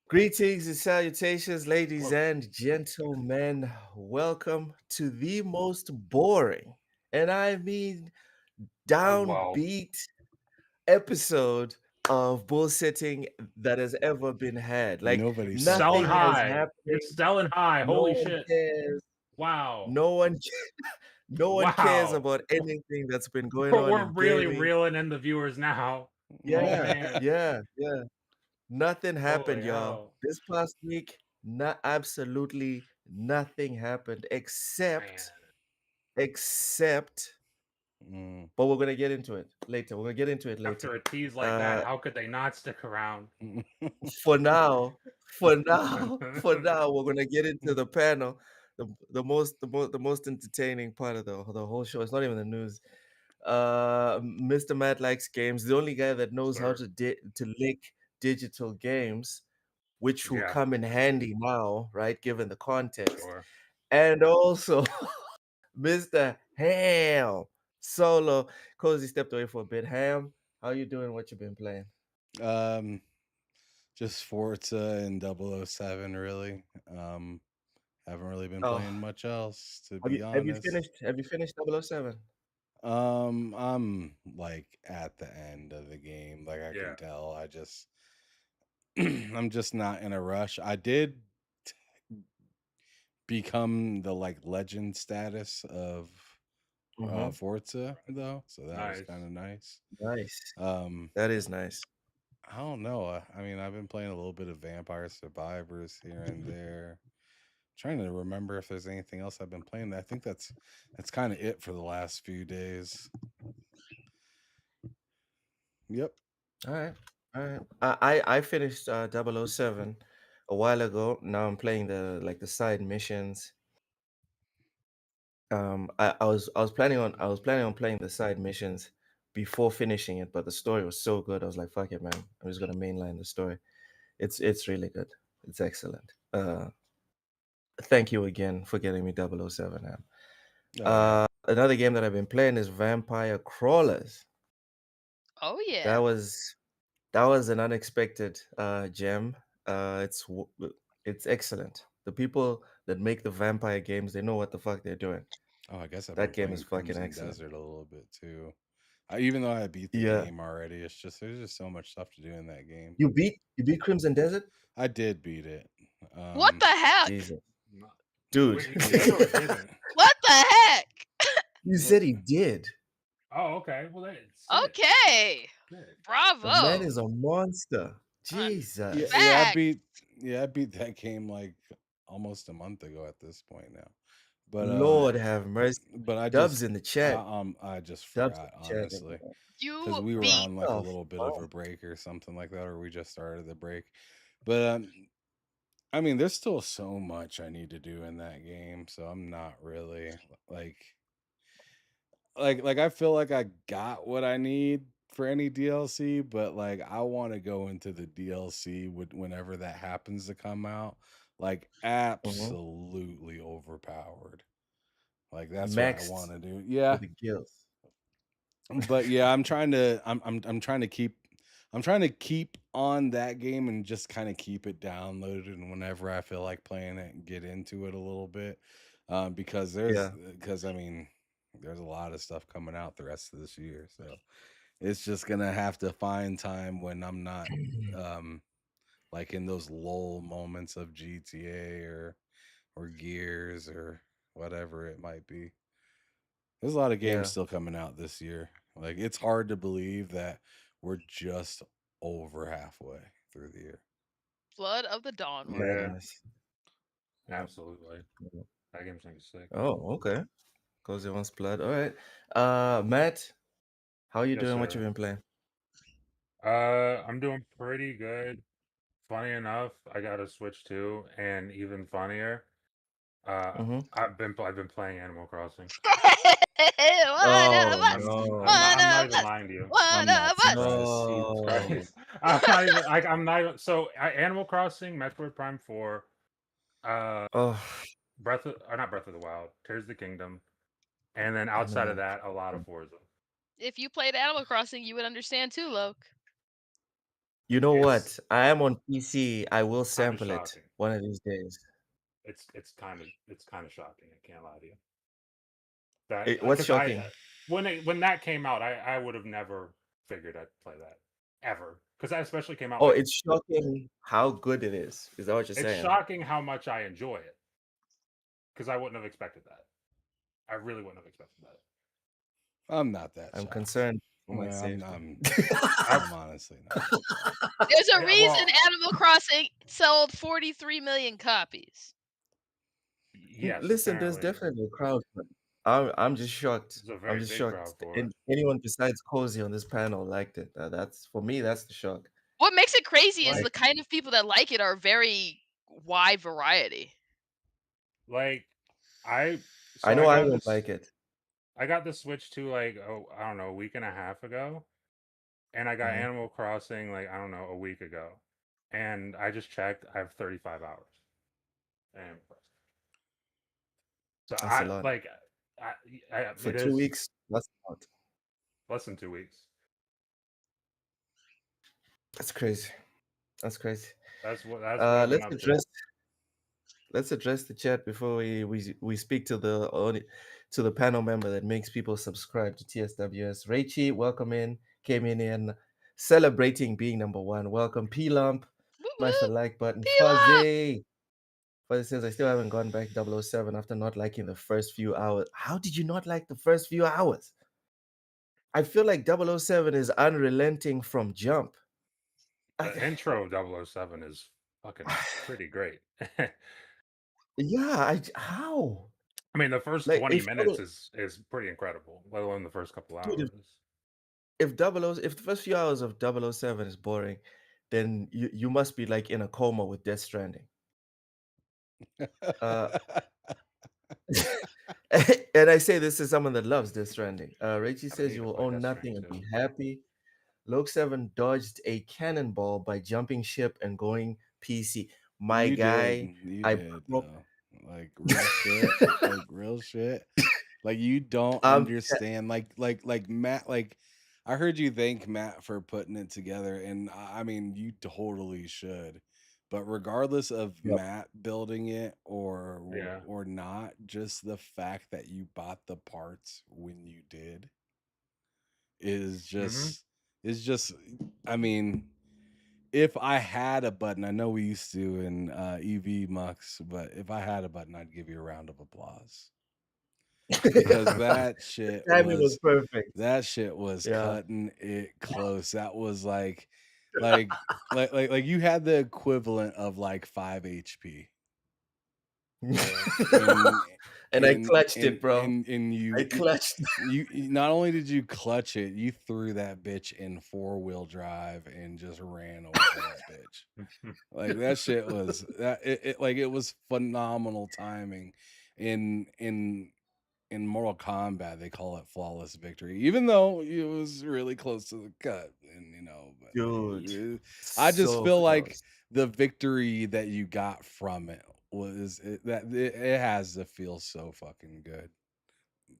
Greetings and salutations, ladies Whoa. and gentlemen. Welcome to the most boring, and I mean Well, downbeat episode of bullsitting that has ever been had. Like Nobody said selling nothing that. is high. You're happening. selling high. No Holy one shit. cares. Wow. No one, no one cares Wow. about anything that's been going on We're in really gaming. reeling in the viewers now. Oh Yeah, man. yeah. Nothing Holy happened, y'all. hell. This past week, not absolutely nothing happened Man. except Mm. but we're gonna get into it later. We're gonna get into it later. After a tease like that, Uh how could they not stick around? for now, for now, we're gonna get into the panel. The most entertaining part of the whole show. It's not even the news. Mr. Matt likes games. The only guy that knows how Sir. to lick digital games, which will Yeah, come in handy now, right? Given the context. sure. And also Mr. Ham Solo. Cozy stepped away for a bit. Ham, how you doing? What you been playing? um, just Forza and 007, really. Haven't really been Oh, playing much else, to have you be have you honest. finished have you finished 007? I'm like at the end of the game, like I can Yeah. tell. I just I'm just not in a rush. I did become the like legend status of Mm-hmm. Forza though, so that was kind Nice. of nice. Nice. Um, That is nice. I don't know. I mean, I've been playing a little bit of Vampire Survivors here and there. Trying to remember if there's anything else I've been playing. I think that's kind of it for the last few days. Yep. All right. All right. I finished 007 a while ago. Now I'm playing the side missions. I was planning on playing the side missions before finishing it, but the story was so good. I was like, fuck it, man. I'm just gonna mainline the story. It's really good. It's excellent. Thank you again for getting me 007, man. Oh yeah. Another game that I've been playing is Vampire Crawlers. Oh That yeah. was that was an unexpected gem. It's excellent. The people that make the vampire games, they know what the fuck they're doing. Oh, I guess I've That been game is playing fucking Crimson excellent. Desert a little bit too. Even though I beat the Yeah. game already, it's just there's just so much stuff to do in that game. You beat Crimson Desert? I did beat it. What the heck? Jesus. No. Dude. Wait, he did or didn't? What the heck? You What? said he did. Oh, okay. Well, that's sick. Okay. Sick. The man Bravo. is a monster. Fun Yeah, Jesus. yeah, I fact. beat yeah, I beat that game like almost a month ago at this point now. But Lord have mercy. I Dubs just in the chat. I just Dubs in forgot the chat, honestly everyone. because You we were beat on like a Oh, little bit of fuck. a break or something like that, or we just started the break. But I mean, there's still so much I need to do in that game, so I'm not really like I feel like I got what I need for any DLC, but like I want to go into the DLC with whenever that happens to come out, like Mhm. absolutely overpowered. Like that's what I want Maxed to do. to Yeah, the gills. but yeah, I'm trying to keep on that game and just kind of keep it downloaded and whenever I feel like playing it and get into it a little bit. Yeah. Because I mean there's a lot of stuff coming out the rest of this year. So it's just gonna have to find time when I'm not um like in those lull moments of GTA or Gears or whatever it might be. There's a lot of games Yeah. still coming out this year. Like it's hard to believe that we're just over halfway through the year. Flood of the Dawn Yeah, world. Madness. Yep. absolutely. Yep. That game's gonna be sick. Oh, okay. Cozy wants blood. All right. Matt, how you Yes, doing? What you sir. been playing? I'm doing pretty good. Funny enough, I got a Switch too, and even funnier, Mm-hmm. I've been playing Animal Crossing. One Oh of us. One I'm not of even us. lying to you. One I'm of not us. surprised. Jesus No. Christ. I'm not even like I'm not even so Animal Crossing, Metroid Prime 4, uh Oh, not Breath of the Wild, Tears of the Kingdom, and then outside of man. that, a lot of Forza. If you played Animal Crossing, you would understand too, Loke. You know what? It's I am on PC. I will kind of sample it shocking. one of these days. It's kind of shocking. I can't lie to you. That What's because I shocking? when that came out, I would have never figured I'd play that ever. Because that especially came out Oh, like it's shocking how good it is. Is that what you're it's saying? shocking how much I enjoy it. Because I wouldn't have expected that. I really wouldn't have expected that. I'm not that I'm shocked. concerned for No, my I'm safety. I'm I, I'm honestly not that shocked. There's a yeah, reason well, Animal Crossing sold 43 million copies. yes, Listen, there's apparently definitely a crowd for it. I'm just shocked. there's a I'm very just big shocked. crowd for it. And anyone besides Cozy on this panel liked it. That's for me. That's the shock. What makes it crazy is Like Like the kind of people that like it are very wide variety. like I I so know I won't like it. I got the Switch 2 like I don't know, a week and a half ago. And I got Mhm. Animal Crossing like I don't know, a week ago. And I just checked, I have 35 hours. in Animal Crossing. So That's a lot for it 2 is weeks. That's a lot. less than 2 weeks. That's crazy. That's crazy. That's what I've been Let's up to. address the chat before we speak to to the panel member that makes people subscribe to TSWS. Raichi, welcome in, came in celebrating being number one. Welcome, P Lump, Woo smash the woo! like button. Peel up! Fuzzy says I still haven't gone back 007 after not liking the first few hours. How did you not like the first few hours? I feel like 007 is unrelenting from jump. The intro of 007 is fucking pretty great. Yeah, how? I mean, the first Like 20 if minutes is pretty incredible, let alone the first couple dude, hours. if the first few hours of 007 is boring, then you must be like in a coma with Death Stranding. Uh, and I say this is someone that loves Death Stranding. Rachie I says need you to will play own Death Stranding nothing and too. be happy. Loke 7 dodged a cannonball by jumping ship and going PC. My guy, You I did pro- though. Like real shit. Like real shit. Like you don't I'm understand. Like Matt. Like I heard you thank Matt for putting it together, and I mean you totally should. But regardless of yep. Matt building it Yeah. or not, just the fact that you bought the parts when you did is Mm-hmm. just. I mean, if I had a button, I know we used to in EV Mux, but if I had a button, I'd give you a round of applause because The timing was perfect. that shit was Yeah. cutting it close. That was like you had the equivalent of like 5 HP. Yeah. And And I clutched it, bro. and I clutched. you not only did you clutch it, you threw that bitch in 4-wheel drive and just ran over that bitch. Like that shit was that it was phenomenal timing. In Mortal Kombat, they call it flawless victory, even though it was really close to the cut, and but Dude, I just so feel like close. the victory that you got from it it has to feel so fucking good.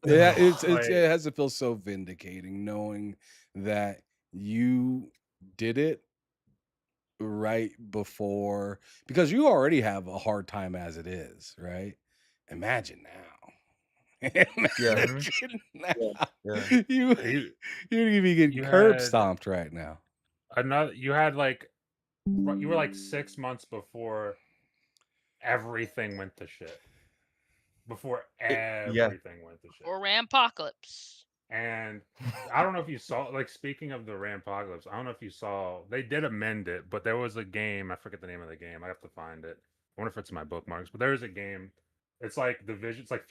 Yeah, Like it has to feel so vindicating knowing that you did it right before, because you already have a hard time as it is, right? Imagine now. Yeah, mhm. Imagine yeah, now. yeah. You you you'd be getting you curb had stomped right now. you had like you were like 6 months before everything went to shit. Before Yeah. everything went to shit. Or Rampocalypse. And I don't know if you saw, like, speaking of the Rampocalypse, I don't know if you saw, they did amend it, but there was a game, I forget the name of the game, I have to find it. I wonder if it's in my bookmarks, but there is a game. It's like Division, it's like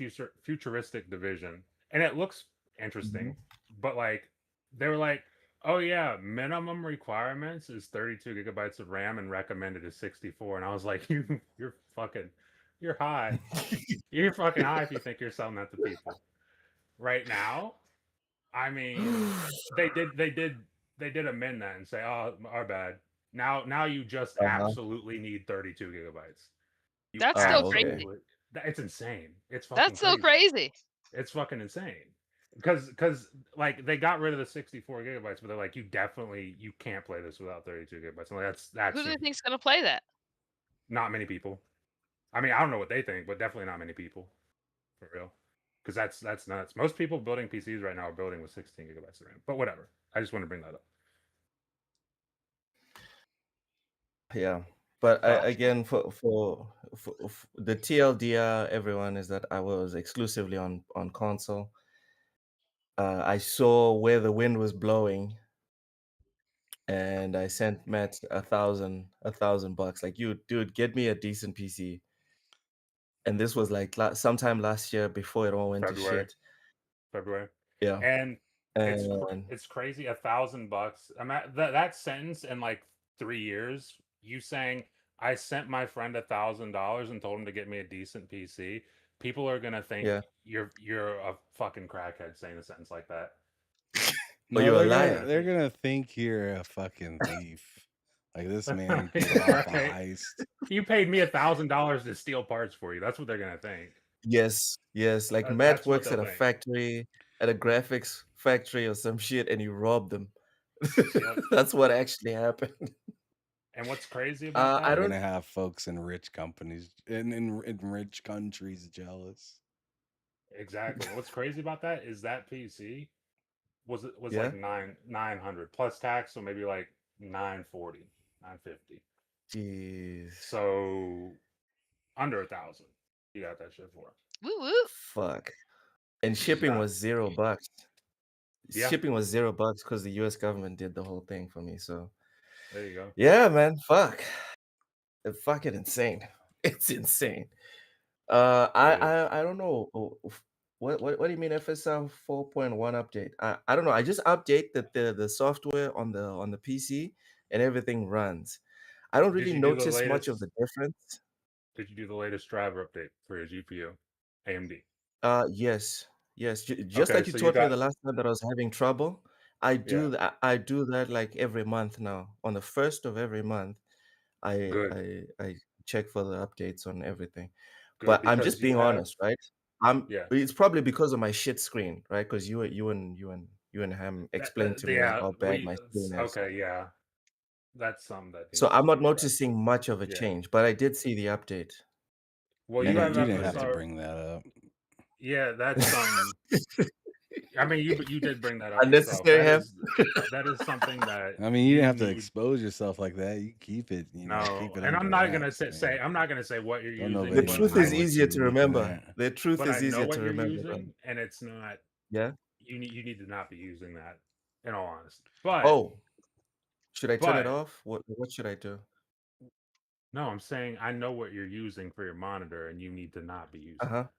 futuristic Division, and it looks Mhm. interesting, but like, they were like, oh yeah, minimum requirements is 32 gigabytes of RAM and recommended is 64. And I was like, you're fucking, you're high. You're fucking high if you think you're selling that to people. Right now, I mean, they did amend that and say, "Oh, our bad." Now you just Uh-huh. absolutely need 32 gigabytes. You That's still Oh, okay. crazy. absolutely. It's insane. It's That's fucking still crazy. crazy. It's fucking insane. because like they got rid of the 64 gigabytes, but they're like, you can't play this without 32 gigabytes. I'm like, Who that's do you just think's gonna play that? not many people. I mean, I don't know what they think, but definitely not many people for real. Because that's nuts. Most people building PCs right now are building with 16 gigabytes of RAM. But whatever. I just want to bring that up. Yeah. But Thoughts? again, for the TLDR, everyone, is that I was exclusively on console. I saw where the wind was blowing, and I sent Matt $1,000. Like, you, dude, get me a decent PC. And this was like sometime last year before it all went to February. shit. February. Yeah. And And it's crazy. $1,000. I'm at that sentence in like 3 years. You saying I sent my friend $1,000 and told him to get me a decent PC. People are gonna think yeah. you're a fucking crackhead saying a sentence like that. Oh, No, you're a they're liar. gonna think you're a fucking thief. Like this man pulled Yeah, off a right. heist. You paid me $1,000 to steal parts for you. That's what they're gonna think. Yes, yes. Like Matt That's what works they'll at a think. factory, at a graphics factory or some shit, and you robbed them. Yep. That's what actually happened. And what's crazy about I We're that? don't. gonna have folks in rich companies in rich countries jealous. Exactly. What's crazy about that is that PC was Yeah. like 900 plus tax, so maybe like 940, 950. Jeez. So under 1,000. You got that shit for. Woo woo. Fuck. And Just shipping got was $0. yeah. Shipping was $0 because the US government did the whole thing for me. So There you go. yeah, man. Fuck. It's fucking insane. It's insane. It is. I don't know. What do you mean FSR 4.1 update? I don't know. I just update the software on the PC and everything runs. I don't Did really you do the notice much of latest? the difference. Did you do the latest driver update for your GPU? AMD. Yes, yes. Just Okay, like you so you taught me got the last time that I was having trouble, I yeah. do that. I do that like every month now. On the first of every month, I Good. I I check for the updates on everything. Good But I'm because just you being have honest, right? I'm yeah. It's probably because of my shit screen, right? Because you and Ham explained to me Yeah, how bad my screen is. okay, yeah. That's something that So needs to I'm be not addressed. noticing much of a Yeah. change, but I did see the update. Well, You you And I have didn't you do didn't put it have to in. FSR. bring that up. Yeah, that's I mean, you did bring that up yourself. Unnecessary, Ham? That is something that I mean, you didn't you have to need. expose yourself like that. You keep it, No, keep it and I'm under not gonna wraps, say man. I'm not gonna say what you're Don't using, The nobody but truth know is what easier you're to looking remember. at. The truth I is know easier what to you're remember, brother. using, and it's not. Yeah? You need to not be using that. In all honesty, but Oh, should I turn it but off? What should I do? no, I'm saying I know what you're using for your monitor, and you need to not be using Uh-huh. that.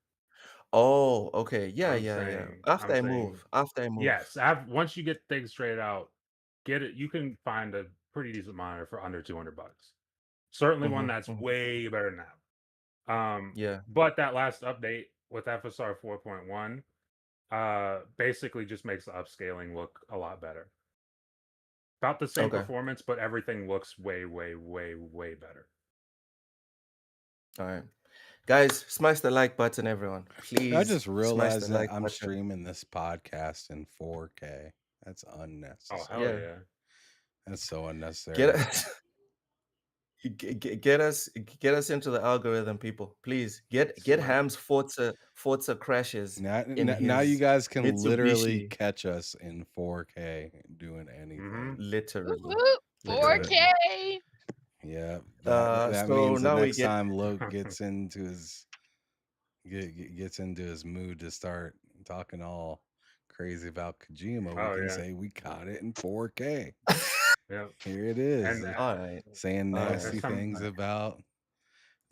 Oh, okay. Yeah, I'm yeah, yeah. saying After I'm I saying move. After I move. yes. Once you get things straight out, get it. You can find a pretty decent monitor for under $200. Certainly one Mhm, that's mhm. way better than that. Yeah. But that last update with FSR 4.1 basically just makes the upscaling look a lot better. About the same Okay. performance, but everything looks way, way, way, way better. All right. Guys, smash the like button, everyone. I Please just smash the realized that like I'm button. streaming this podcast in 4K. That's Oh hell unnecessary. Yeah. yeah. That's so Get unnecessary. us get us into the algorithm, people. Please get Smash. Ham's Forza crashes in Now you his guys can literally Mitsubishi. catch us in 4K doing Mm-hmm. anything. Woo Literally. woo. Literally. 4K. Yeah, that So means the now we next get time Loke gets into his gets into his mood to start talking all crazy about Kojima, we Oh can yeah. say we caught it in 4K. Yeah. Here it is, And all right. saying All nasty right. things about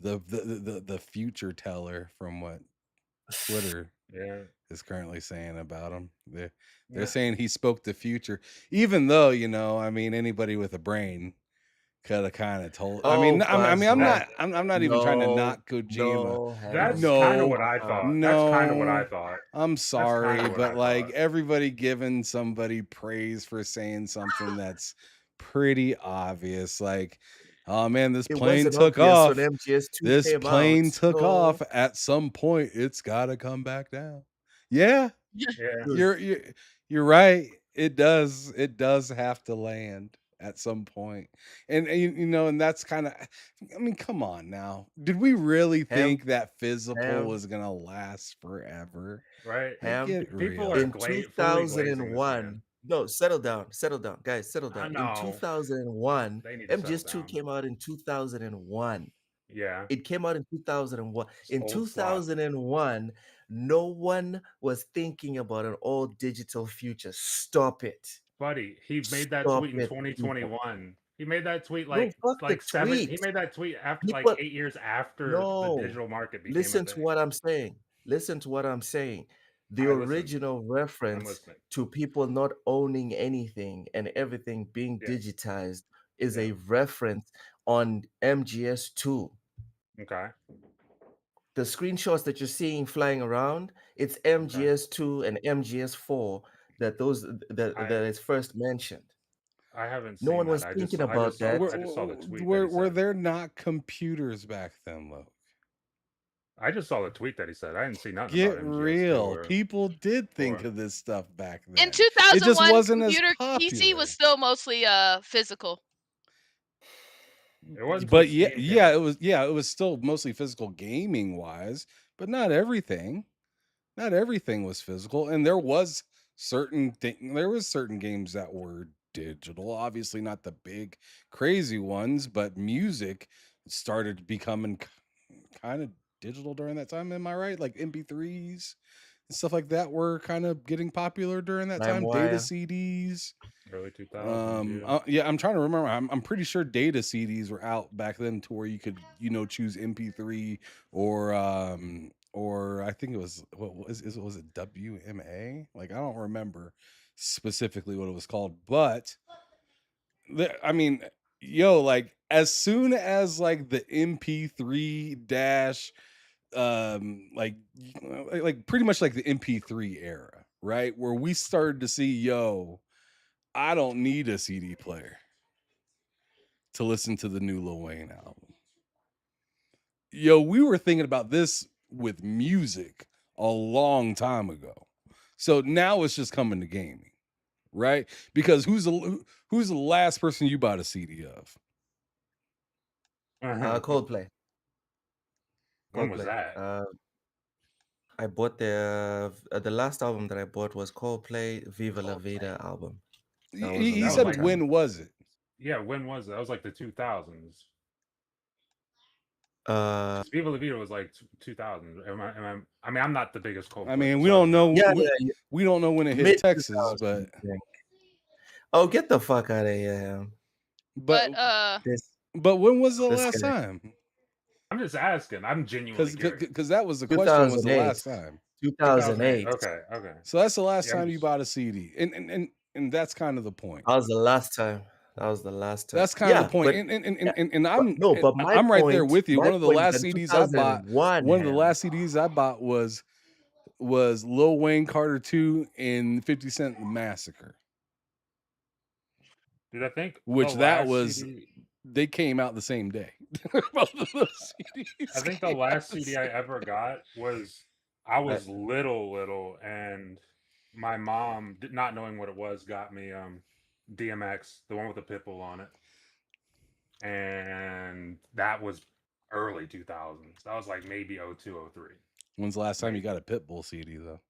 the future teller from what Twitter yeah. is currently saying about him. They're Yeah. saying he spoke the future, even though I mean, anybody with a brain could have kind of told. I Oh, mean, Buzz. I'm not even trying to No, knock Kojima. no, Ham. That's kind of No, what I thought. That's kind of what I no, thought. I'm That's kind sorry, of what but I like thought. everybody giving somebody praise for saying something that's pretty obvious. Like, oh man, this It plane wasn't took obvious when off. MGS2 This came out. plane took So off. At some point, it's got to come back down. Yeah, Yeah. Dude, You're right. It does have to land at some point. And you know, and that's kind of, I mean, come on now. Did we really Ham, think that physical Ham, was gonna last forever? Right. Like, Ham. get People are real. In fully glazing this 2001, man. no, settle down, guys, settle I down. In know 2001, they need to settle MGS2 down. came out in 2001. Yeah, It came out in 2001. it's In old slop, 2001, no one was thinking about an all digital future. Stop it. buddy. He made that Stop tweet in it, people. 2021. He made that tweet No, fuck the like seven. He tweet. made that tweet after like People, 8 years after the no. digital market became a Listen to thing. what I'm saying. Listen to what I'm saying. The I listen. original I'm reference listening. to people not owning anything and everything being Yeah. digitized is Yeah. a reference on MGS2. Okay. The screenshots that you're seeing flying around, it's Okay. MGS2 and MGS4 I that is first mentioned. I haven't No seen one that. was thinking about Uh, that. Were, I just saw the tweet that he were said. there not computers back then, though? I just saw the tweet that he said. I didn't see nothing about Get MGS2 real. People did think or of this stuff back In then. It just 2001, wasn't as computer PC was popular. still mostly physical. it wasn't until But yeah, Steam came out. it was still mostly physical gaming wise, but not everything. Not everything was physical, and there was certain games that were digital. Obviously, not the big crazy ones, but music started becoming kind of digital during that time. Am I right? Like MP3s and stuff like that were kind of getting popular during that time. Data LimeWire. CDs. Early 2000s, yeah. Yeah, I'm trying to remember. I'm pretty sure data CDs were out back then to where you could, choose MP3 or I think it was was it WMA? Like, I don't remember specifically what it was called, but I mean, like as soon as like the MP3 dash like pretty much like the MP3 era, right? Where we started to see, I don't need a CD player to listen to the new Lil Wayne album. We were thinking about this with music a long time ago. So now it's just coming to gaming, right? Because who's the last person you bought a CD of? Coldplay. When was Coldplay. that? I bought the last album that I bought was Coldplay Viva La Vida album. That was a He That was long said, like time when ago. was it? yeah. When was it? That was like the 2000s. Uh, Because Viva La Vida was like 2000. I mean, I'm not the biggest I Coldplay, mean, we so I don't don't know. know. yeah, yeah, yeah. We don't know when it hit Mid Texas, 2000s, but I think. Oh, get the fuck out of here, Ham. but But This but when was the this last guy. time? I'm just asking. I'm genuinely curious. Because that was the question. Was the 2008. last time? 2008. 2008. Okay. Okay. So that's the last Yeah. I'm time you just. bought a CD, and that's kind of the point. That was the last time. That was the last time. That's kind of the Yeah, point. but And yeah, and, and but I'm no, and but I'm right there with you. my One of the point is last that CDs I bought, 2001, one of the Ham. last CDs I bought was Lil Wayne Carter 2 and 50 Cent The Massacre, Did I think the which that last was CD? they came out the same day. Both of those I CDs think the came out last the CD I same. ever got was I I, was little, and my mom, not knowing what it was, got me DMX, the one with the pitbull on it, and that was early 2000s. That was like maybe 02, 03. When's the last time you Maybe. got a Pitbull CD though?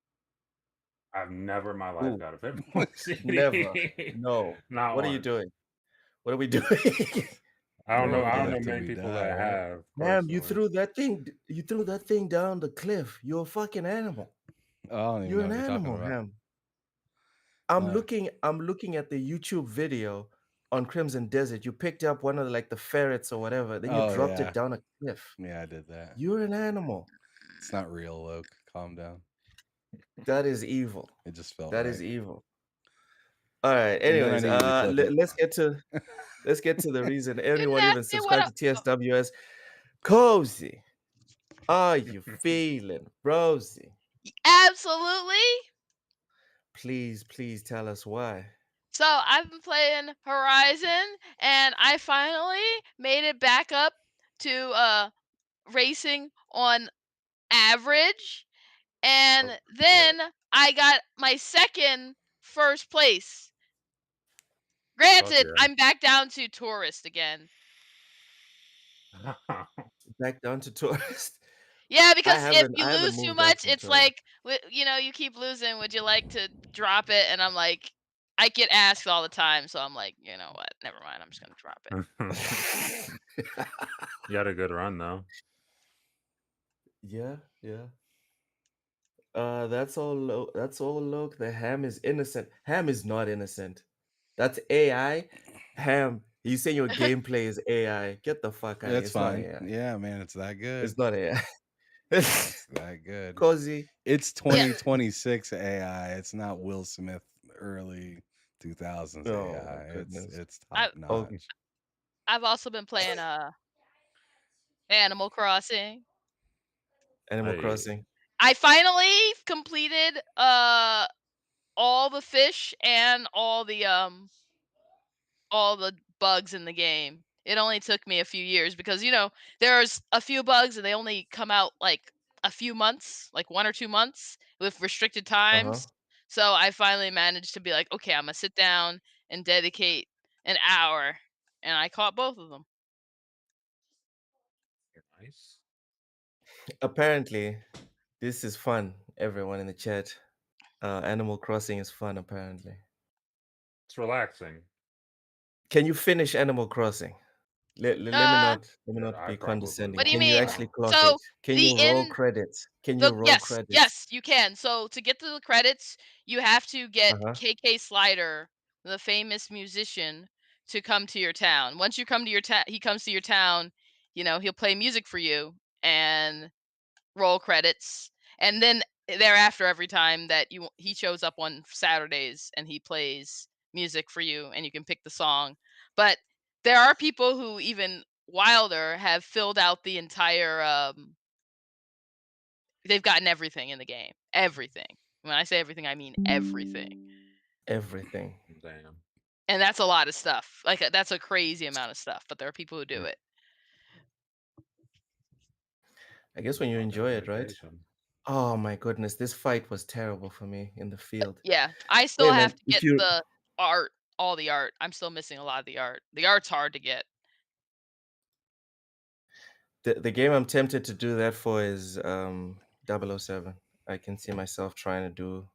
I've never in my life ooh, got a pitbull never. CD. No. Not What are you once. doing? What are we doing? I don't We'll know. all I do don't Man, know that till many we people die, that right? have Ham, personally. you threw that thing down the cliff. You're a fucking animal. Oh, I don't even You're know an what you're talking animal, about. Ham. Uh, I'm looking at the YouTube video on Crimson Desert. You picked up one of the ferrets or whatever, then you oh dropped it yeah, down a cliff. yeah, I did that. You're an animal. It's not real, Loke. Calm down. That is evil. It just felt That right. is evil. All right. And then I Anyways, needed to clip it. let's get to the reason didn't anyone ask even me what subscribed to TSWS. Cozy, are you feeling rosy? absolutely. Please tell us why. So I've been playing Horizon, and I finally made it back up to racing on average. And Oh, good. then I got my second first place. Fuck Granted, I'm back down to tourist again. yeah. Back down to tourist. Yeah, I because if haven't you I haven't lose too moved back much, from it's tourist. like, you keep losing. Would you like to drop it? And I'm like, I get asked all the time, so I'm like, you know what? Never mind. I'm just gonna drop it. You had a good run though. Yeah, yeah. That's all that's all Loke. The Ham is innocent. Ham is not innocent. That's AI. Ham, you saying your gameplay is AI. Get the fuck out of here. It's It's not fine. AI. Yeah, man, it's that good. It's not AI. It's that good. Cozy. It's Yeah. 2026 AI. It's not Will Smith early 2000s Oh my AI. It's goodness. it's top I Oh, notch. I've also been playing Animal Crossing. Animal Hey, Crossing. I finally completed all the fish and all the bugs in the game. It only took me a few years because there's a few bugs and they only come out like a few months, like 1 or 2 months with restricted Uh-huh. times. So I finally managed to be like, okay, I'm gonna sit down and dedicate an hour, and I caught both of them. nice. Apparently, this is fun, everyone in the chat. Animal Crossing is fun, apparently. It's relaxing. Can you finish Animal Crossing? Uh, let me not I be probably condescending. what do you Can you won't mean? actually though. clock it? So Can the you roll in credits? Can you the roll yes, credits? yes, you can. So to get to the credits, you have to get Uh-huh. KK Slider, the famous musician, to come to your town. Once you come to your town, he comes to your town. He'll play music for you and roll credits, and then thereafter, every time that he shows up on Saturdays and he plays music for you, and you can pick the song. But there are people who even wilder have filled out the entire they've gotten everything in the game. Everything. When I say everything, I mean everything. Everything. Damn. And that's a lot of stuff. Like that's a crazy amount of stuff, but there are people who do Mm, it. I guess when you Fucking enjoy it, right? dedication. Oh my goodness, this fight was terrible for me in the field. Yeah, I still Hey have man, to if get you the art, all the art. I'm still missing a lot of the art. The art's hard to get. the game I'm tempted to do that for is 007. I can see myself trying to do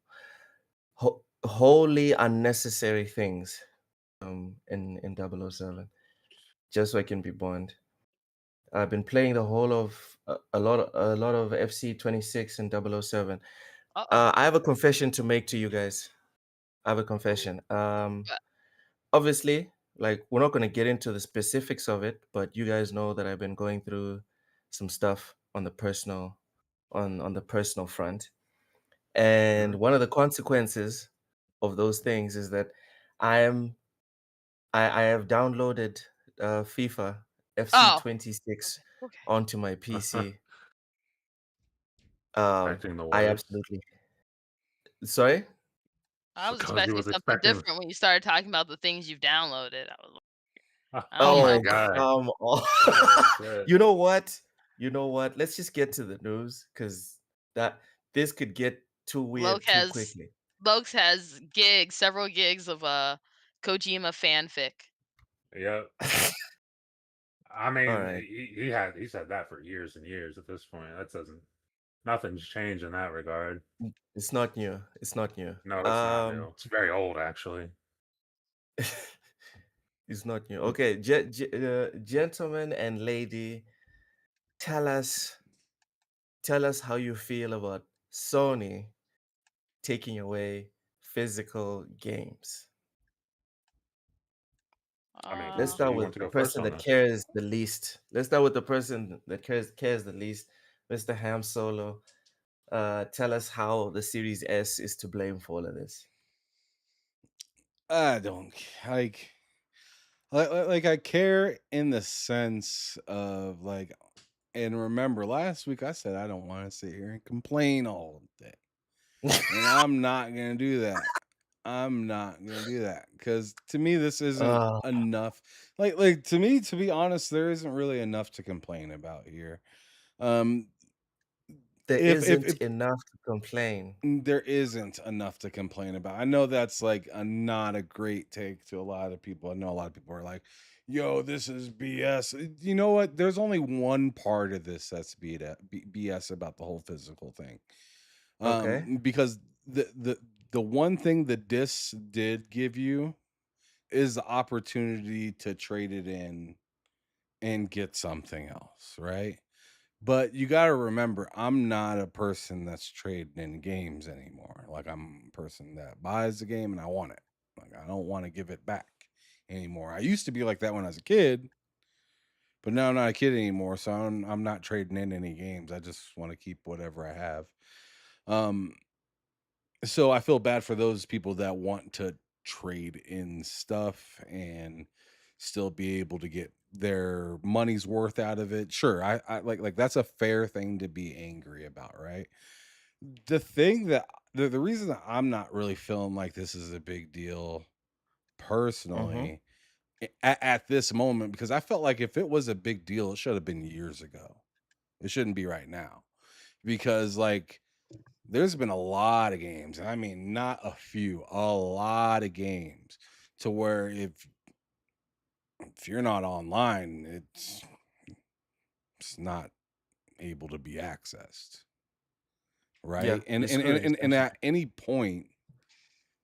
wholly unnecessary things in 007 just so I can be Bond. I've been playing the whole of a lot of FC 26 and 007. Uh-oh. I have a confession to make to you guys. I have a confession. Obviously, like we're not going to get into the specifics of it, but you guys know that I've been going through some stuff on the personal front. And Mhm. one of the consequences of those things is that I am I have downloaded FIFA FC Oh. 26 Okay. onto my PC. Expecting the I worst. absolutely sorry. I was Because he expecting was something expecting. different when you started talking about the things you've downloaded. I was like, oh Oh my my Oh, god. god. come on. Oh shit. You know what? You know what? Let's just get to the news because that this could get too Loke weird too has quickly. Lokes has gigs, several gigs of Kojima fanfic. Yep. I All mean, right. he's had that for years and years at this point. That doesn't nothing's changed in that regard. It's not new. It's not new. No, it's not new. It's very old actually. It's not new. Mm, Okay, gentlemen and lady, tell us tell us how you feel about Sony taking away physical games. I mean, Let's Uh who do start you want with to the go first person on that this? cares the least. Let's start with the person that cares the least, Mr. Ham Solo. Tell us how the Series S is to blame for all of this. I don't like I care in the sense of like, and remember last week I said I don't want to sit here and complain all day. And I'm not going to do that. I'm not going to do that cuz to me this isn't uh, enough. Like to me, to be honest, there isn't really enough to complain about here. Um There if isn't enough to complain. there isn't enough to complain about. I know that's like not a great take to a lot of people. I know a lot of people are like, "Yo, this is BS." You know what? There's only one part of this that's BS about the whole physical thing. Okay. Because the one thing the discs did give you is the opportunity to trade it in and get something else, right? But you got to remember, I'm not a person that's trading in games anymore. Like, I'm a person that buys the game and I want it. Like, I don't want to give it back anymore. I used to be like that when I was a kid, but now I'm not a kid anymore. So I'm not trading in any games. I just want to keep whatever I have. Um, so I feel bad for those people that want to trade in stuff and still be able to get their money's worth out of it. Sure, I like that's a fair thing to be angry about, right? The thing that the reason that I'm not really feeling like this is a big deal Mhm. personally at this moment, because I felt like if it was a big deal, it should have been years ago. It shouldn't be right now. Because like there's been a lot of games, and I mean not a few, a lot of games to where if you're not online, it's not able to be accessed, Yeah, right? you're screwed And essentially. at any point,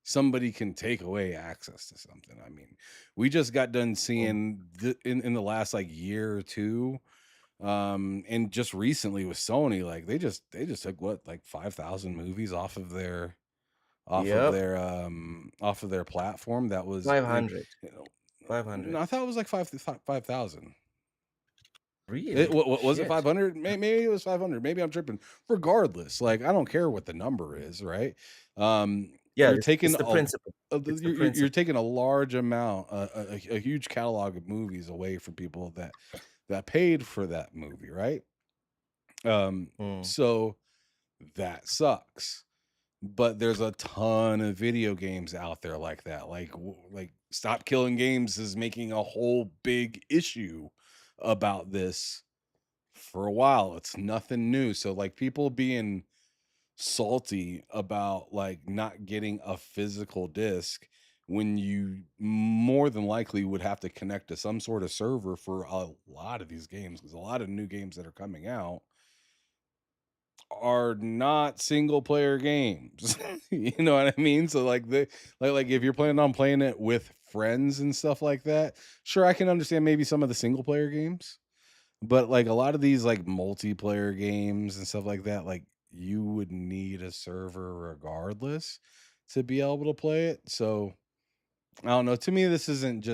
somebody can take away access to something. I mean, we just got done Mm. seeing in the last like year or two, and just recently with Sony, like they just took what like 5,000 movies Yep. off of their platform that was 500. you know, no, 500. I thought it was like 5,000. It Really? what was it Shit. 500? Maybe it was 500. Maybe I'm tripping. Regardless, like I don't care what the number is, right? Yeah, You're it's taking the principle. It's the you're principle. taking a large amount, a huge catalog of movies away from people that paid for that movie, right? Um, Mm. so that sucks. But there's a ton of video games out there like that. Like Stop Killing Games is making a whole big issue about this for a while. It's nothing new. So like people being salty about like not getting a physical disc when you more than likely would have to connect to some sort of server for a lot of these games, because a lot of new games that are coming out are not single player games. You know what I mean? So like like if you're planning on playing it with friends and stuff like that, sure I can understand maybe some of the single player games, but like a lot of these like multiplayer games and stuff like that, like you would need a server regardless to be able to play it. So I don't know. To me, this isn't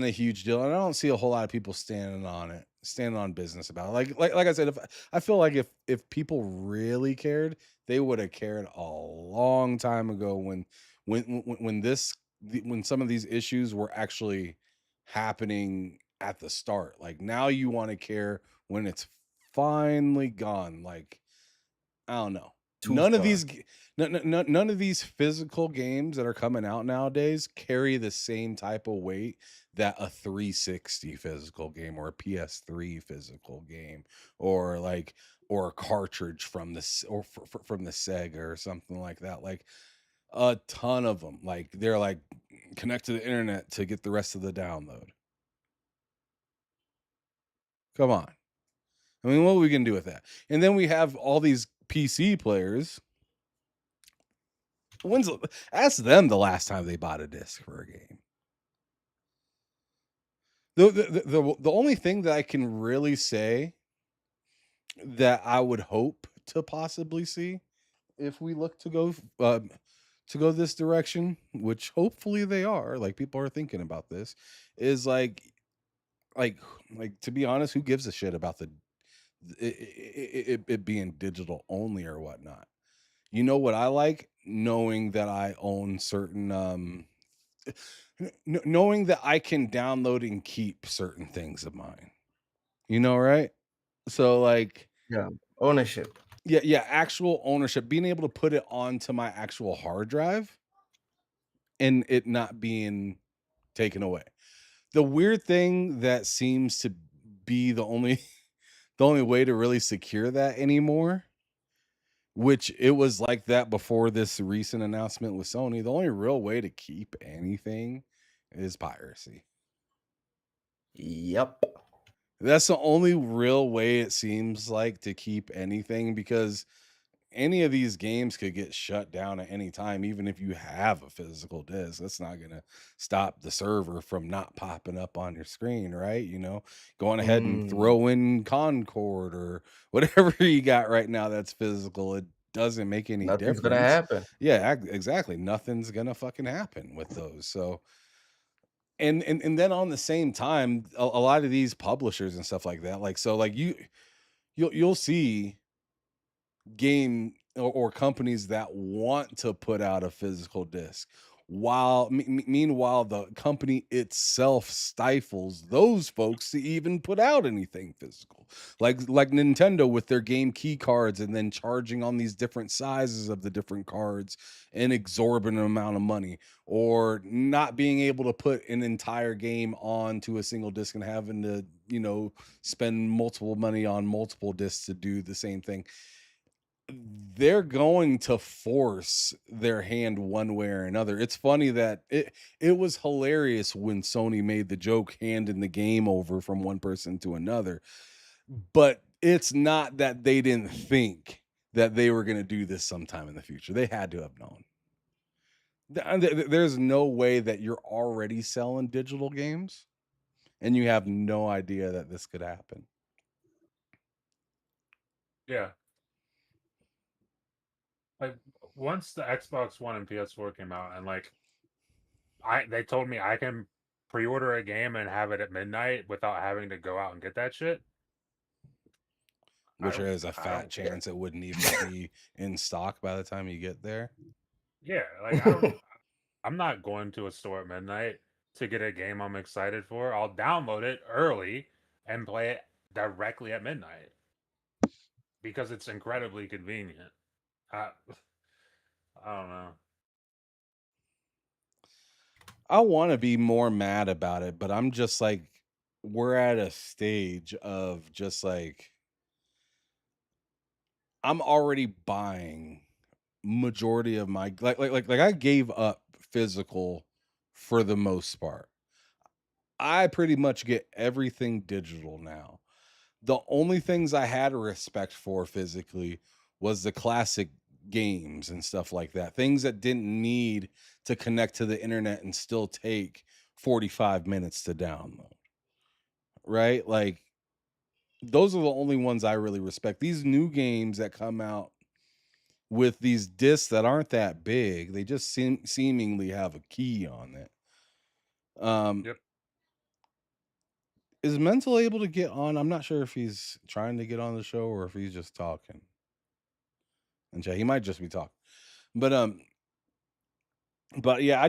a huge deal, and I don't see a whole lot of people standing on business about it. Like I said, if I feel like if people really cared, they would have cared a long time ago when some of these issues were actually happening at the start. Like now, you want to care when it's finally gone. Like I don't know. Too None of far. none of these physical games that are coming out nowadays carry the same type of weight that a 360 physical game or a PS3 physical game or like or a cartridge from from the Sega or something like that. Like a ton of them. Like they're like connect to the internet to get the rest of the download. Come on. I mean, what are we gonna do with that? And then we have all these PC players. Ask them the last time they bought a disc for a game. The only thing that I can really say that I would hope to possibly see if we look to go this direction, which hopefully they are, like people are thinking about this, is like like to be honest, who gives a shit about it being digital only or whatnot? You know what I like? Knowing that I own certain knowing that I can download and keep certain things of mine. You know, right? So like Yeah. Ownership. yeah, actual ownership, being able to put it onto my actual hard drive and it not being taken away. The weird thing that seems to be the only the only way to really secure that anymore which it was like that before this recent announcement with Sony. The only real way to keep anything is piracy. Yep. That's the only real way it seems like to keep anything, because any of these games could get shut down at any time, even if you have a physical disc. That's not going to stop the server from not popping up on your screen, right? Going ahead and Mm, throw in Concord or whatever you got right now that's physical. It doesn't make any nothing's gonna difference. happen. Yeah, exactly. Nothing's going to fucking happen with those. So, and then on the same time, a lot of these publishers and stuff like that, like, so like you'll see or companies that want to put out a physical disc, while meanwhile the company itself stifles those folks to even put out anything physical, like Nintendo with their game key cards, and then charging on these different sizes of the different cards an exorbitant amount of money, or not being able to put an entire game onto a single disc and having to spend multiple money on multiple discs to do the same thing. They're going to force their hand one way or another. It's funny that it was hilarious when Sony made the joke handing the game over from one person to another. But it's not that they didn't think that they were going to do this sometime in the future. They had to have known. There's no way that you're already selling digital games and you have no idea that this could happen. Yeah. Like once the Xbox One and PS4 came out, and like they told me I can pre-order a game and have it at midnight without having to go out and get that shit. Which there is a I fat don't care. chance it wouldn't even be in stock by the time you get there. Yeah, like I'm not going to a store at midnight to get a game I'm excited for. I'll download it early and play it directly at midnight because it's incredibly convenient. I, I don't know. I want to be more mad about it, but I'm just like, we're at a stage of just like, I'm already buying majority of my like I gave up physical for the most part. I pretty much get everything digital now. The only things I had respect for physically was the classic games and stuff like that. Things that didn't need to connect to the internet and still take 45 minutes to download. Right? Like, those are the only ones I really respect. These new games that come out with these discs that aren't that big, they just seemingly have a key on it. Um, Yep. is Mental able to get on? I'm not sure if he's trying to get on the show or if he's just talking. And he might just be talking. But but yeah,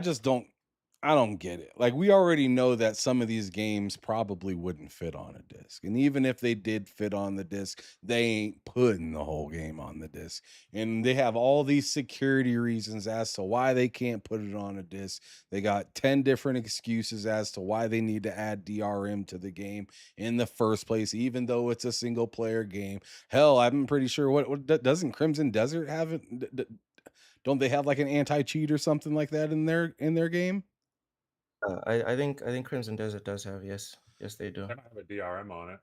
I don't get it. Like, we already know that some of these games probably wouldn't fit on a disc. And even if they did fit on the disc, they ain't putting the whole game on the disc. And they have all these security reasons as to why they can't put it on a disc. They got 10 different excuses as to why they need to add DRM to the game in the first place, even though it's a single player game. Hell, I'm pretty sure doesn't Crimson Desert have it? Don't they have like an anti-cheat or something like that in their game? I think Crimson Desert does have, yes they do. They might have a DRM on it.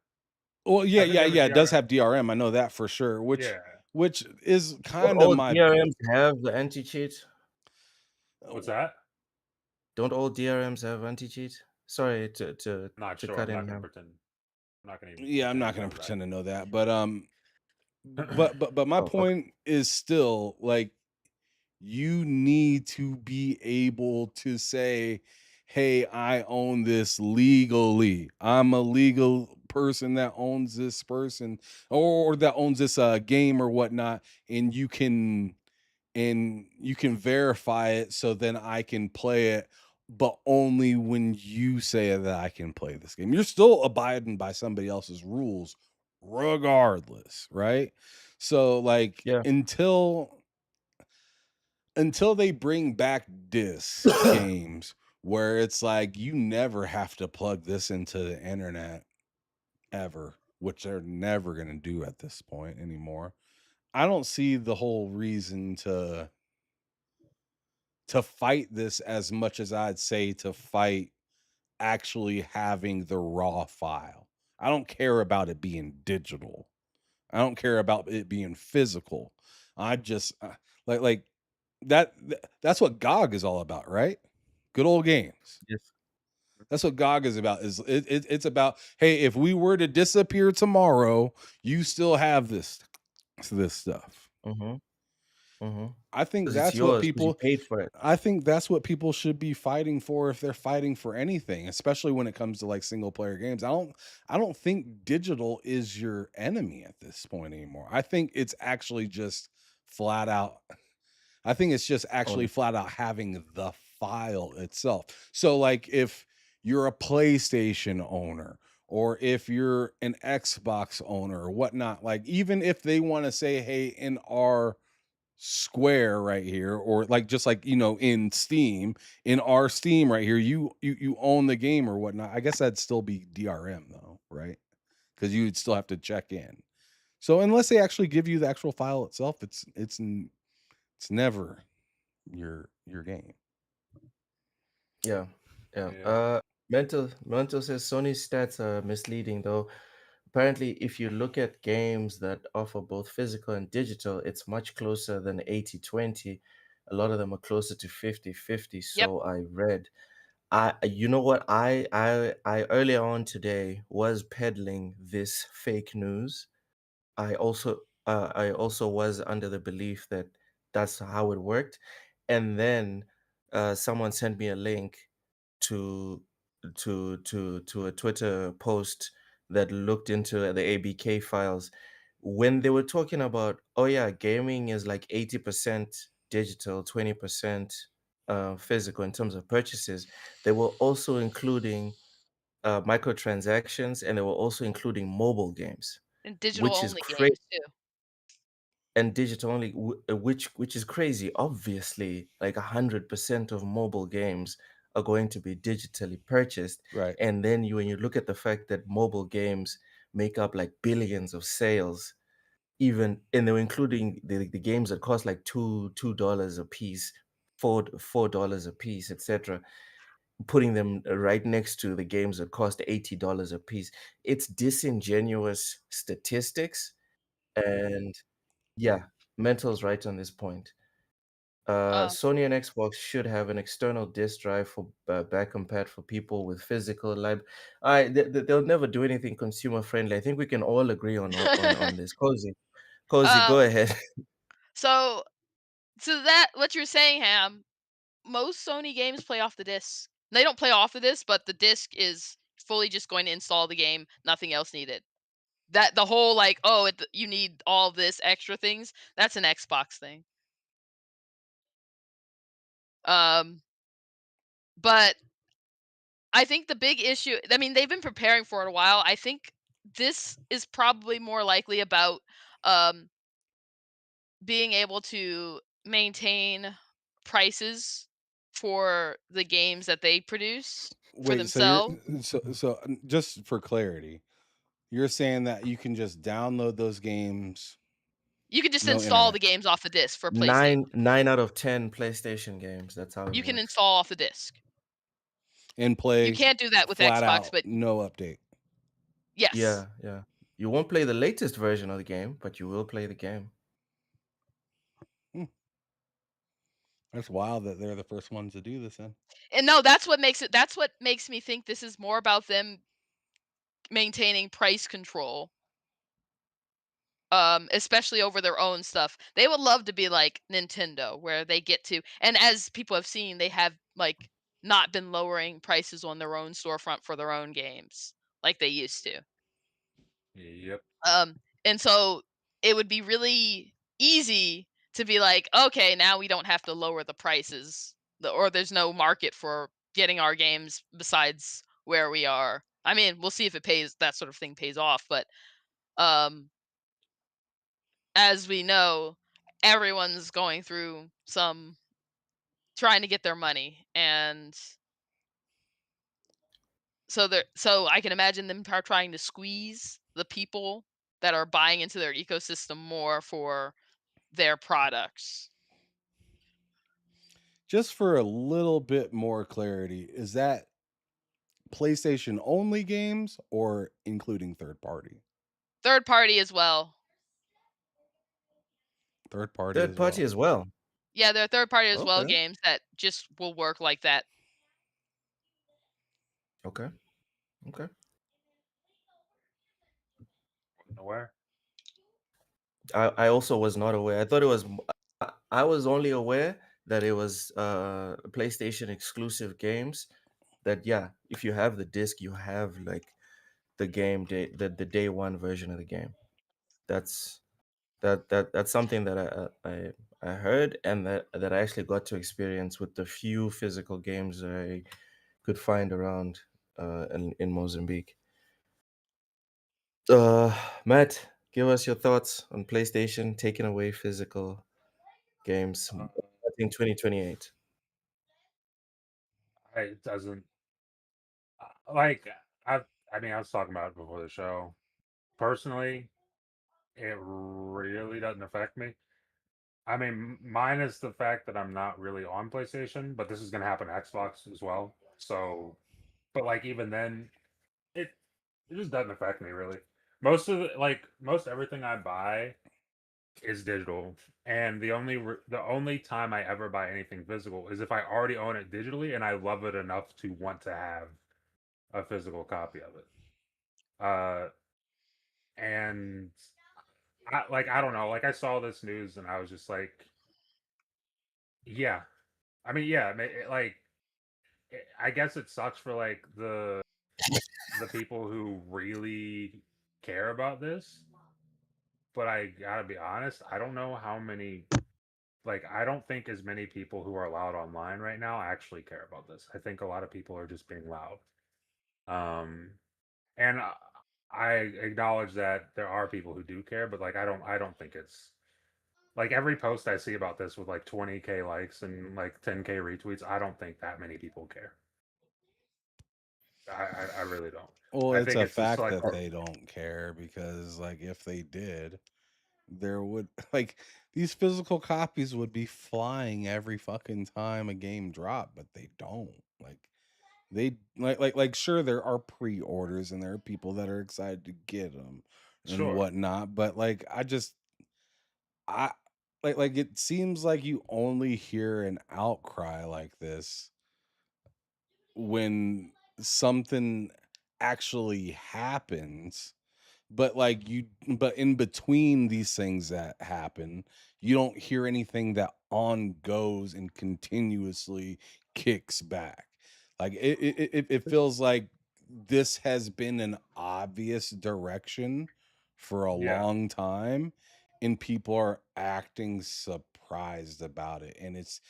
Well, yeah, I think yeah, they have a yeah. It does DRM. have DRM. I know that for sure. Which Yeah. which is Don't kind of all my. DRMs have the anti-cheat? What's that? Don't all DRMs have anti-cheat? Sorry Not to sure. cut I'm not in gonna now. pretend. I'm not gonna even Yeah, I'm pretend not to gonna know pretend to know that, but my Oh, okay. point is still like, you need to be able to say, hey, I own this legally. I'm a legal person that owns this person, or that owns this game or whatnot, and you can verify it, so then I can play it, but only when you say that I can play this game. You're still abiding by somebody else's rules regardless, right? So like, Yeah. until they bring back disc games where it's like you never have to plug this into the internet ever, which they're never going to do at this point anymore. I don't see the whole reason to fight this as much as I'd say to fight actually having the raw file. I don't care about it being digital. I don't care about it being physical. I just like that's what GOG is all about, right? Good old games. Yes. That's what GOG is about. It's about, hey, if we were to disappear tomorrow, you still have this stuff. Mhm. Mhm. I think 'Cause it's that's what yours, 'cause you people paid for it. I think that's what people should be fighting for if they're fighting for anything, especially when it comes to like single player games. I don't think digital is your enemy at this point anymore. I think it's actually just flat out I think it's just actually Only flat out having the file itself. So like if you're a PlayStation owner or if you're an Xbox owner or whatnot, like even if they want to say, hey, in our square right here or like just like in Steam, in our Steam right here, you own the game or whatnot. I guess that'd still be DRM though, right? Because you'd still have to check in. So unless they actually give you the actual file itself, it's never your game. Yeah. Yeah. Yeah. Mental says Sony's stats are misleading though. Apparently, if you look at games that offer both physical and digital, it's much closer than 80-20. A lot of them are closer to 50-50, Yep. so I read. You know what? I earlier on today was peddling this fake news. I also was under the belief that that's how it worked, and then someone sent me a link to to a Twitter post that looked into the ABK files when they were talking about, oh yeah, gaming is like 80% digital, 20% physical in terms of purchases. They were also including microtransactions, and they were also including mobile games, And digital which is only crazy, games too. and digital only, which is crazy. Obviously, like 100% of mobile games are going to be digitally purchased, Right. and then when you look at the fact that mobile games make up like billions of sales, even and they're including the games that cost like $2 a piece, $4 a piece, etc. Putting them right next to the games that cost $80 a piece. It's disingenuous statistics, and yeah, Mental's right on this point. Um, Sony and Xbox should have an external disk drive for back-compat for people with physical lib. They'll never do anything consumer friendly. I think we can all agree on this. Cozy, um, go ahead. so that what you're saying, Ham, most Sony games play off the disc. They don't play off of this, but the disc is fully just going to install the game, nothing else needed. That the whole like, oh, you need all this extra things, that's an Xbox thing. Um, but I think the big issue, I mean, they've been preparing for it a while. I think this is probably more likely about um being able to maintain prices for the games that they produce for Wait, so you're themselves. just for clarity, you're saying that you can just download those games, You can just no install the internet, games off the disc for PlayStation. Nine out of 10 PlayStation games. That's how it You can works. install off the disc. and You play can't do that with flat Xbox, out, but no update. yes. Yeah, yeah. You won't play the latest version of the game, but you will play the game. Hmm, that's wild that they're the first ones to do this then. And no, that's what makes me think this is more about them maintaining price control, especially over their own stuff. They would love to be like Nintendo, where they get to, and as people have seen, they have like not been lowering prices on their own storefront for their own games like they used to. Yep. And so it would be really easy to be like, okay, now we don't have to lower the prices, or there's no market for getting our games besides where we are. I mean, we'll see if it pays, that sort of thing pays off, but um, as we know, everyone's going through some trying to get their money, and so I can imagine them trying to squeeze the people that are buying into their ecosystem more for their products. Just for a little bit more clarity, is that PlayStation only games or including third party? Third party as well. Third party Third as party well. as well. Yeah, they're third party as well Okay. games that just will work like that. Okay. Okay. Aware. I also was not aware. I thought it was. I was only aware that it was PlayStation exclusive games. That yeah, if you have the disc, you have like the game day, the day one version of the game. That's that's something that I heard and that I actually got to experience with the few physical games I could find around in Mozambique. Matt, give us your thoughts on PlayStation taking away physical games. Uh, I think 2028. it doesn't like I. I mean, I was talking about it before the show. Personally, it really doesn't affect me. I mean, minus the fact that I'm not really on PlayStation, but this is gonna happen to Xbox as well. So, but like even then, it it just doesn't affect me really. Most everything I buy is digital, and the only time I ever buy anything physical is if I already own it digitally and I love it enough to want to have a physical copy of it. Uh, and I don't know, like I saw this news and I was just like, yeah. I mean, yeah, I guess it sucks for like the people who really care about this, but I gotta be honest, I don't know how many I don't think as many people who are allowed online right now actually care about this. I think a lot of people are just being loud. Um, and I acknowledge that there are people who do care, but I don't think it's like every post I see about this with like 20K likes and like 10K retweets. I don't think that many people care. I really don't. Well, I it's think a it's just fact like that they don't care because, like, if they did, there would like these physical copies would be flying every fucking time a game dropped, but they don't. They sure there are pre-orders and there are people that are excited to get them and sure, whatnot, but I it seems like you only hear an outcry like this when something actually happens, but in between these things that happen, you don't hear anything that on goes and continuously kicks back. Like it feels like this has been an obvious direction for a yeah, long time, and people are acting surprised about it, and it's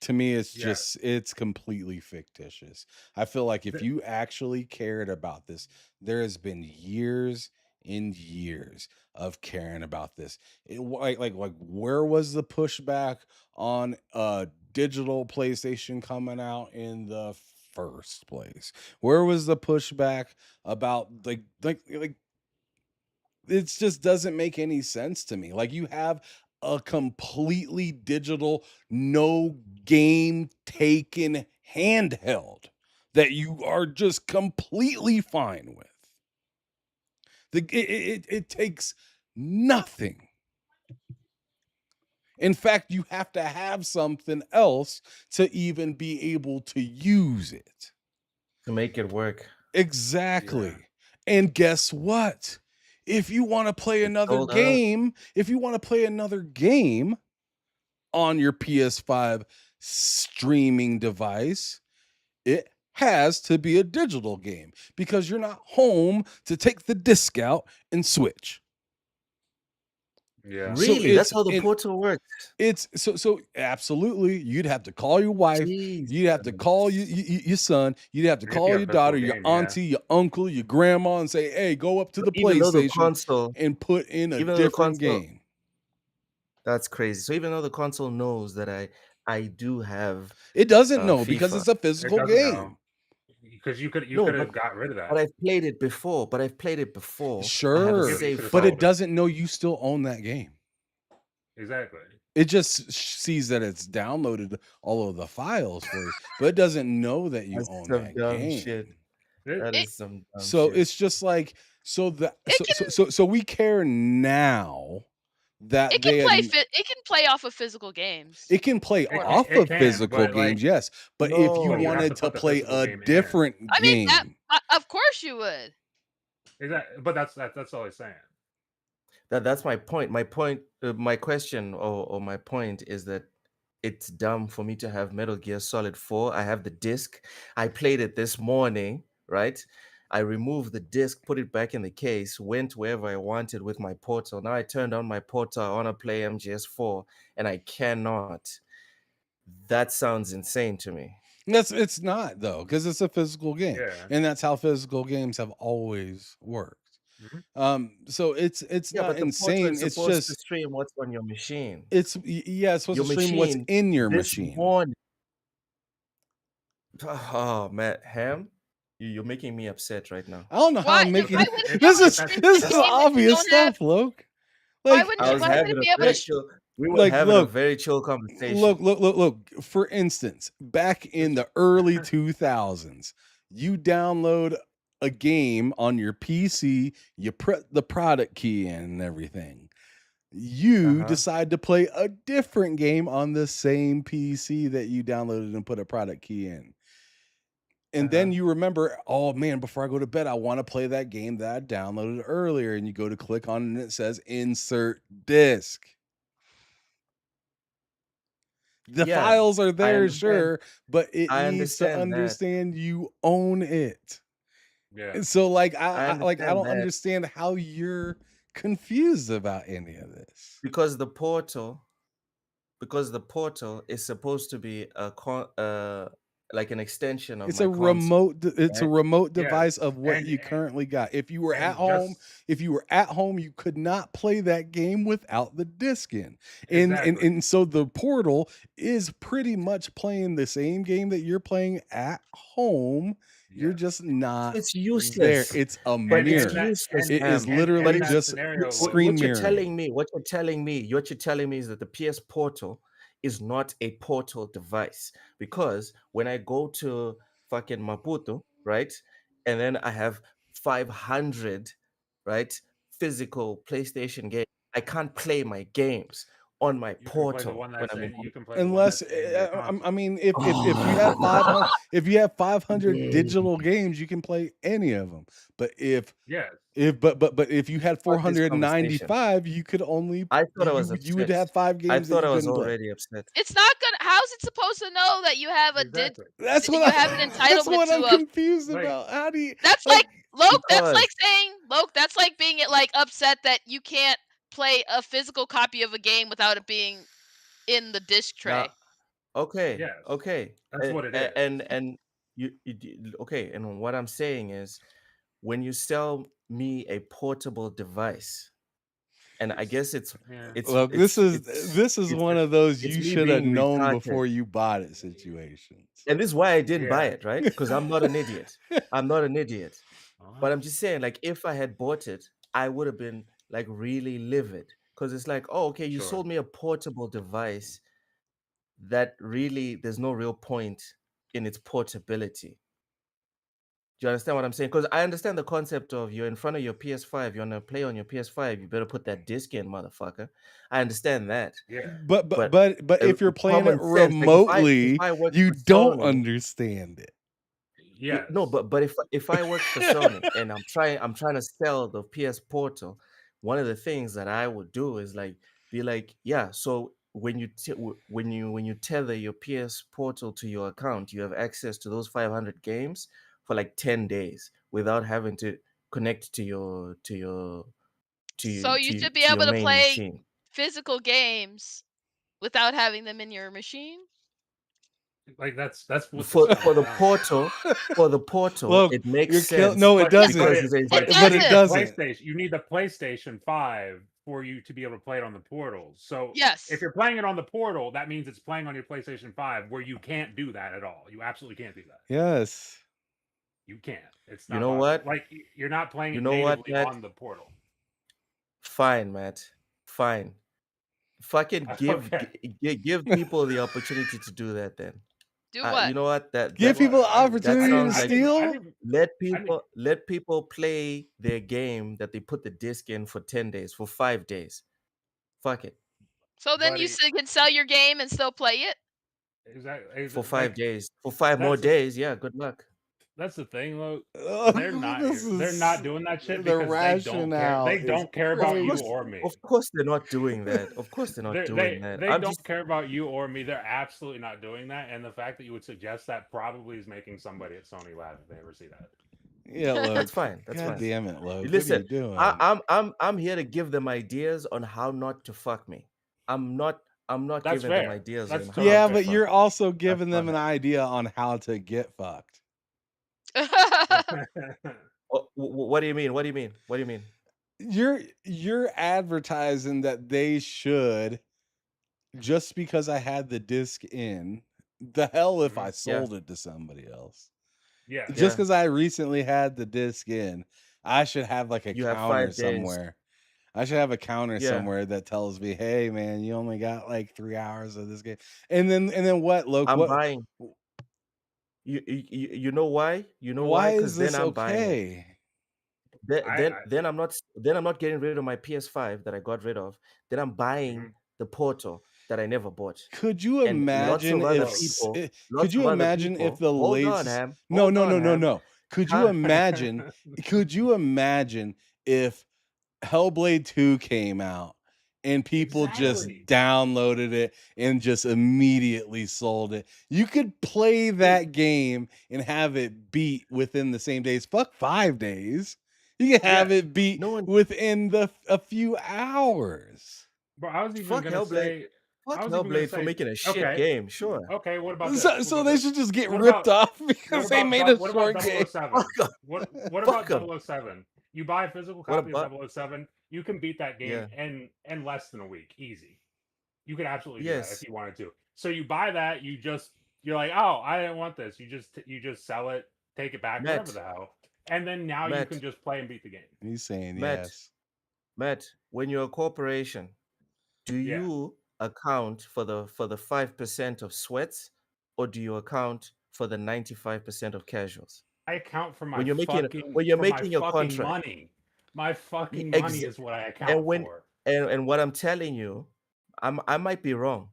to me yeah. it's completely fictitious. I feel like if Th- you actually cared about this, there has been years and years of caring about this. Where was the pushback on digital PlayStation coming out in the first place? Where was the pushback about it just doesn't make any sense to me. Like you have a completely digital, no game taken handheld that you are just completely fine with. It takes nothing. In fact, you have to have something else to even be able to use it. To make it work. yeah, Exactly. And guess what? If you want to play It's another sold out. game, if you want to play another game on your PS5 streaming device, it has to be a digital game because you're not home to take the disc out and switch. yeah, So Really? That's how the portal works. it's absolutely you'd have to call your wife, Jesus. you'd have to call your son, you'd have to if you call have your physical daughter, your game, yeah, auntie, your uncle, your grandma, and say, hey, go up to So the even though the PlayStation console, and put in a even though the different console, game. that's crazy. So even though the console knows that I do have It doesn't know because FIFA, it's a it physical doesn't know. game. because you No, could have got rid of but that. I've played it before. But I've played it before. I have a Yeah, Sure, but you save could have but it sold file. it. doesn't know you still own that game. Exactly. It just sees that it's downloaded all of the files for you, but it doesn't know that you That's own some that dumb shit. game. It, That It is some dumb So shit. it's just like it can so we care now that it can they had it can play off of physical games. it can play For can, off it of can, physical but like, games, yes, but if you but you have No, to wanted to put the play physical a game in. different I mean that game, of course you would. Exactly. But that's all he's saying. that's my point. My question or my point is that it's dumb for me to have Metal Gear Solid 4. I have the disc. I played it this morning, right? I removed the disc, put it back in the case, went wherever I wanted with my portal. Now I turned on my portal, I want to play MGS4, and I cannot. That sounds insane to me. it's not though, because it's a physical game, Yeah. and that's how physical games have always worked. Hmm. So it's Yeah, not but the portal insane. is It's supposed to just stream what's on your machine. yeah, it's supposed Your to stream what's machine in your this machine. morning. Oh man, Ham, you're making me upset right now. I don't know how Why I'm But making why that, it. wouldn't you be able This to is stream this a is game if you obvious don't have stuff, Luke. why Like wouldn't I you was why wouldn't having it a be able to very like chill. We were like having a look very chill conversation. look. For instance, back in the early 2000s, you download a game on your PC, you put the product key in and everything. You Uh-huh. decide to play a different game on the same PC that you downloaded and put a product key in. And Uh-huh. then you remember, oh man, before I go to bed, I want to play that game that I downloaded earlier. And you go to click on it and it says insert disk. The Yeah, files are I there, understand. sure, but it I needs to understand that. understand you own it. yeah. And so like I I understand don't that understand how you're confused about any of this. because the portal is supposed to be like an extension of my console, It's a right? remote Yes. device of what And you currently got. and just If you were at home, you could not play that game without the disc in. exactly. And so the portal is pretty much playing the same game that you're playing at home. You're Yes. just So not it's there. useless. It's a But And it's in mirror. that useless, It is Ham. and But literally in it's that just scenario, screen mirroring. what you're telling me is that the PS Portal is not a portal device because when I go to fucking Maputo, right, and then I have 500, right, physical PlayStation games, I can't play my games on my you can play the portal one when that's I'm in. in you can play the one Unless that's in your I console. mean, if you have Oh. 500 if you have 500 digital games, you can play any of them. But Yes. but if you had Fuck this conversation. 495, you could only I thought I was you would upset. have 5 I games that thought you I was couldn't play. already upset it's not gonna how's it supposed to know that you have a Exactly. That's what you have an that's entitlement what to I'm a confused Like about. How do you that's like like Loke, that's because like saying Loke, that's like being like upset that you can't play a physical copy of a game without it being in the disc now, tray. okay, yes. okay, That's what it is. and okay, and what I'm saying is, when you sell me a portable device, and I guess Yeah. look, this is one of those it's you me should have being known retarded, before you bought it situations. and this is why I didn't buy Yeah. it, right? Because I'm not an idiot. I'm not an idiot. But Alright. I'm just saying, like, if I had bought it, I would have been like really livid because it's like, oh, okay, you Sure. sold me a portable device that really there's no real point in its portability. Do you understand what I'm saying? Because I understand the concept of you're in front of your PS5, you want to play on your PS5, you better put that disc in, motherfucker. I understand that. Yeah. But But if you're playing it common sense, like if remotely, I worked you for don't Sony, understand it. no, Yes. but if I worked for Sony and I'm trying to sell the PS Portal, one of the things that I would do is like be like, yeah, so when you tether your PS Portal to your account, you have access to those 500 games for like 10 days without having to connect So you should be to your able to main play machine. physical games without having them in your machine? Like that's what this comes For the down to. portal, Look, it makes you're kill sense no, it doesn't. because it is It like But it You need the doesn't. doesn't. PlayStation. You need the PlayStation 5 for you to be able to play it on the portal. So if Yes. you're playing it on the portal, that means it's playing on your PlayStation 5 where you can't do that at all. You absolutely can't do that. Yes. You can't. It's You not know possible. what? Like you're not playing You it know what, natively Matt? on the portal. Fine, Matt. Fine. Fucking Okay. give people the opportunity to do that then. Do what? You know what? Give people the That opportunity to sounds like steal. let people play their game that they put the disc in for 10 days, for 5 days. Fuck it. So then you Buddy, can sell your game and still play it? exactly. For 5 Like days. For 5 more that's the days. Yeah, good luck. that's the thing, though. This They're is not doing that shit the because they don't care. rationale They is don't care Of about you course, crazy. or me. of course they're not doing that. Of course they're not doing that. They I'm don't just care about you or me. They're absolutely not doing that. And the fact that you would suggest that probably is making somebody at Sony laugh if they ever see that. Yeah, That's Loke. fine. That's God fine. damn it, Loke. What are Listen, you doing? I'm here to give them ideas on how not to fuck me. I'm not That's giving them fair. ideas That's on how totally Yeah, not to but fair. fuck you're me. also That's giving them fine. an idea on how to get fucked. What do you mean? What do you mean? What do you mean? You're advertising that they should, just because I had the disc in. The hell if I Mhm. Yeah. sold it to somebody else. Yeah. Just Yeah. because I recently had the disc in, I should have like a You have counter 5 days. somewhere. I should have a counter Yeah. somewhere that tells me, "Hey, man, you only got like 3 hours of this game." And then what, Loke? I'm What? buying. You know why? You know why? Why is Because then this I'm buying it. okay? I Then I'm not getting rid of my PS5 that I got rid of. Then I'm buying mhm. the Portal that I never bought. Could you And imagine if Bro. could you imagine if the hold on, latest Ham. No, Hold no, on, no, no, Ham. no. Huh? Could you imagine if Hellblade 2 came out and people just Exactly. downloaded it and just immediately sold it? You could play that game and have it beat within the same days. Fuck 5 days. You can have Yeah. it beat No one within a few hours. Bro, I was even fuck gonna Hellblade. say Fuck Hellblade for making a shit okay. game. Sure. Okay, what about this? So, What so about they this? should just get What ripped about off because they made a short game. 007? Fuck 'em. What Fuck about 'em. 007? You buy a physical What copy of about 007, you can beat that game yeah. in less than a week, easy. You could absolutely do that if Yes. you wanted to. So you buy that, you're like, "Oh, I didn't want this." You just sell it, take it back, whatever Matt. the hell. And then now you can Matt. just play and beat the game. He's saying Matt. yes. Matt. When you're a corporation, do Yeah. you account for the 5% of sweats, or do you account for the 95% of casuals? I account for When you're making your fucking contract, money. My y- fucking money ex- is what I and account when for. and what I'm telling you, I might be wrong,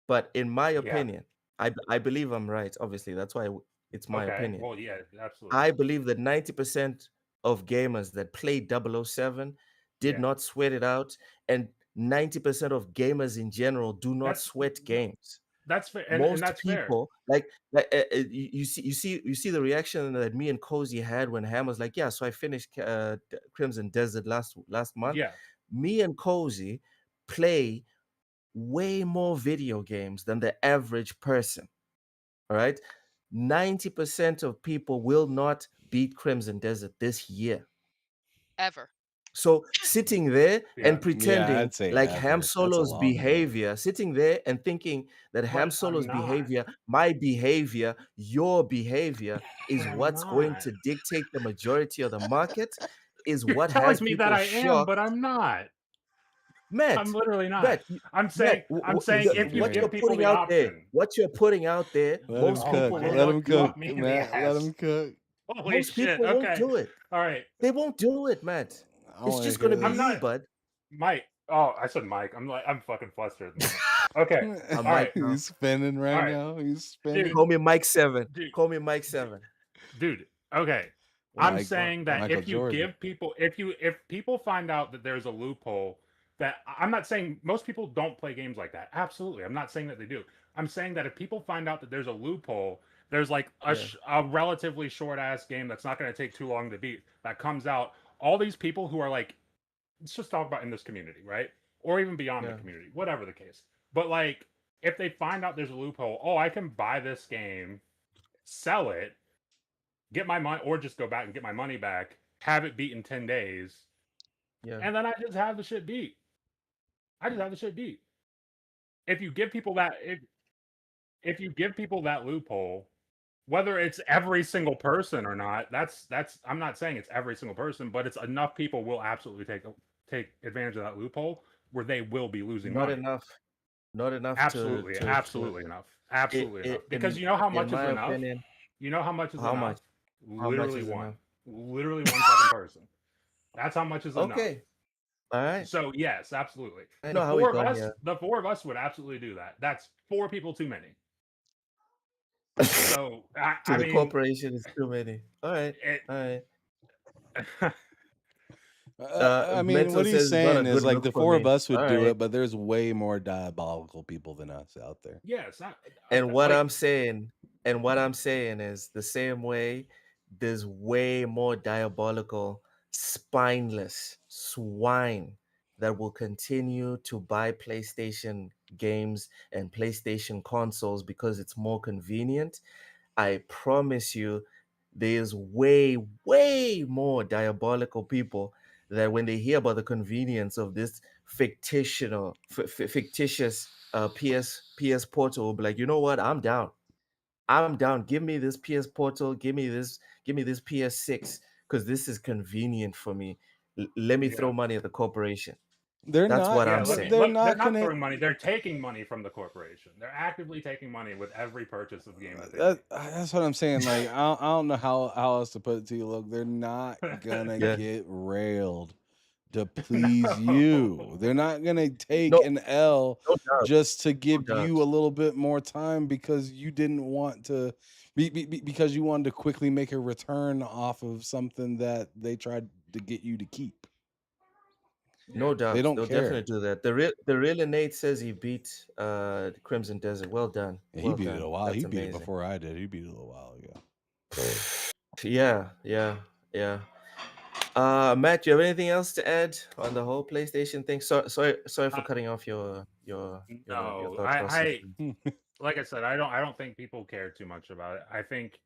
but in my Yeah. opinion, I believe I'm right. Obviously, that's why it's my Okay. opinion. Well, yeah, absolutely. I believe that 90% of gamers that played 007 did Yeah. not sweat it out, and 90% of gamers in general do not That's sweat games. that's fair, and Most that's fair. people you see the reaction that me and Cozy had when Ham was like, "Yeah, so I finished Crimson Desert last month." Yeah. Me and Cozy play way more video games than the average person. All right, 90% of people will not beat Crimson Desert this year. Ever. So sitting there Yeah. and Yeah, pretending I'd say like Ham ever. That's a Solo's long way. behavior, sitting there and thinking that Ham But I'm Solo's not. behavior, my behavior, your behavior is But I'm what's going not. to dictate the majority of the market is You're what telling has me that people I am, shocked. but I'm not. I'm Matt, literally not. Matt, Matt, I'm saying if you what you're give people putting the out there, option. Let him most Oh cook. people will man, Let not him you do. cook, got me in the Matt. Let ass. him cook. Holy Most shit. people won't Okay. do it. All right. They won't do it, Matt. I It's want to just hear gonna be I'm this. you, not bud. Mike. Oh, I said Mike. I'm fucking flustered at the moment. Okay. I'm All Mike right. now. He's spinning All right right. now. He's Dude. spinning. Call me Mike 7. Dude. Call me Mike Dude. 7. Dude. Okay. I'm Like saying that Michael if you Jordan. give people if people find out that there's a loophole that I'm not saying most people don't play games like that. Absolutely. I'm not saying that they do. I'm saying that if people find out that there's a loophole, there's like Yeah. a relatively short ass game that's not going to take too long to beat that comes out, all these people who are like, let's just talk about in this community, right? Or even beyond the Yeah. community, whatever the case. But like if they find out there's a loophole, oh, I can buy this game, sell it, get my money, or just go back and get my money back, have it beat in 10 days, Yeah. and then I just have the shit beat. I just have the shit beat. If you give people that if you give people that loophole, whether it's every single person or not, that's I'm not saying it's every single person, but it's enough people will absolutely take advantage of that loophole where they will be losing Not money. enough. Not enough Absolutely, absolutely enough. Absolutely enough. Because in you know how in much is my enough? opinion. You know how much is How enough? much? How much Literally is one. enough? Literally one fucking person. That's how much is enough. Okay. All right. So yes, absolutely. I know how we got here. The four of us would absolutely do that. That's four people too many. So To I the mean, corporation is too many. All right. it, All right. I mean, Mental what he's says it's not a saying is good like look the for four of me. us would All do right. it, but there's way more diabolical people than us out there. yes, And what like I'm saying, is the same way there's way more diabolical, spineless swine that will continue to buy PlayStation games and PlayStation consoles because it's more convenient. I promise you, there's way, way more diabolical people that when they hear about the convenience of this fictitious PS Portal, will be like, you know what? I'm down. I'm down. Give me this PS Portal. Give me this PS6 because this is convenient for me. Let me yeah. throw money at the corporation. They're That's not. what Yeah, I'm saying. They're they're not not gonna. throwing money. They're taking money from the corporation. They're actively taking money with every purchase of game that they That's what I'm saying. Like I don't know how else to put it to you. Look, they're not gonna Yeah. get railed to make. please you. They're not gonna take No, an L no doubt. just to No give doubt. you a little bit more time because you didn't want to because you wanted to quickly make a return off of something that they tried to get you to keep. Yeah. No They doubt. don't They'll definitely care. do that. The real Nate says he beat the Crimson Desert. Well done. Yeah, he Well beat it a done. while. He That's beat it amazing. before I did. He beat it a little while ago. Yeah, yeah, yeah. Matt, do you have anything else to add on the whole PlayStation thing? Sorry for Uh, cutting off your no, thought process. like I said, I don't think people care too much about it. I think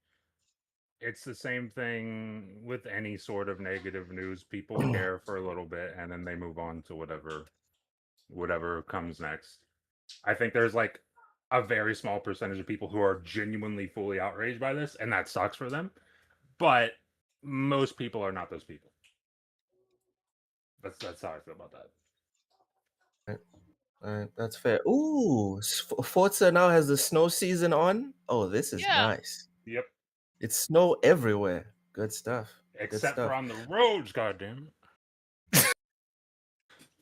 it's the same thing with any sort of negative news. People care for a little bit and then they move on to whatever comes next. I think there's like a very small percentage of people who are genuinely fully outraged by this, and that sucks for them. But most people are not those people. That's how I feel about that. All right, that's fair. Ooh, Forza now has the snow season on. Oh, this is Yeah. nice. Yep. It's snow everywhere. Good stuff. Good Except for stuff. on the roads, goddamn it.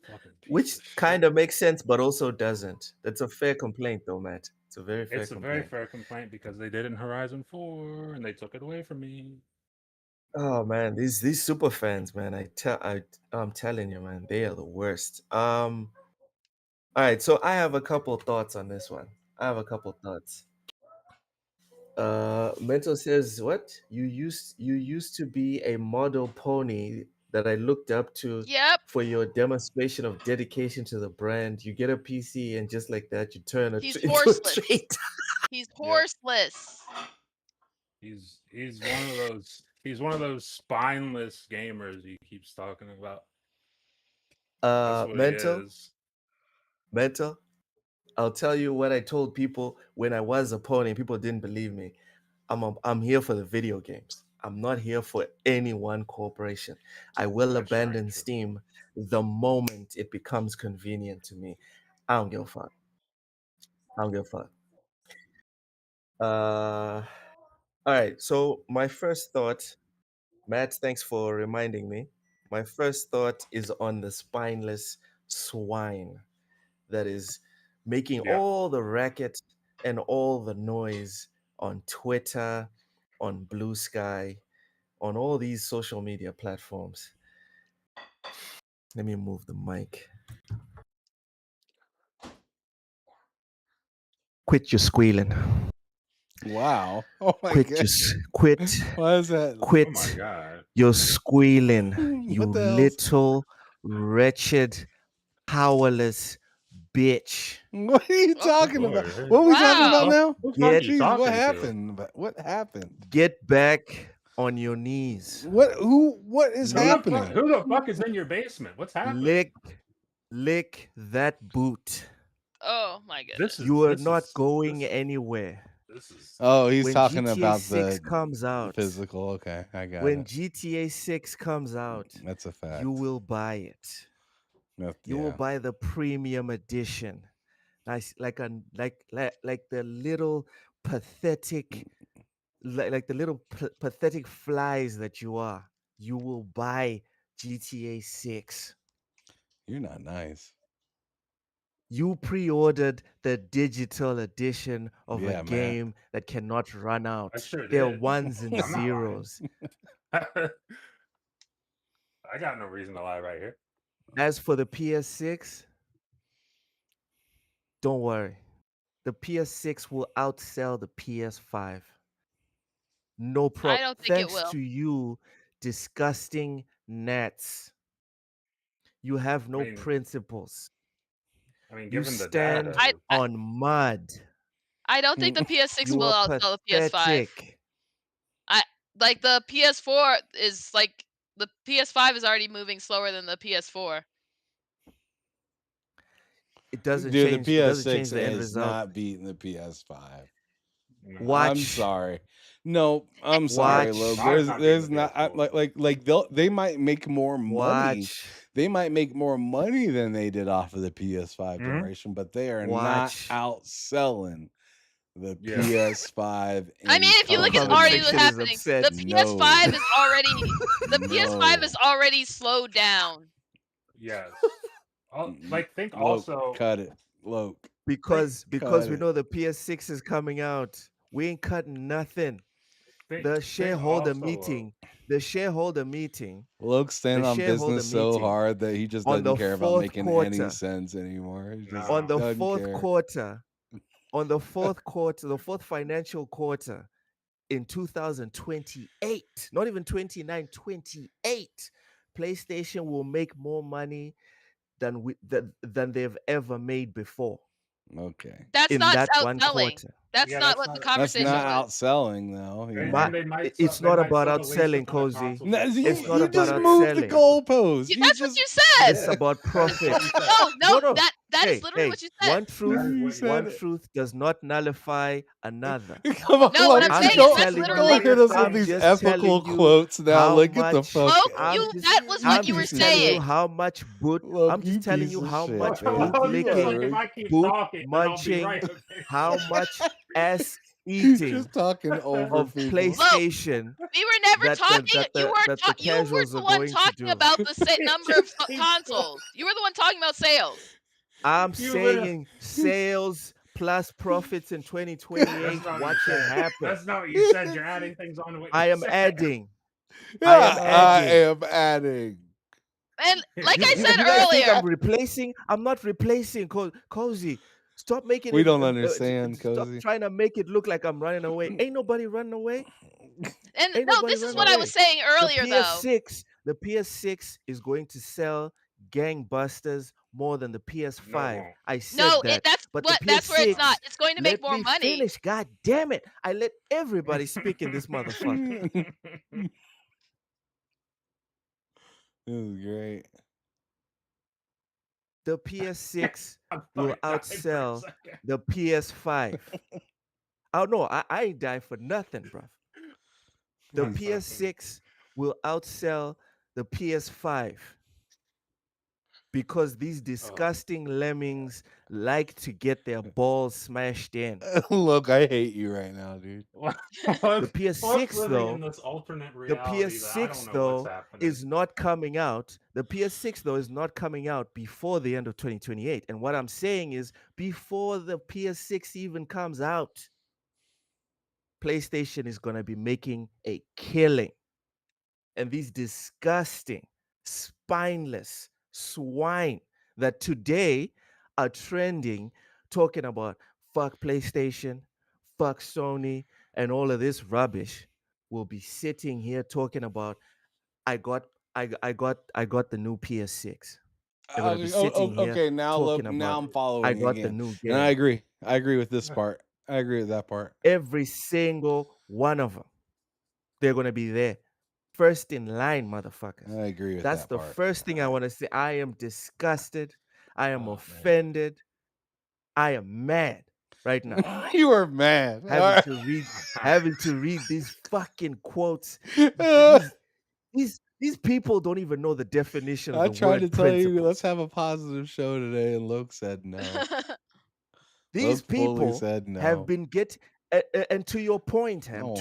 Fucking piece Which of kind shit. of makes sense, but also doesn't. That's a fair complaint, though, Matt. It's a very fair It's a very complaint. fair complaint because they did in Horizon 4 and they took it away from me. Oh man, these super fans, man. I'm telling you, man, they are the worst. All right, so I have a couple thoughts on this one. I have a couple thoughts. Mental says, "What you used to be a model pony that I looked up to Yep. for your demonstration of dedication to the brand. You get a PC, and just like that, you turn He's into a horseless. traitor." He's Yep. horseless. He's one of those spineless gamers he keeps talking about. That's what he Mental, is. mental. I'll tell you what I told people when I was a pony. People didn't believe me. I'm here for the video games. I'm not here for any one corporation. I will That's very abandon true. Steam the moment it becomes convenient to me. I don't give a fuck. I don't give a fuck. All right. So my first thought, Matt, thanks for reminding me. My first thought is on the spineless swine that is making Yeah. all the racket and all the noise on Twitter, on Blue Sky, on all these social media platforms. Let me move the mic. Quit your squealing. Wow. Oh my Quit god. your quit Why is that? Oh my quit god. your squealing, you What the hell's little wretched powerless bitch. what are you Oh, talking about? Lord. What are we talking about wow. now? Who the fuck are Get you Jeez, what talking to? happened? What happened? get back on your knees. What is Lick happening? Who the fuck is in your basement? What's happening? lick lick that boot. Oh my This goodness. is You are this not is going this anywhere. This is Oh, he's When talking GTA about 6 the comes out, physical. Okay, I got when it. GTA 6 comes out, That's a you fact. will buy it. You will Yeah. buy the premium edition. Nice, like the little pathetic, like the little pathetic flies that you are. You will buy GTA 6. You're not nice. You pre-ordered the digital edition of a Yeah, Matt. game that cannot run I out. sure They're did. ones and I'm not lying. zeros. I got no reason to lie right here. As for the PS6, don't worry. The PS6 will outsell the PS5. No I prob. don't think it Thanks will. to you, disgusting gnats. You have I no mean, principles. You given the stand data, on mud. I don't think the PS6 You will are outsell the PS5. pathetic. I like the PS4 is like the PS5 is already moving slower than the PS4. It doesn't Dude, the change. It doesn't change PS6 the end is result. not beating the PS5. no, I'm Watch. sorry. No, I'm sorry, Loeb. Watch. Five's not beating There's the not PS4. like they might make more money. Watch. They might make more money than they did off of the PS5 Mhm. generation, but they are not Watch. outselling the Yeah. PS5 in I mean, if you look at Comment already section what's is happening, upset. the PS5 is already the PS5 is No. already slowed down. Yes. Like think Loke, also cut it. Loke. Because cut we it. know the PS6 is coming out. We ain't cutting nothing. think The think shareholder also meeting. The shareholder meeting. Loke's standing The on shareholder business so meeting hard that he just on doesn't the care about fourth making any quarter. sense anymore. He just On the doesn't fourth care. quarter. On the fourth quarter, the fourth financial quarter in 2028, not even 29, 28, PlayStation will make more money than they've ever made before Okay. That's in not that one outselling. quarter. That's Yeah, not that's what the not- That's conversation not was. outselling though. You and, know? and they might. It's they not might about sell the least outselling, amount of Cozy. consoles No, that you, It's sold not you in about just history. moved the outselling. goalpost. You That's just what you said. It's about That is profit. what you said. No, No. that is Hey, literally hey, what you said. one truth, That is what you said one it. truth does not nullify another. Come on, No, what Loke. I'm I'm saying just is that's telling literally Don't hit us I'm with these just ethical telling you quotes now. how Look, get the much fuck. Loke, I'm you just that was You what I'm you were just piece of telling you shit. saying. how much boot Look, I'm you just telling piece you of how shit, much man. boot He's just like, licking, if I keep boot talking, then I'll be munching, right. Okay. how much ass You're eating just talking over of people. Loke, PlayStation we were never that talking. the You were casuals the are one going to talking do. about the number of Just keep consoles. You were the one talking about sales. I'm You literally. saying sales plus profits in That's 2028. not what you Watch it said. happen. That's not what you said. You're adding things on to what you I am said. adding. Yeah, I am I adding. am adding. And like I You said guys think earlier, I'm replacing? I'm not replacing Cozy. Stop making We it. don't understand, Stop Cozy. trying to make it look like I'm running away. Ain't nobody running away. and Ain't no, nobody this is running what I away. was saying earlier though. The PS6 is going to sell gangbusters more than the No, it PS5. won't. I said No, that. But the that's where it's not. PS6, It's going to make let more me money. finish. God damn it. I let everybody speak in this motherfucker. This is great. The PS6 I will thought I died for a outsell second. the PS5. Oh no, I ain't die for nothing, bruv. The I'm sorry. PS6 will outsell the PS5 because these disgusting lemmings like to get their balls smashed in. Look, I hate you right now, dude. The Look PS6 living though, in this alternate the reality that I don't PS6 know what's though happening. is not coming out. The PS6 though is not coming out before the end of 2028. And what I'm saying is before the PS6 even comes out, PlayStation is going to be making a killing. And these disgusting, spineless swine that today are trending, talking about fuck PlayStation, fuck Sony, and all of this rubbish, will be sitting here talking about I got I got the new PS6. They're gonna be sitting here Okay, now talking look, now about I'm I following got the again. new And I game. agree. I agree with this part. I agree with that part. Every single one of them, they're gonna be there. First in line, motherfuckers. I agree with That's that the part. first thing I want to say. I am disgusted. I am Oh, man. offended. I am mad. right now. You are mad. Having All to read having to read these fucking quotes. right. These people don't even know the definition of I the tried to word tell you let's principles. have a positive show today, and Luke said no. These Luke fully people said have no. been and to your point, I Ham, want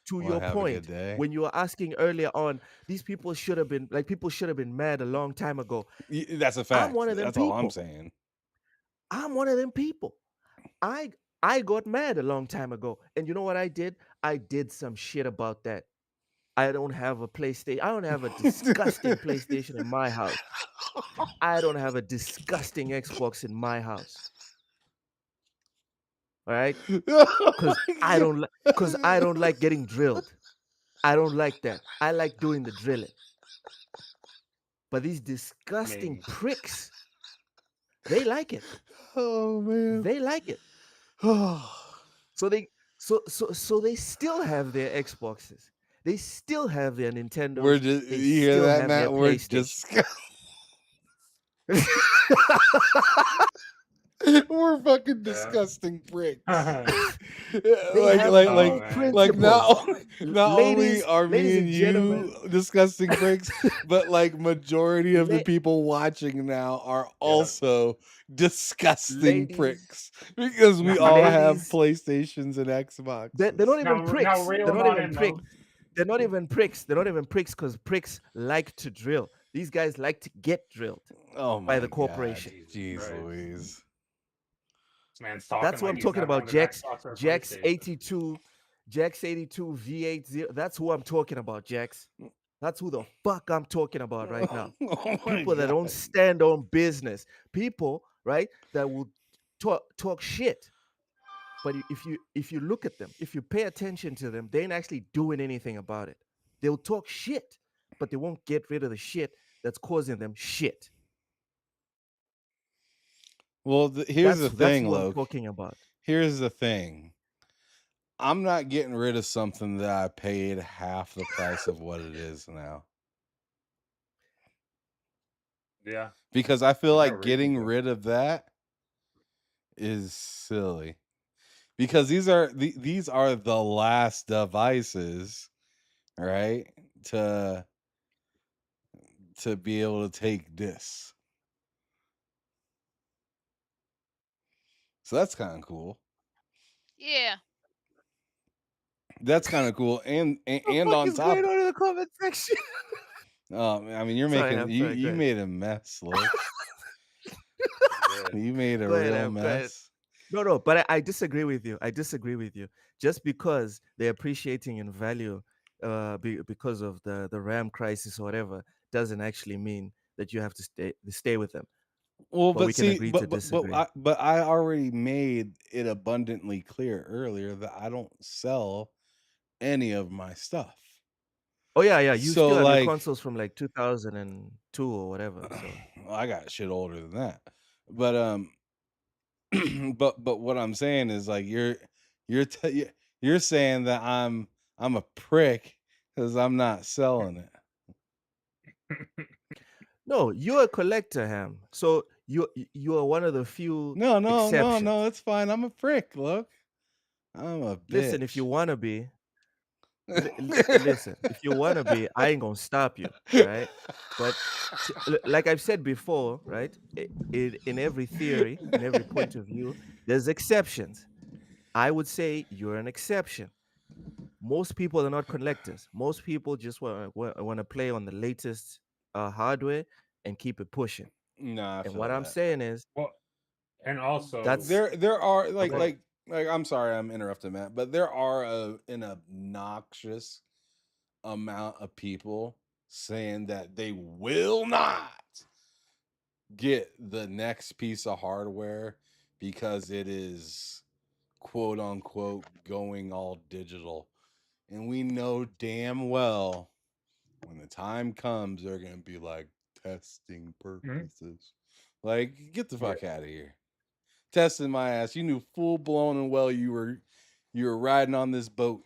to want your to have a good point, day. when you were asking earlier on, these people should have been like people should have been mad a long time ago. That's a I'm fact. one of them That's all I'm people. saying. I'm one of them people. I I got mad a long time ago. And you know what I did? I did some shit about that. I don't have a PlayStation. I don't have a disgusting PlayStation in my house. I don't have a disgusting Xbox in my house. All right? Cuz I don't like getting drilled. I don't like that. I like doing the drilling. But these I disgusting mean, pricks, they like it. Oh man. They like it. So they still have their Xboxes. They still have their We're Nintendos. just They you hear still that, have their Matt? We're PlayStation. just we're fucking yeah. disgusting pricks. They like have like Oh no like man. like principles. not only are Ladies me and and you gentlemen, disgusting pricks, but like majority of the la- people watching now are Yeah. also disgusting ladies, pricks because we all Now, have ladies, PlayStations and they're Xboxes. not even now pricks. reel They're them not on even in pricks. though. They're not even pricks. They're not even pricks because pricks like to drill. These guys like to get drilled Oh by my the god. corporation. Jesus Jeez Christ. Louise. This man's talking That's what like I'm he's talking never about. owned an Xbox or a Jax PlayStation. 82, Jax 82 V80. That's who I'm talking about, Jax. That's who the fuck I'm talking about right now. Oh my People that don't god. stand on business. People, right, that will talk shit. But if you look at them, if you pay attention to them, they ain't actually doing anything about it. They'll talk shit, but they won't get rid of the shit that's causing them shit. Well, here's the That's thing, who I'm Loke. talking about. Here's the thing. I'm not getting rid of something that I paid half the price of what it is now. Yeah. Because I feel There's no like reason getting to. rid of that is silly. Because these are the last devices, right? To to be able to take this. So that's kind of cool. Yeah. That's kind of cool. And, What the and fuck on is going top, on in the comment section? I mean, you're Sorry, making I'm sorry. Go you ahead. made a mess, look. He did. You made a Go ahead, real Am. Go ahead. mess. No, but I disagree with you. I disagree with you. Just because they're appreciating in value, because of the RAM crisis or whatever, doesn't actually mean that you have to stay with them. Well, But but we can see, agree to disagree. but I already made it abundantly clear earlier that I don't sell any of my stuff. Oh yeah, yeah. You So still have your like, consoles from like 2002 or whatever. So well, I got shit older than that. But but what I'm saying is like you're saying that I'm a prick because I'm not selling it. no, you're a collector, Ham. So you are one of the few No, exceptions. it's fine. I'm a prick. Look, I'm a Listen, if you bitch. wanna be, listen, if you wanna be, I ain't gonna stop you, right? But like I've said before, right? In every theory, in every point of view, there's exceptions. I would say you're an exception. Most people are not collectors. Most people just want to play on the latest hardware and keep it pushing. Nah, I And feel what I'm that. saying is Well, and also, that's There are okay. like I'm sorry I'm interrupting Matt, but there are an obnoxious amount of people saying that they will not get the next piece of hardware because it is quote unquote going all digital. And we know damn well when the time comes they're going to be like testing mhm, purposes. Like get the yeah, fuck out of here. Testing my ass. You knew full blown and well you were riding on this boat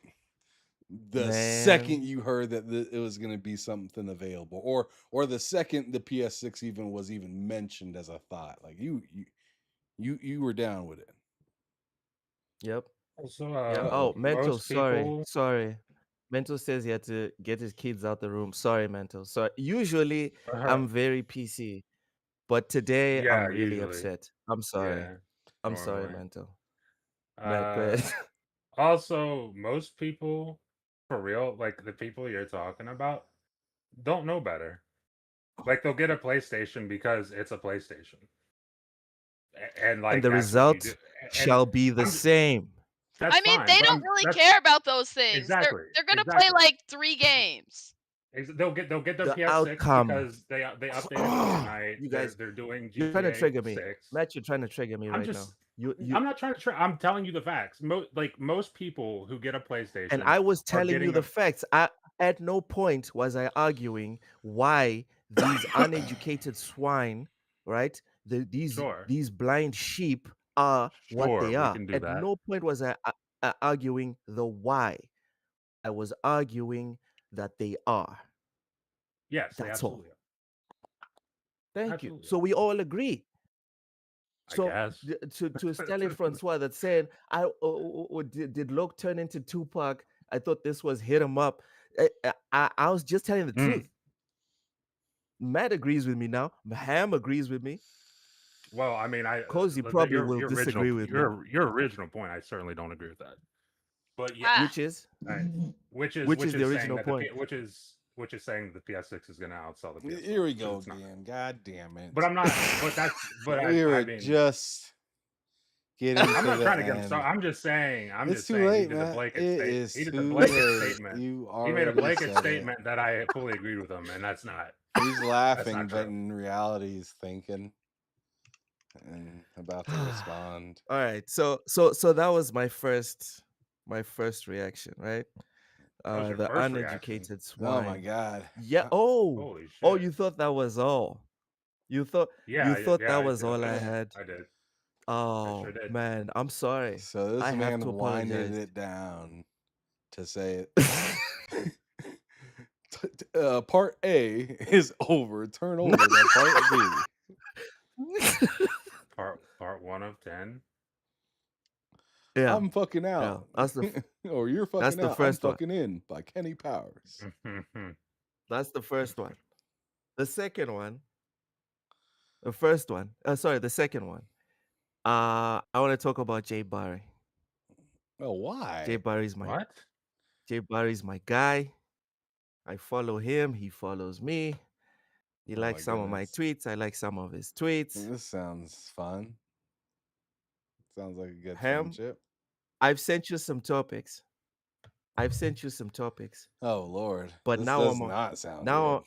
the Man, second you heard that it was going to be something available, or the second the PS6 even was even mentioned as a thought. Like you were down with it. Yep. Also, Yep. Oh, Uh-oh. Mental, most sorry. people, Sorry. Mental says he had to get his kids out the room. Sorry, Mental. So usually I'm very PC, but today yeah, I'm really usually, upset. I'm sorry. yeah, I'm sorry, normally. Mental. Matt, go Uh, ahead. Also, most people, for real, like the people you're talking about, don't know better. Like they'll get a PlayStation because it's a PlayStation, and And like the that's what you do. result And shall be the I'm same. that's I mean, fine, they but don't I'm really that's care about those things. They're exactly, they're gonna play exactly. like 3 games. They'll get their The PS6 outcome. because they updated Fortnite. You They're guys, they're doing you're trying to GTA trigger me. 6. Matt, you're trying to trigger me I'm right now. just You I'm not trying to try. I'm telling you the facts. Most people who get a and PlayStation I was are telling you getting the a facts. I at no point was I arguing why these uneducated swine, right? sure, These blind sheep are what sure, they we are. can do At that. no point was I arguing the why. I was arguing that they are. Yes, they That's all. absolutely are. Thank you. Absolutely So are. we all agree. I So guess. to Stanley Francois that's saying, did Loke turn into Tupac? I thought this was hit him up. I was just telling the Mm. truth. Matt agrees with me now. Ham agrees with me. Well, I mean, Cozy probably will your original disagree with me, your original point. I certainly don't agree with that. But Ah, yes, which is right. which Which is the is saying original that point. which is saying the PS6 is going to outsell the Here PS5, we which go it's not. again. God damn But it. I'm not. But that's. But We I were mean, just getting I'm to not the trying to get him started. end. I'm just saying. It's too He late, did the man. blanket It state. is He did the too blanket late. statement. You He made a already blanket said it. statement that I fully agreed with him, and that's not. He's That's laughing, not but true. in reality, he's thinking and about to respond. All right. So that was my first reaction, right? That was your The first reaction. uneducated Oh my swine. God. Yeah. Oh. Holy Oh, shit. you thought that was all. You thought Yeah, that I was did. all I had. I did. I sure Oh did. man, I'm sorry. So I this have man to winded apologize. it down to say it. Part A is over. Turn over to part B. Part 1 of 10. Yeah, I'm fucking yeah. out. Or you're That's fucking the out. I'm first one. fucking in by Kenny Powers. That's the first one. The second one, the first one. Sorry, the second one. I want to talk about Jay Barry. Oh, Jay why? Barry's my What? Jay Barry's my guy. I follow him. He follows me. He Oh my likes some of my goodness. tweets. I like some of his tweets. This sounds fun. Sounds like a good Ham, friendship. I've sent you some topics. I've sent you some topics, Oh Lord. but This now does not sound good. now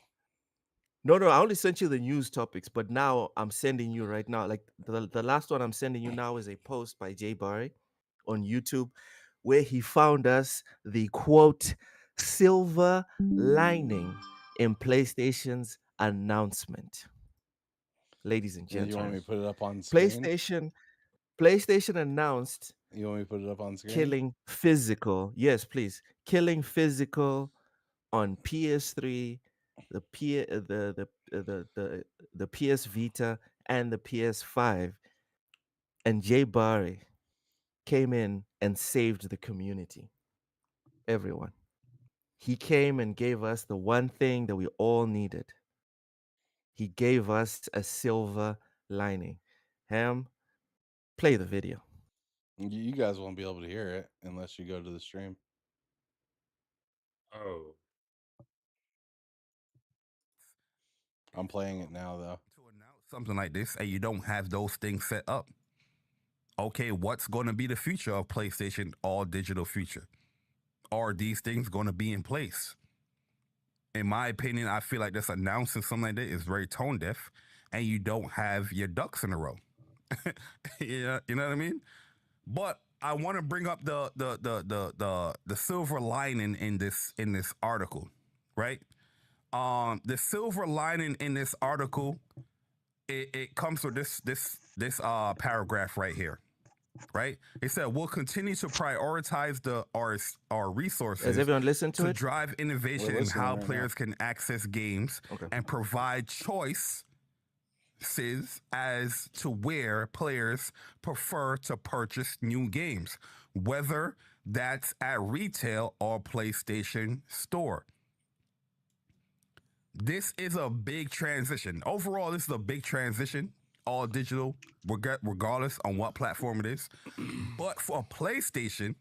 no, I only sent you the news topics, but now I'm sending you right now. Like the last one I'm sending you now is a post by Jay Barry on YouTube where he found us the quote silver lining in PlayStation's announcement. Ladies and You want me gentlemen, to put it up on screen? PlayStation announced You want me to put it up on screen? killing physical. Yes, please. Killing physical on PS3, the PS Vita and the PS5, and Jay Barry came in and saved the community. Everyone. He came and gave us the one thing that we all needed. He gave us a silver lining. Ham, play the video. You guys won't be able to hear it unless you go to the stream. Oh. I'm playing it now though. To announce something like this and you don't have those things set up. Okay, what's going to be the future of PlayStation all digital future? Are these things going to be in place? In my opinion, I feel like this announcing something like that is very tone deaf and you don't have your ducks in a row. Yeah, you know what I mean? But I want to bring up the silver lining in this article, right? The silver lining in this article, it comes with this paragraph right here, right? It said we'll continue to prioritize our resources Has everyone listened to to it? drive innovation We're in listening how right players can access games Okay. and provide choices as to where players prefer to purchase new games. whether that's at retail or PlayStation Store. This is a big transition. Overall, this is a big transition, all digital, regardless on what platform it is. But for PlayStation,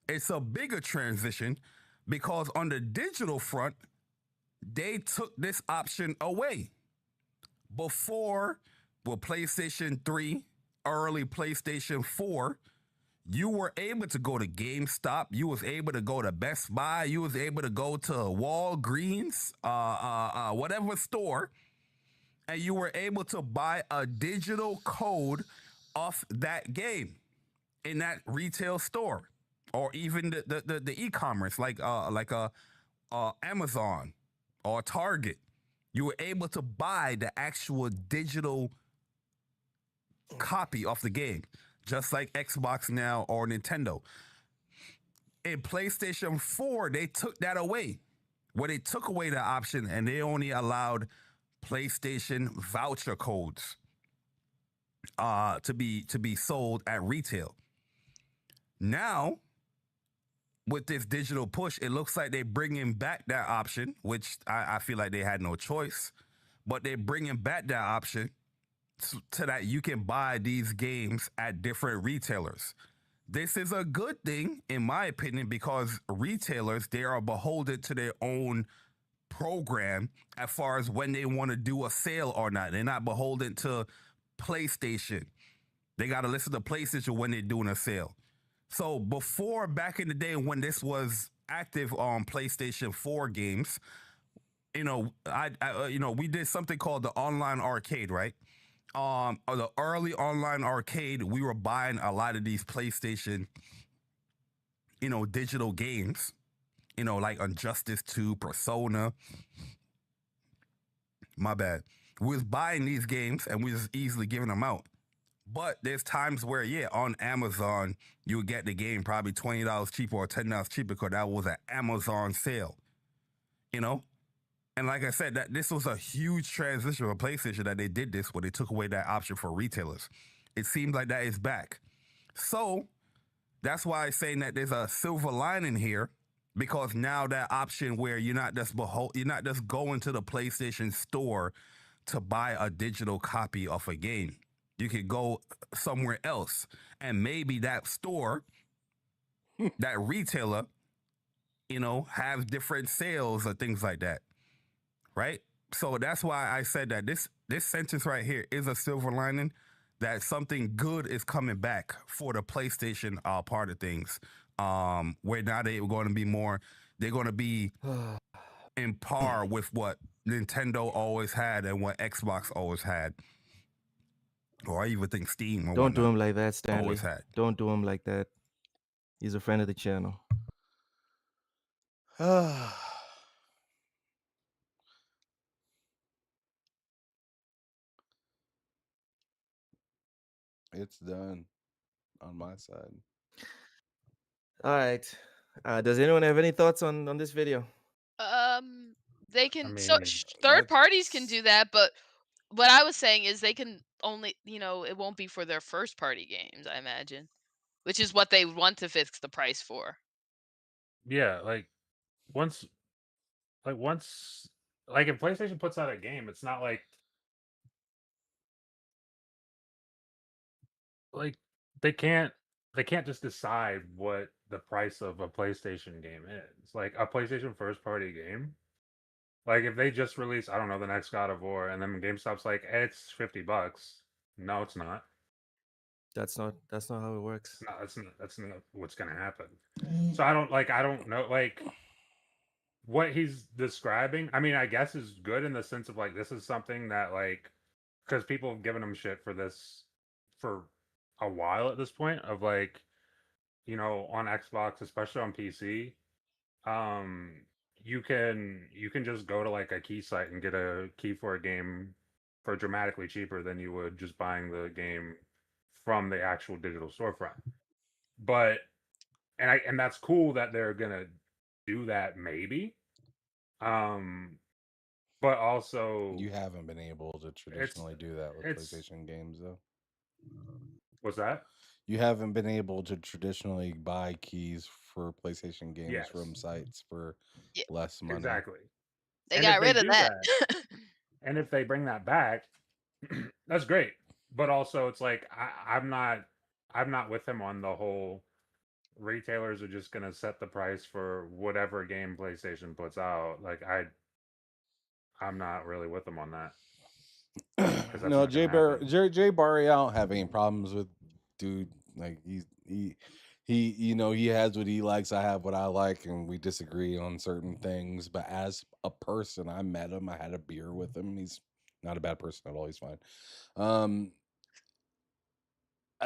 it's a bigger transition because on the digital front, they took this option away. Before, with PlayStation 3, early PlayStation 4, you were able to go to GameStop, you was able to go to Best Buy, you was able to go to Walgreens, whatever store, and you were able to buy a digital code off that game in that retail store, or even the e-commerce like Amazon or Target. You were able to buy the actual digital copy of the game, just like Xbox now or Nintendo. In PlayStation 4, they took that away. Where they took away the option and they only allowed PlayStation voucher codes to be sold at retail. Now, with this digital push, it looks like they're bringing back that option, which I feel like they had no choice, but they're bringing back that option to that you can buy these games at different retailers. This is a good thing, in my opinion, because retailers, they are beholden to their own program as far as when they want to do a sale or not. They're not beholden to PlayStation. They got to listen to PlayStation when they're doing a sale. So before, back in the day when this was active on PlayStation 4 games, we did something called the online arcade, right? The early online arcade, we were buying a lot of these PlayStation, digital games, like Injustice 2, Persona. My bad. We was buying these games and we was easily giving them out. But there's times where, yeah, on Amazon, you would get the game probably $20 cheaper or $10 cheaper because that was an Amazon sale, you know? And like I said, that this was a huge transition for PlayStation that they did this where they took away that option for retailers. It seems like that is back. So that's why I'm saying that there's a silver lining here, because now that option where you're not just going to the PlayStation store to buy a digital copy of a game. You could go somewhere else, and maybe that store, that retailer, have different sales or things like that, right? So that's why I said that this sentence right here is a silver lining, that something good is coming back for the PlayStation part of things. Where now they're going to be more, they're going to be in par with what Nintendo always had and what Xbox always had, or I even think Steam or Don't do whatnot him like that, Stanley. always had. Don't do him like that. He's a friend of the channel. It's done on my side. All right. Does anyone have any thoughts on this video? They can. I So mean, third parties can Let's do that, but what I was saying is they can only, it won't be for their first party games, I imagine, which is what they want to fix the price for. yeah, once, once, if PlayStation puts out a game, it's not like they can't just decide what the price of a PlayStation game is. Like a PlayStation first party game. Like if they just release, I don't know, the next God of War, and then GameStop's like, it's $50. No, it's not. That's not how it works. It's not. That's not what's gonna happen. So I don't know. What he's describing, I mean, I guess is good in the sense of this is something that because people have given him shit for this for a while at this point of on Xbox, especially on PC, um you can just go to a key site and get a key for a game for dramatically cheaper than you would just buying the game from the actual digital storefront. But and that's cool that they're gonna do that maybe. But also You haven't been able to it's traditionally do that with it's PlayStation games, though. what's that? you haven't been able to traditionally buy keys for PlayStation games from Yes, sites for Yeah, less money. exactly. they And if got they rid of do that. that, and if they bring that back, that's great. But also, it's like I'm not with him on the whole. Retailers are just gonna set the price for whatever game PlayStation puts out. Like I'm not really with them on that because that's No, not gonna happen. Jay Barry, I don't have any problems with dude. Like he has what he likes. I have what I like, and we disagree on certain things. But as a person, I met him. I had a beer with him. He's not a bad person at all. He's fine. Um,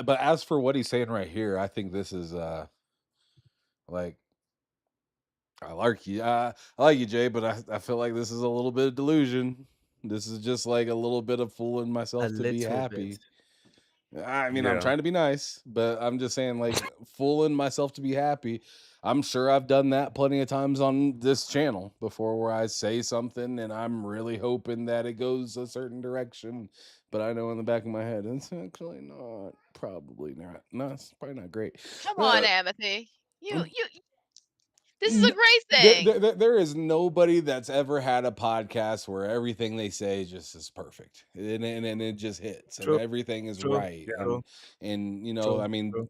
but as for what he's saying right here, I think this is like I like you, Jay, but I feel like this is a little bit of delusion. This is just like a little bit of fooling A myself to be little bit. happy. I mean, I'm Yeah, trying to be nice, but I'm just saying, like, fooling myself to be happy. I'm sure I've done that plenty of times on this channel before where I say something and I'm really hoping that it goes a certain direction. But I know in the back of my head, it's actually not. Probably not. No, it's probably not great. Come on, Uh, Amity. You mm, you. This is a great thing. there is nobody that's ever had a podcast where everything they say just is perfect and it just hits and True, everything is true, right yeah, true, and I true, mean, true.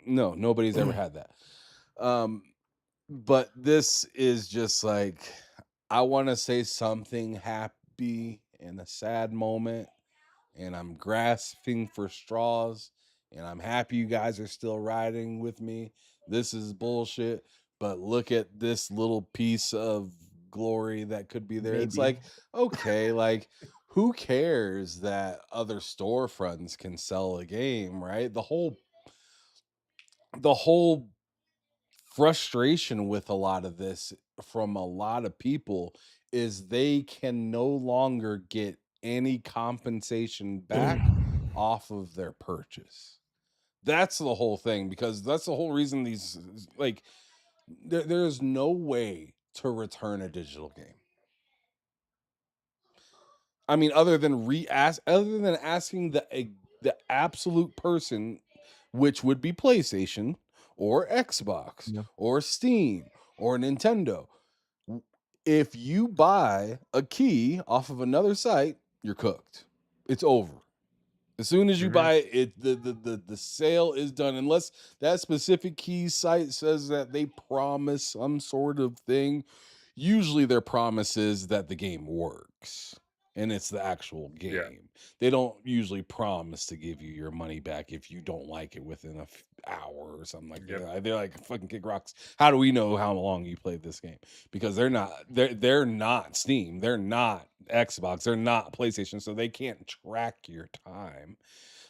no, nobody's ever had that. Um, but this is just like I want to say something happy in a sad moment, and I'm grasping for straws, and I'm happy you guys are still riding with me. This is bullshit, but look at this little piece of glory that could be there. It's Maybe. like, okay, like who cares that other storefronts can sell a game, right? The whole frustration with a lot of this from a lot of people is they can no longer get any compensation back off of their purchase. That's the whole thing because that's the whole reason like there's no way to return a digital game. I mean, other than asking the absolute person, which would be PlayStation or Xbox Yeah. or Steam or Nintendo. If you buy a key off of another site, you're cooked. It's over. As soon as you hmm buy it, the sale is done. Unless that specific key site says that they promise some sort of thing. Usually their promise is that the game works and it's the actual yeah, game. They don't usually promise to give you your money back if you don't like it within an hour or something like yep, that. They're like fucking kick rocks. How do we know how long you played this game? Because they're not Steam, they're not Xbox, they're not PlayStation, so they can't track your time.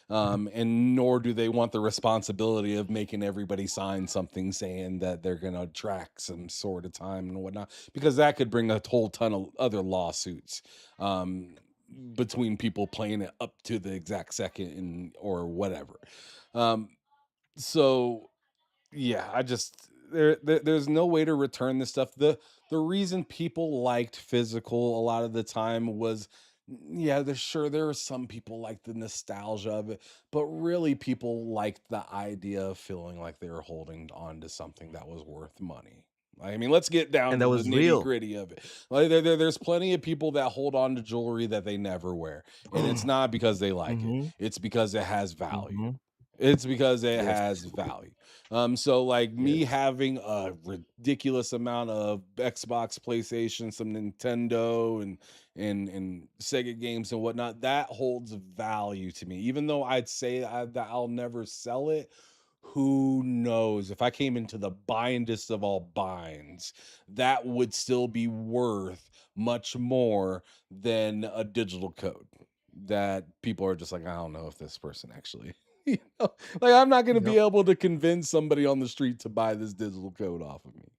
And nor do they want the responsibility of making everybody sign something saying that they're gonna track some sort of time and whatnot, because that could bring a whole ton of other lawsuits um, between people playing it up to the exact second and or whatever. Um, so yeah, I just there's no way to return this stuff. The reason people liked physical a lot of the time was yeah, there are some people like the nostalgia of it, but really people liked the idea of feeling like they were holding on to something that was worth money. I mean, let's get down And to that the was nitty real. gritty of it. Like there's plenty of people that hold on to jewelry that they never wear, and it's not because they like it. Mhm, It's because it has value. mhm. It's because it Yes, has value. So like me yes. having a ridiculous amount of Xbox, PlayStation, some Nintendo and Sega games and whatnot, that holds value to me. Even though I'd say that I'll never sell it, who knows? If I came into the bindest of all binds, that would still be worth much more than a digital code that people are just like, I don't know if this person actually you know, like I'm not gonna be Yep. able to convince somebody on the street to buy this digital code off of me.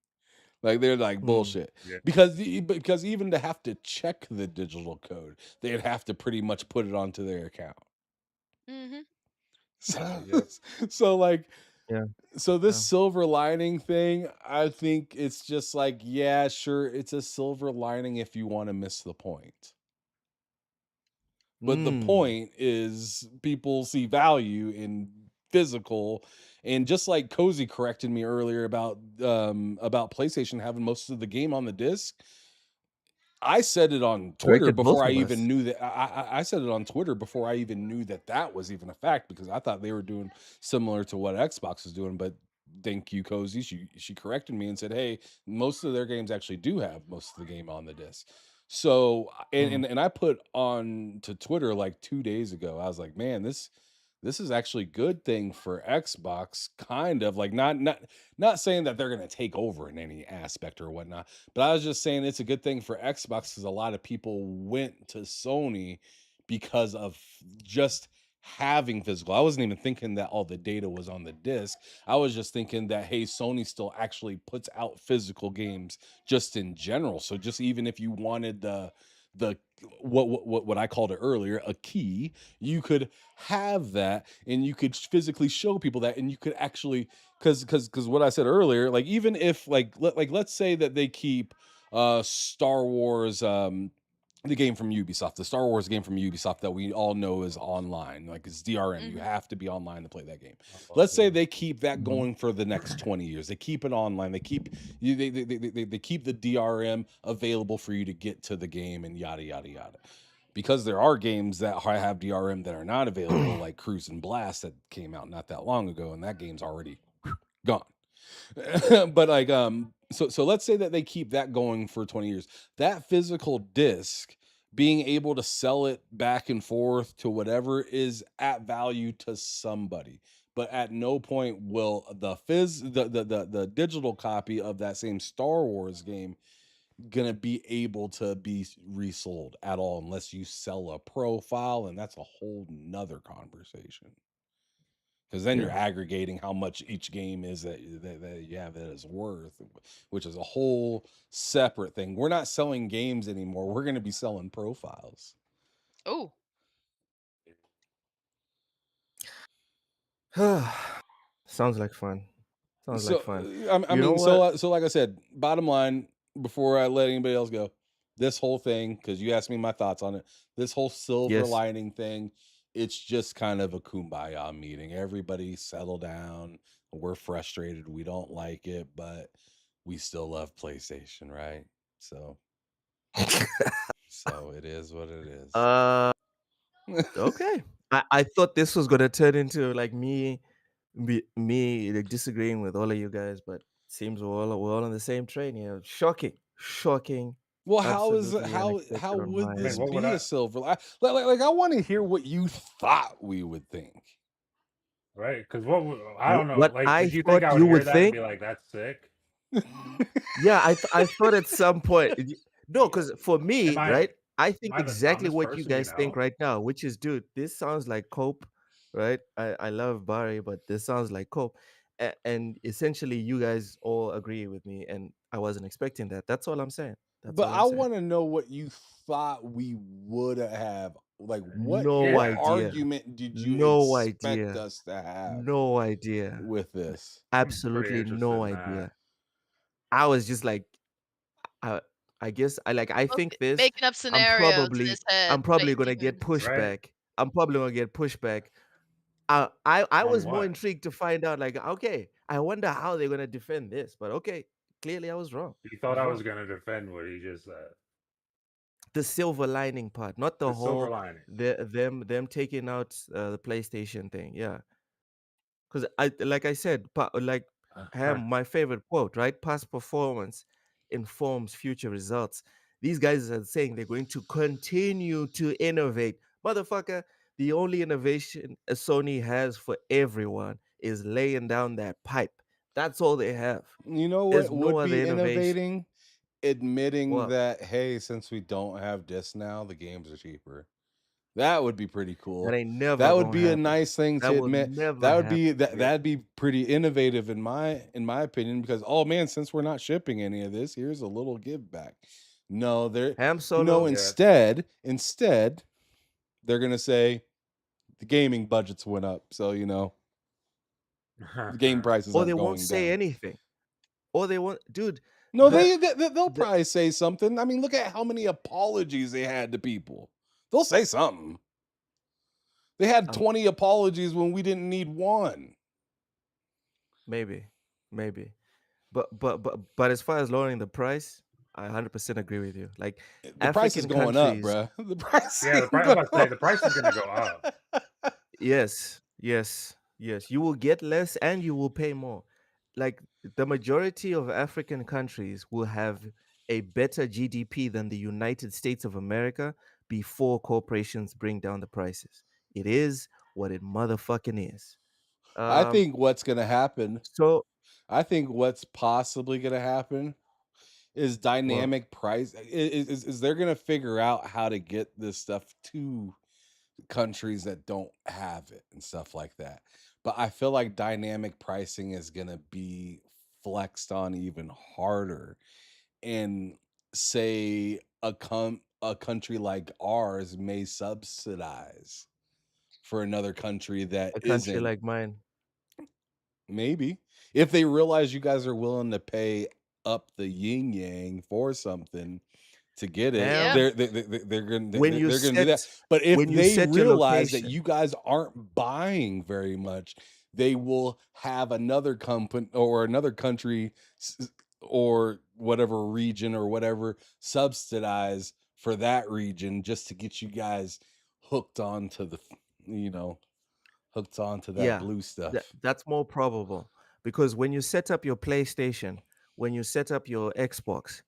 Like they're like Mm. bullshit yeah, because even to have to check the digital code, they'd have to pretty much put it onto their account. Mhm. So, yep. so like Yeah, so this yeah. silver lining thing, I think it's just like yeah, sure, it's a silver lining if you want to miss the point. But the Mm. point is people see value in physical. And just like Cozy corrected me earlier about PlayStation having most of the game on the disc, I said it on Twitter Corrected both before I of even us. knew that. I said it on Twitter before I even knew that that was even a fact, because I thought they were doing similar to what Xbox is doing. But thank you, Cozy. She corrected me and said, "Hey, most of their games actually do have most of the game on the disc." So Mm. and I put on to Twitter like 2 days ago. I was like, "Man, this is actually a good thing for Xbox." Kind of like not saying that they're going to take over in any aspect or whatnot, but I was just saying it's a good thing for Xbox because a lot of people went to Sony because of just having physical. I wasn't even thinking that all the data was on the disc. I was just thinking that, hey, Sony still actually puts out physical games just in general. So just even if you wanted the what I called it earlier, a key, you could have that and you could physically show people that, and you could actually, because what I said earlier, like even if like let's say that they keep Star Wars, the game from Ubisoft, the Star Wars game from Ubisoft that we all know is online, like it's DRM. You Hmm. have to be online to play that game. Oh, Let's say yeah. they keep that Mhm. going for the next 20 years. They keep it online. They keep you. They keep the DRM available for you to get to the game and yada yada yada. Because there are games that have DRM that are not available, like Cruise and Blast that came out not that long ago, and that game's already gone. But like so let's say that they keep that going for 20 years. That physical disc, being able to sell it back and forth to whatever, is at value to somebody. But at no point will the digital copy of that same Star Wars game gonna be able to be resold at all unless you sell a profile, and that's a whole nother conversation. Because then you're Yeah. aggregating how much each game is that you have that is worth, which is a whole separate thing. We're not selling games anymore. We're going to be selling profiles. Oh, Sounds like fun. Sounds like So fun. I You know mean, what? so like I said, bottom line, before I let anybody else go, this whole thing, because you asked me my thoughts on it, this whole silver Yes. lining thing, it's just kind of a kumbaya meeting. Everybody settle down. We're frustrated. We don't like it, but we still love PlayStation, right? So it is what it is. Uh, okay. I thought this was gonna turn into like me like disagreeing with all of you guys, but seems we're all on the same train here. Shocking. Shocking. Well, Absolutely how unexpected on would my Wait, this end. what would be I? a silver? Like I want to hear what you thought we would think. Right? Because I don't know. What Like, I did you think thought I would you hear would that and think. be like, "That's sick"? Yeah, I thought at some point no, Yeah. because for Am me, I right, I am think I the exactly dumbest what you person you guys think know? right now, which is, dude, this sounds like cope, right? I love Barry, but this sounds like cope. And essentially you guys all agree with me, and I wasn't expecting that. That's all I'm saying. That's But all I I'm saying. want to know what you thought we would have. Like, No what Yeah. idea. argument did you No expect idea. us to have No idea. with this? I'm pretty Absolutely interested no in that. idea. I was just like, I I guess I well, think this. making up I'm scenarios in his probably head I'm to make probably it gonna even get interesting. Right? pushback. I'm probably gonna get pushback. I On was more what? intrigued to find out, like, okay, I wonder how they're gonna defend this. But okay, clearly I was wrong. You I thought was I was wrong. gonna defend what he just said. The silver lining part, not the The silver whole lining. them taking out the PlayStation thing. Yeah. Because I like I said, like Ham, my favorite quote, right? Past performance informs future results. These guys are saying they're going to continue to innovate. Motherfucker, the only innovation Sony has for everyone is laying down that pipe. That's all they have. You know There's what no would other be innovation. innovating? Admitting What? that, hey, since we don't have discs now, the games are cheaper. That would be pretty That cool. ain't never That would gonna be a happen. nice thing That to will admit. never That would be happen. that Yeah. that'd be pretty innovative in my opinion, because oh man, since we're not shipping any of this, here's a little give back. No, they're Ham no, Solo. Yeah. instead they're gonna say the gaming budgets went up, so the game prices Or they aren't won't going say down. anything. Or they won't, dude. No, The they'll the probably say something. I mean, look at how many apologies they had to people. They'll say something. They had Um, 20 apologies when we didn't need one. maybe, maybe. But as far as lowering the price, I 100% agree with you. Like The price is African going up, countries, bruh. The price Yeah, ain't I'm about to say going the price is gonna go up. yes, yes, yes. You will get less and you will pay more. Like the majority of African countries will have a better GDP than the United States of America before corporations bring down the prices. It is what it motherfucking is. I Um, think what's going to happen, so I think what's possibly going to happen is well, dynamic price is they're going to figure out how to get this stuff to countries that don't have it and stuff like that. But I feel like dynamic pricing is going to be flexed on even harder. And say a country like ours may subsidize for another country that a country isn't. like mine, Maybe if they realize you guys are willing to pay up the yin yang for something to get it, Yeah. Ham, when you they're gonna do that. set But if when you they set your realize that location, you guys aren't buying very much, they will have another company or another country or whatever region or whatever subsidize for that region just to get you guys hooked onto the you know hooked onto that yeah, blue stuff. that's more probable because when you set up your PlayStation, when you set up your Xbox,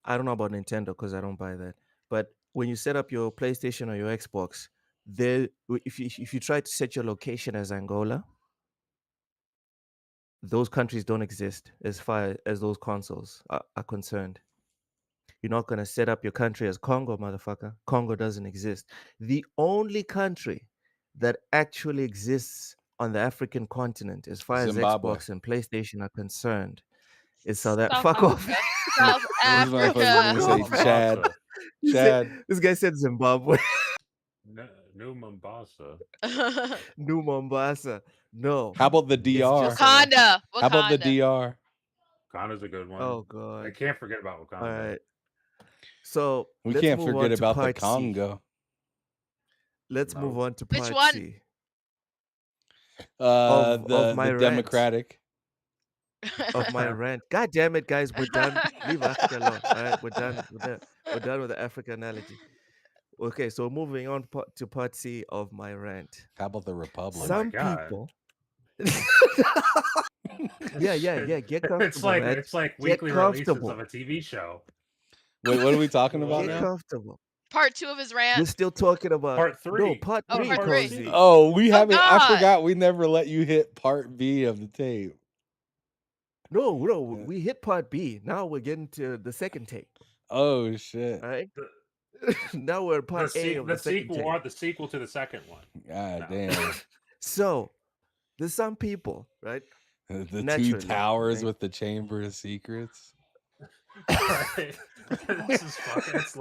I don't know about Nintendo because I don't buy that, but when you set up your PlayStation or your Xbox, if you try to set your location as Angola, those countries don't exist as far as those consoles are concerned. You're not going to set up your country as Congo, motherfucker. Congo doesn't exist. The only country that actually exists on the African continent, as far as Zimbabwe. Xbox and PlayStation are concerned, is South Africa. South Fuck off. Africa. South This motherfucker's Africa. gonna say Chad. Mombasa. He said, Chad. this guy said Zimbabwe. New Mombasa. New Mombasa. No, How about the it's DR? just South Africa. Wakanda. How about the Wakanda. DR? Wakana's a good one. Oh, I God. can't forget about All Wakanda. right. So We let's can't move forget on to about the part C. Congo. Let's move No. on to Which part one? C of my The rant. Democratic. Of my rant. God damn it, guys, we're done. Leave Africa alone. All right, we're done with that. We're done with the Africa analogy. Okay, so moving on to part C of my rant. How about the Oh Republic? my Some god. people. Yeah. Get comfortable, man. It's like Get weekly releases of comfortable. a TV show. Wait, what are we talking about Get What? now? comfortable. Part 2 of his rant. We're still talking about Part no three. part Oh, We're on three, part part 3. C. cozy. Oh, we Oh haven't. I God. forgot we never let you hit part B of the tape. No, Uh, we hit part B. Now we're getting to the second tape. Oh shit! All right. The, Now we're at part A of the the second sequel tape. or the sequel to the second one. God No. damn! So there's some people, right? The two Naturally, towers right? with the Chamber of Secrets. Right. This is fucking it's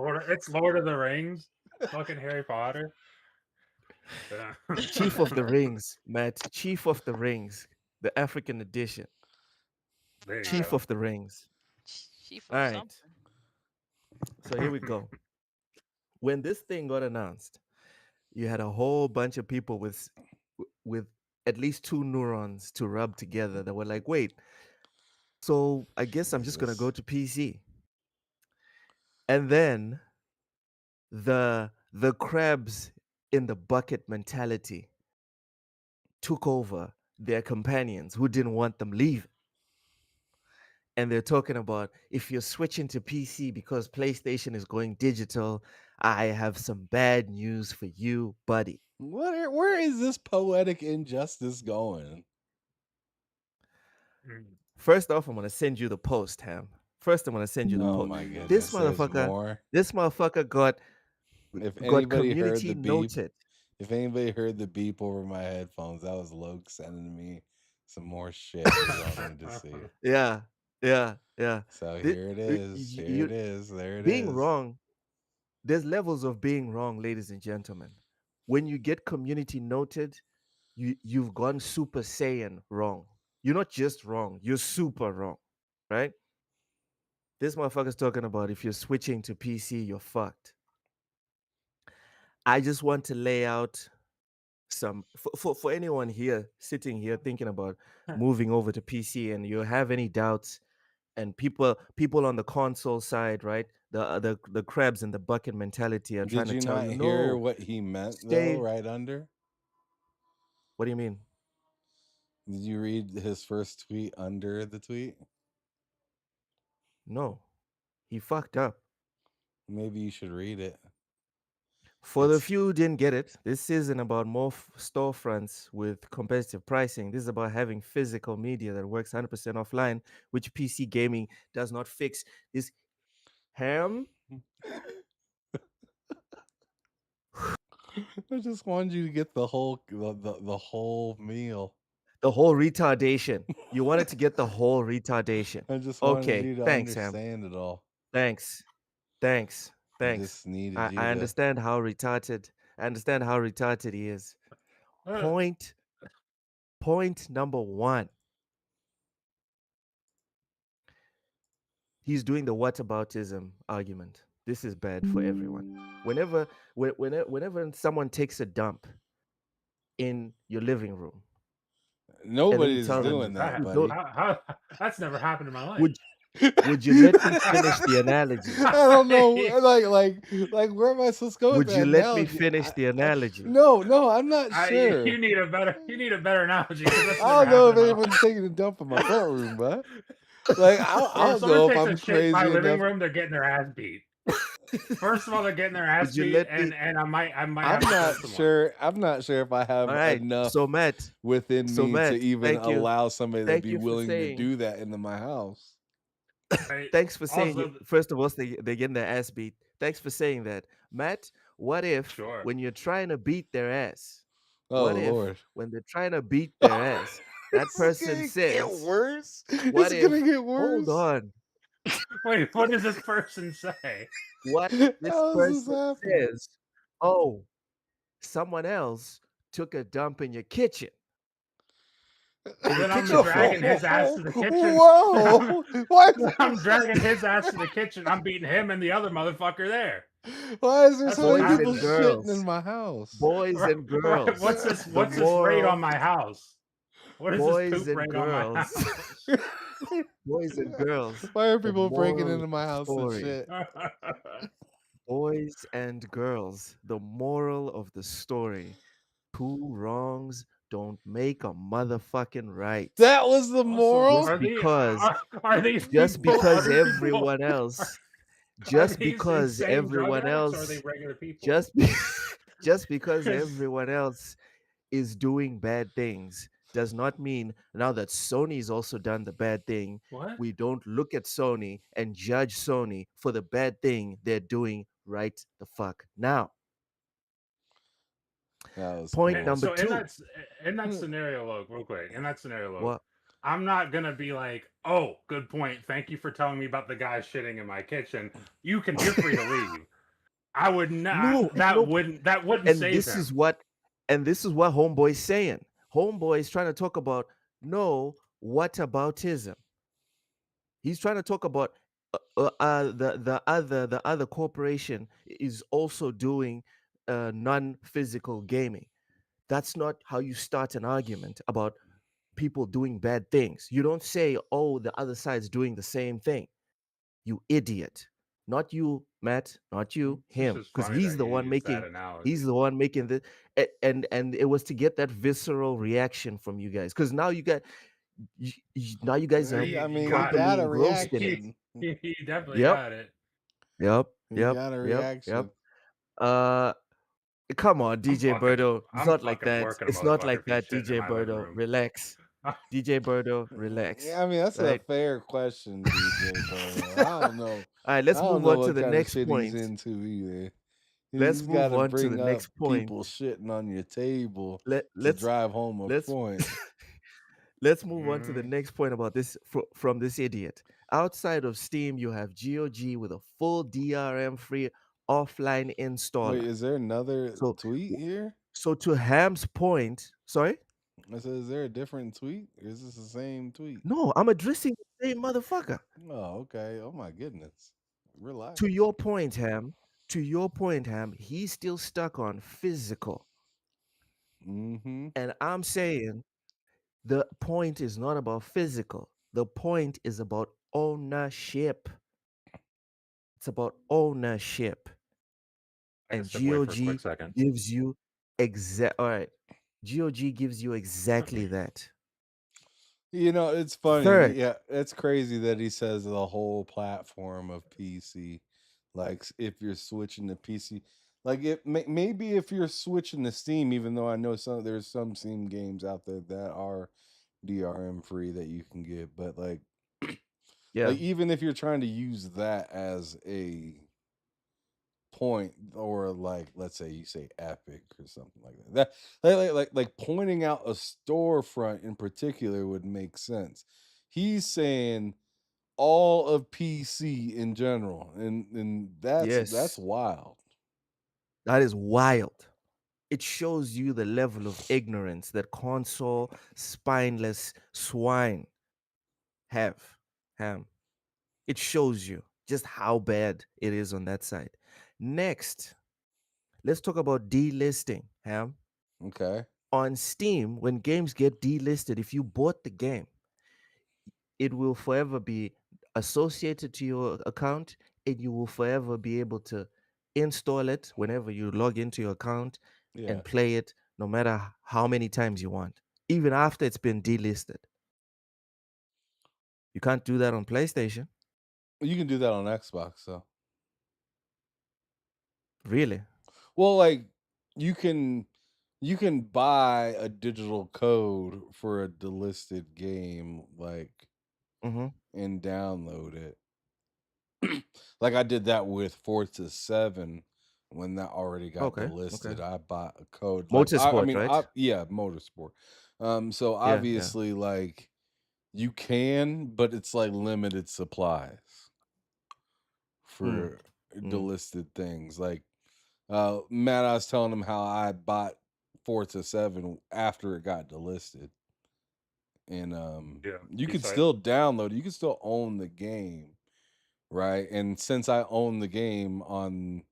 Lord of the Rings. Fucking Harry Potter. Chief of the Rings, Matt. Chief of the Rings, the African edition. There you Chief go. of the Rings. Chief All of right. something. So here we go. When this thing got announced, you had a whole bunch of people with at least two neurons to rub together that were like, wait, so I guess I'm just gonna go Jesus. to PC. And then the crabs in the bucket mentality took over their companions who didn't want them leaving. And they're talking about if you're switching to PC because PlayStation is going digital, I have some bad news for you, buddy. Where is this poetic injustice going? Mm. First off, I'm gonna send you the post, Ham. First, I'm gonna send you the Oh post. my This goodness, there's motherfucker, more. this motherfucker If got anybody heard community the beep, noted. if anybody heard the beep over my headphones, that was Loke sending me some more shit he wanted to see. Yeah, yeah. So Thi- here it y- is. y- Here you it is. There it being is. wrong. There's levels of being wrong, ladies and gentlemen. When you get community noted, you've gone Super Saiyan wrong. You're not just wrong, you're super wrong, right? This motherfucker's talking about if you're switching to PC, you're fucked. I just want to lay out some for anyone here sitting here thinking about moving over to PC and you have any doubts, and people on the console side, right? The crabs in the bucket mentality are trying Did to you tell not you, hear no, what he meant though? stay. Right under. What do you mean? Did you read his first tweet under the tweet? No, he fucked up. Maybe you should read it. For the It's few who didn't get it, this isn't about more storefronts with competitive pricing. This is about having physical media that works 100% offline, which PC gaming does not fix. This ham, I just wanted you to get the whole the whole meal. the whole retardation. You wanted to get the whole retardation. I just wanted Okay, you to thanks, Ham. understand it all. Thanks, thanks, I thanks. just needed I, you I to. understand how retarded. I understand how retarded he is. Point, point number one. He's doing the whataboutism argument. This is bad for everyone. Whenever someone takes a dump in your living room, and then you Nobody's tell How them, doing does that that, "Dude, happen? buddy. That's never happened in my life. would would you let me finish the analogy? I don't know, like where am I supposed to go with Would you that let me analogy? finish the analogy? No, I'm not sure. You need a better analogy because that's I never don't know happened if in my anyone's life. taking a dump in my front room, but like I Or if don't someone know if takes a I'm shit in my crazy living enough. room, they're getting their ass beat. First of all, they're getting their ass Would you beat, let me? and I might I'm have to not kill someone. sure. I'm not sure if I have All right. enough So Matt, within me to even thank you, allow somebody to thank be you for willing to saying. do that into my house. Right? Thanks for saying Also, it. First of all, they're getting their ass beat. Thanks for saying that, Matt. What if sure. when you're trying to beat their ass? Oh What if Lord. when they're trying to beat their ass, that This is person gonna get says, worse. "What It's gonna if? get Hold worse. on. Wait, what does this person say? What this How does this person happen? says? Oh, someone else took a dump in your kitchen, in your Then I'm kitchen dragging floor." his ass to the kitchen. Whoa! Why is I'm dragging his ass to the kitchen. I'm beating him and the other motherfucker there. why is there That's so what's many Boys people and happening. shitting in girls, my house? boys and Right? girls. The What's this rate on moral, my house? What is this boys poop and rate on my girls, house? boys and girls. Why are The people breaking moral of into my the house and story. shit? Boys and girls, the moral of the story. Two wrongs don't make a motherfucking right. That was the Also, moral? Just because, are these just people because other people? everyone Are, else, are just these because insane drug everyone addicts or are they else, regular people? just be- just because 'Cause- everyone else is doing bad things does not mean now that Sony's also done the bad thing, what? we don't look at Sony and judge Sony for the bad thing they're doing right the fuck now. That was Point cool. number So two. in that scenario, look, real quick. In that scenario, look, What? I'm not gonna be like, oh, good point. Thank you for telling me about the guy shitting in my kitchen. You're free to leave. I would not. No, no. That wouldn't And save this him. is what, and this is what Homeboy's saying. Homeboy's trying to talk about no whataboutism. He's trying to talk about the other corporation is also doing non-physical gaming. That's not how you start an argument about people doing bad things. You don't say, "Oh, the other side's doing the same thing." You idiot. Not you, Matt. Not you. It's Him, just because funny that you use that He's analogy. the one making the. And it was to get that visceral reaction from you guys, because now now you guys are You, I you mean, he got properly got it. a engrossed in it. reaction. You definitely Yep. got it. Yep. He Yep. got a Yep. Yep. reaction. Uh, Come on, DJ Birdo. It's I'm not like fucking that. working a It's not motherfucker like if he's that, shitting in DJ my living Birdo. room. Relax. DJ Birdo, Yeah, relax. I mean that's a Right? fair question, DJ Birdo. I don't know. All right, I let's don't move know on to what the kind of next shit he's point. into either. Let's He's got move to on to the bring up next point. people shitting on your table Let to let's drive home a let's point. let's move on to the Mhm. next point about this from this idiot. Outside of Steam, you have GOG with a full DRM-free offline Wait, installer. is there another So, tweet here? so to Ham's point, sorry. I said, is there a different tweet? Or is this the same tweet? No, I'm addressing the same motherfucker. Oh, okay. Oh my goodness. Relax. To your point, Ham. To your point, Ham. He's still stuck on physical. Mm-hmm. And I'm saying the point is not about physical. The point is about ownership. It's about ownership. I can And step away for a quick GOG second. gives you all right. GOG gives you exactly that. You know, it's funny. Third, Yeah, it's crazy that he says the whole platform of PC. Like, if you're switching to PC, like maybe if you're switching to Steam, even though I know there's some Steam games out there that are DRM free that you can get, but yeah, like even if you're trying to use that as a point, or like let's say you say Epic or something like that, pointing out a storefront in particular would make sense. He's saying all of PC in general, and that's yes, wild. that is wild. It shows you the level of ignorance that console spineless swine have. Ham. It shows you just how bad it is on that side. Next, let's talk about delisting. Ham. Okay. On Steam, when games get delisted, if you bought the game, it will forever be associated to your account, and you will forever be able to install it whenever you log into your account Yeah. and play it no matter how many times you want, even after it's been delisted. You can't do that on PlayStation. You can do that on Xbox, so. Really? Well, like you can you can buy a digital code for a delisted game, Mm-hmm. and download it. Like I did that with Forza 7 when that already got Okay. Okay. delisted. I bought a code. I Motorsport, mean, right? yeah, motorsport. So Yeah. Yeah. obviously, like you can, but it's like limited supplies Mm. for Mm. delisted things. Like Matt, I was telling him how I bought Forza 7 after it got delisted. And Yeah, you B could side. still download it. You can still own the game, right? And since I own the game on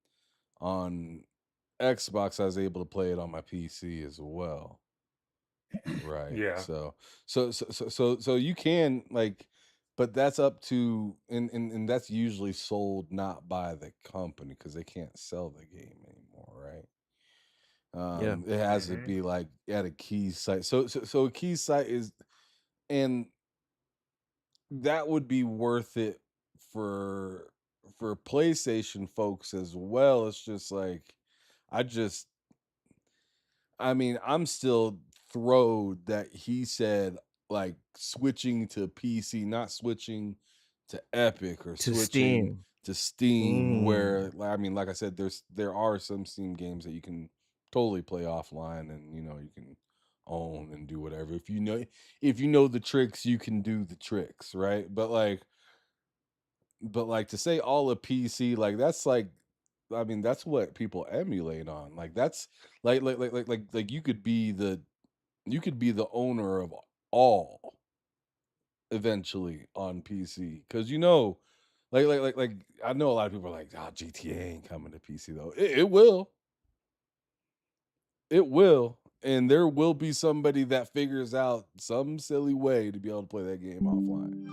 Xbox, I was able to play it on my PC as well, right? Yeah. So you can but that's up to, and that's usually sold not by the company because they can't sell the game anymore, right? Yeah. It has to Mm-hmm. be like at a key site. So a key site is, and that would be worth it for PlayStation folks as well. It's just like I just I mean, I'm still thrilled that he said like switching to PC, not switching to Epic or To switching Steam. to Steam, Mm. where I mean, like I said, there are some Steam games that you can totally play offline, and you can own and do whatever. If you know the tricks, you can do the tricks, right? But to say all of PC, like that's like I mean, that's what people emulate on. Like that's like you could be the owner of all eventually on PC. Cause I know a lot of people are like, oh, GTA ain't coming to PC though. It will. It will. And there will be somebody that figures out some silly way to be able to play that game offline.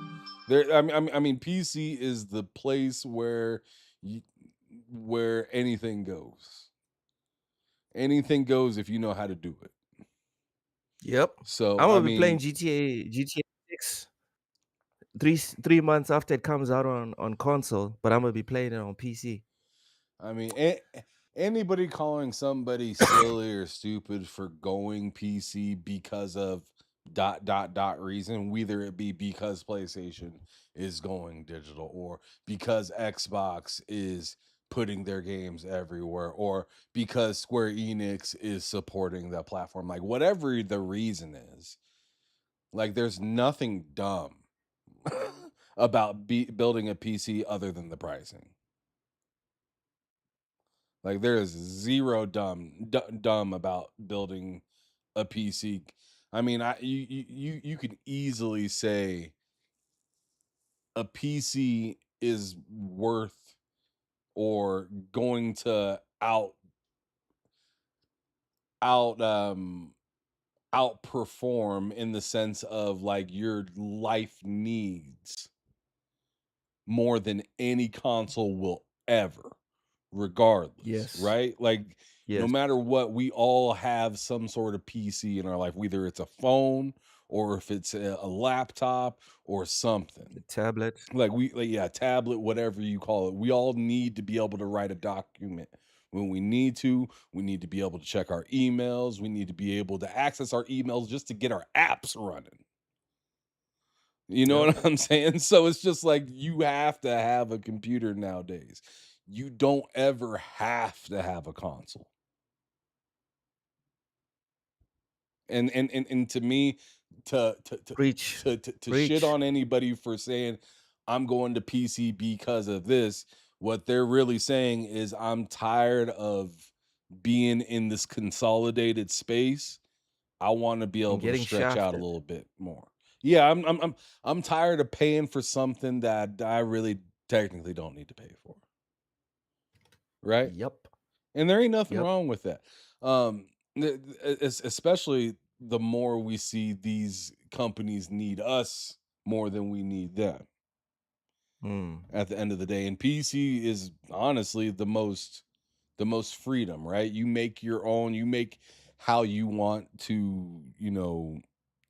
I mean, PC is the place you, where anything goes. Anything goes if you know how to do it. Yep. So I'm I gonna be playing mean, GTA 6 3 months after it comes out on console, but I'm gonna be playing it on PC. anybody calling somebody silly or stupid for going PC because of dot reason, whether it be because PlayStation is going digital or because Xbox is putting their games everywhere or because Square Enix is supporting the platform, like whatever the reason is, like there's nothing dumb about building a PC other than the pricing. Like there is zero dumb about building a PC. I mean, you could easily say a PC is worth or going to out outperform in the sense of like your life needs more than any console will ever, regardless, Yes. right? Like, no Yes. matter what, we all have some sort of PC in our life, whether it's a phone or if it's a laptop or something. The tablet. Like, yeah, tablet, whatever you call it. We all need to be able to write a document when we need to. We need to be able to check our emails. We need to be able to access our emails just to get our apps running. You know Yep. what I'm saying? So it's just like you have to have a computer nowadays. You don't ever have to have a console. And to me, to to to Preach. to shit Preach. on anybody for saying I'm going to PC because of this, what they're really saying is I'm tired of being in this consolidated space. I want to be And able to getting stretch out a shafted. little bit more. Yeah, I'm tired of paying for something that I really technically don't need to pay for, right? Yup. And there ain't nothing Yup. wrong with that. Um, Especially the more we see these companies need us more than we need them Mm. at the end of the day. And PC is honestly the most freedom, right? You make your own, you make how you want to,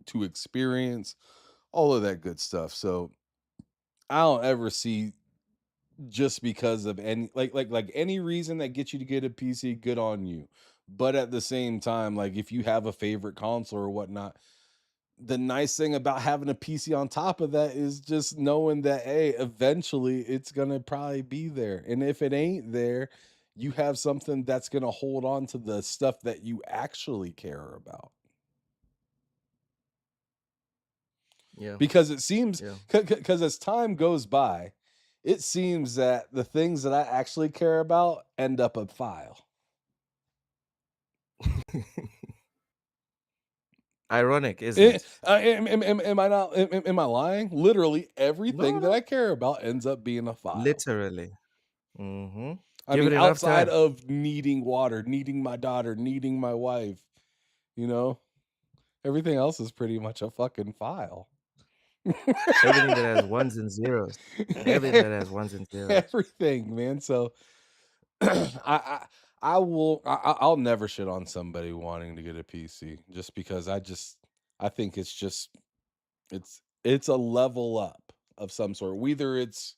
to experience all of that good stuff. So I don't ever see just because of any like any reason that gets you to get a PC, good on you. But at the same time, like if you have a favorite console or whatnot, the nice thing about having a PC on top of that is just knowing that hey, eventually it's gonna probably be there. And if it ain't there, you have something that's gonna hold on to the stuff that you actually care about. Yeah. Because it seems Yeah. because as time goes by, it seems that the things that I actually care about end up a file. Ironic, isn't it? Am I not? Am I lying? Literally, No, everything that no. I care about ends up being a file. Literally. Mm-hmm. I Give mean, it enough outside time. of needing water, needing my daughter, needing my wife, you know, everything else is pretty much a fucking file. Everything that has ones and zeros. Everything that has ones and zeros. Everything, man. So I will I'll never shit on somebody wanting to get a PC just because I think it's just it's a level up of some sort. Whether it's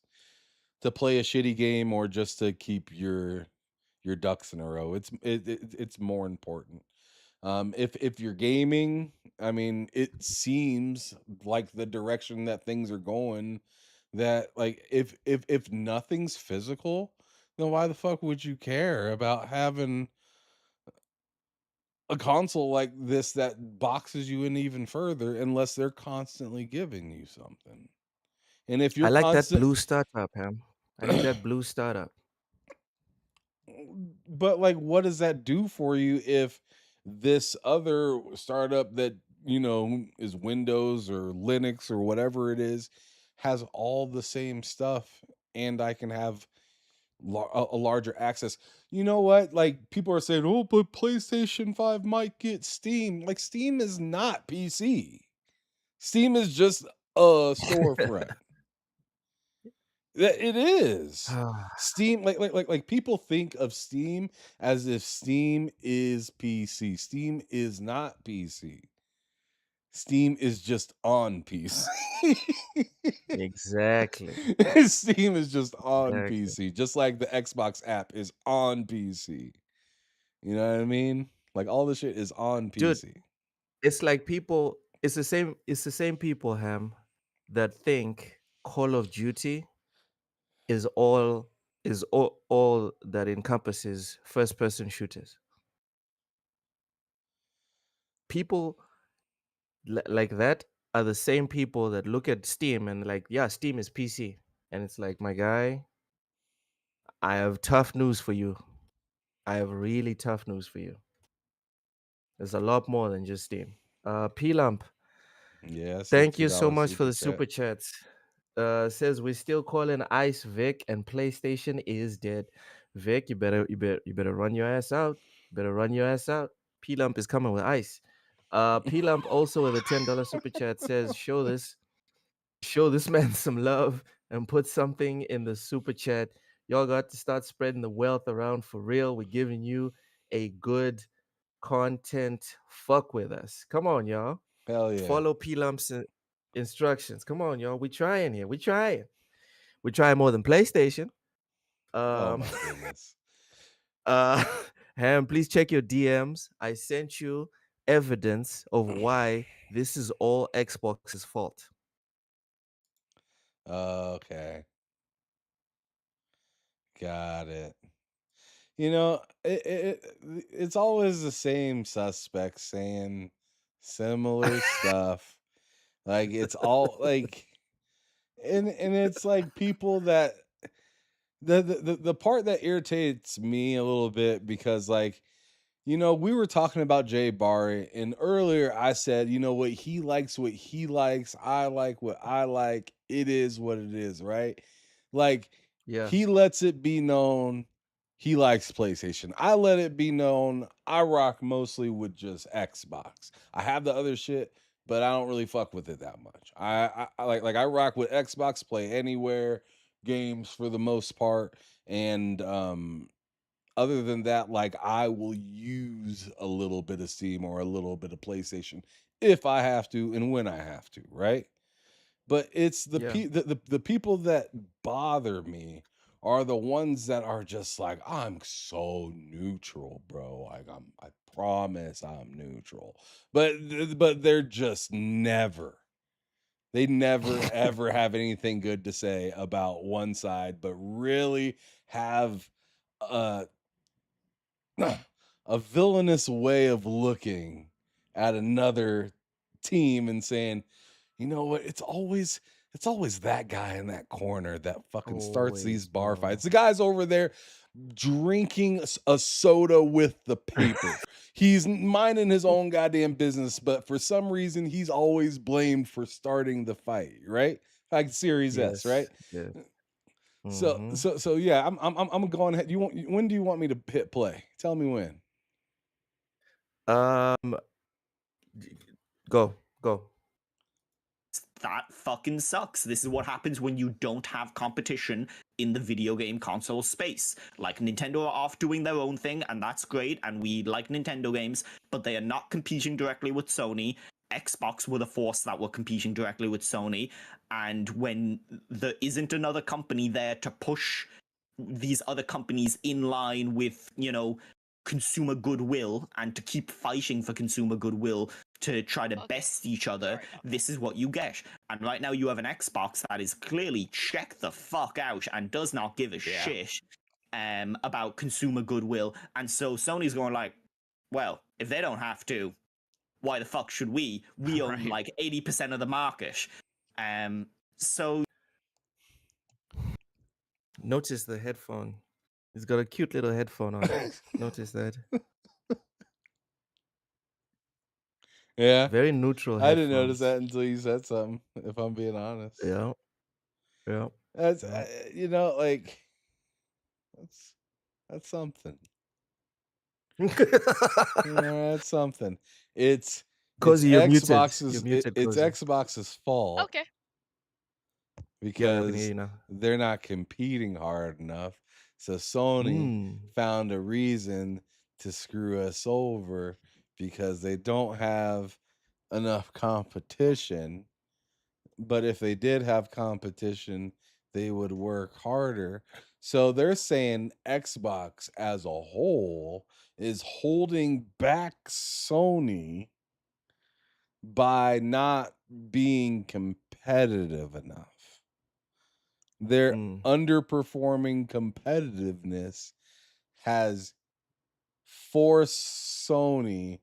to play a shitty game or just to keep your ducks in a row. It's more important. If you're gaming, I mean, it seems like the direction that things are going. That like if nothing's physical, then why the fuck would you care about having a console like this that boxes you in even further unless they're constantly giving you something? And if I you're like that constant blue startup, Ham. I need that blue startup. but like what does that do for you if this other startup that is Windows or Linux or whatever it is has all the same stuff and I can have a larger access? You know what, like people are saying, oh, but PlayStation 5 might get Steam. Like, Steam is not PC. Steam is just a storefront. It is. Steam, like people think of Steam as if Steam is PC. Steam is not PC. Steam is just on PC. Exactly. Steam is just on Exactly. PC, just like the Xbox app is on PC. You know what I mean? Like all this shit is on Dude, PC. it's like people it's the same people, Ham, that think Call of Duty is all that encompasses first person shooters. People like that are the same people that look at Steam and like, yeah, Steam is PC. And it's like, my guy, I have tough news for you. I have really tough news for you. There's a lot more than just Steam. P Lump, Yeah, I see thank $2 you so much for super the chat. super chats. Says we're still calling Ice Vic and PlayStation is dead. Vic, you better run your ass out. Better run your ass out. P Lump is coming with ice. P Lump also with a $10 super chat says, show this man some love and put something in the super chat. Y'all got to start spreading the wealth around for real. We're giving you a good content. Fuck with us. Come on, y'all. Hell yeah. Follow P Lump's instructions. Come on, y'all. We trying here. We trying. We trying more than PlayStation. Oh my goodness. Ham, please check your DMs. I sent you evidence of why this is all Xbox's fault. Okay. Got it. You know, it's always the same suspects saying similar stuff. Like it's all like, and it's like people that the part that irritates me a little bit because like, you know, we were talking about Jay Barry, and earlier I said, you know what he likes, I like what I like. It is what it is, right? Like Yeah. he lets it be known he likes PlayStation. I let it be known I rock mostly with just Xbox. I have the other shit, but I don't really fuck with it that much. I like I rock with Xbox, play anywhere games for the most part, and other than that, like I will use a little bit of Steam or a little bit of PlayStation if I have to and when I have to, right? But it's Yeah. the people that bother me are the ones that are just like, I'm so neutral, bro. Like I promise I'm neutral. But they're just never. They never ever have anything good to say about one side, but really have uh a villainous way of looking at another team and saying, you know what, it's always that guy in that corner that fucking starts these Always, bar bro. fights. The guy's over there drinking a soda with the paper. He's minding his own goddamn business, but for some reason he's always blamed for starting the fight, right? Like Series S, right? Yes. Yes. So Mm-hmm. so yeah, I'm going ahead. When do you want me to hit play? Tell me when. Um, go. That fucking sucks. This is what happens when you don't have competition in the video game console space. Like, Nintendo are off doing their own thing, and that's great, and we like Nintendo games, but they are not competing directly with Sony. Xbox were the force that were competing directly with Sony, and when there isn't another company there to push these other companies in line with, consumer goodwill and to keep fighting for consumer goodwill to try to best each other, this is what you get. And right now you have an Xbox that is clearly checked the fuck out and does not give a shit about consumer goodwill. And so Sony's going like, well, if they don't have to, why the fuck should we? We own like 80% of the market. So Notice the headphone. It's got a cute little headphone on it. Notice that. Yeah, Very neutral I didn't notice headphones. that until you said something. If I'm being honest, Yeah. that's Yeah. like that's something. That's something. It's Cozy, you're muted. You're Xbox's muted, it's Cozy. Xbox's fault Okay. Yeah, I can hear because you now. they're not competing hard enough. So Sony Mm. found a reason to screw us over because they don't have enough competition. But if they did have competition, they would work harder. So they're saying Xbox as a whole is holding back Sony by not being competitive enough. Their underperforming competitiveness has forced Sony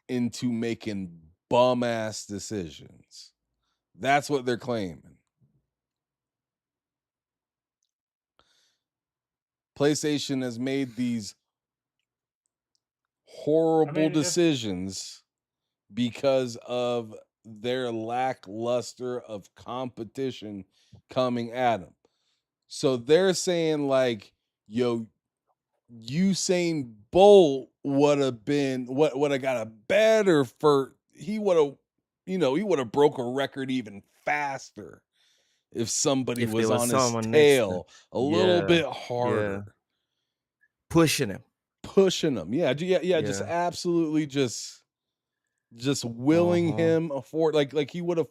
into making bum ass decisions. That's what they're claiming. PlayStation has made these horrible decisions because of their lackluster of competition coming at them. So they're saying like, yo, Usain Bolt would have been what would have got a better for he would have, he would have broke a record even faster if somebody If there was was on his someone next to him. tail a little Yeah, bit yeah. harder, Pushing him. pushing him. Yeah, yeah, just Yeah. absolutely just willing Uh-huh. him afford like he would have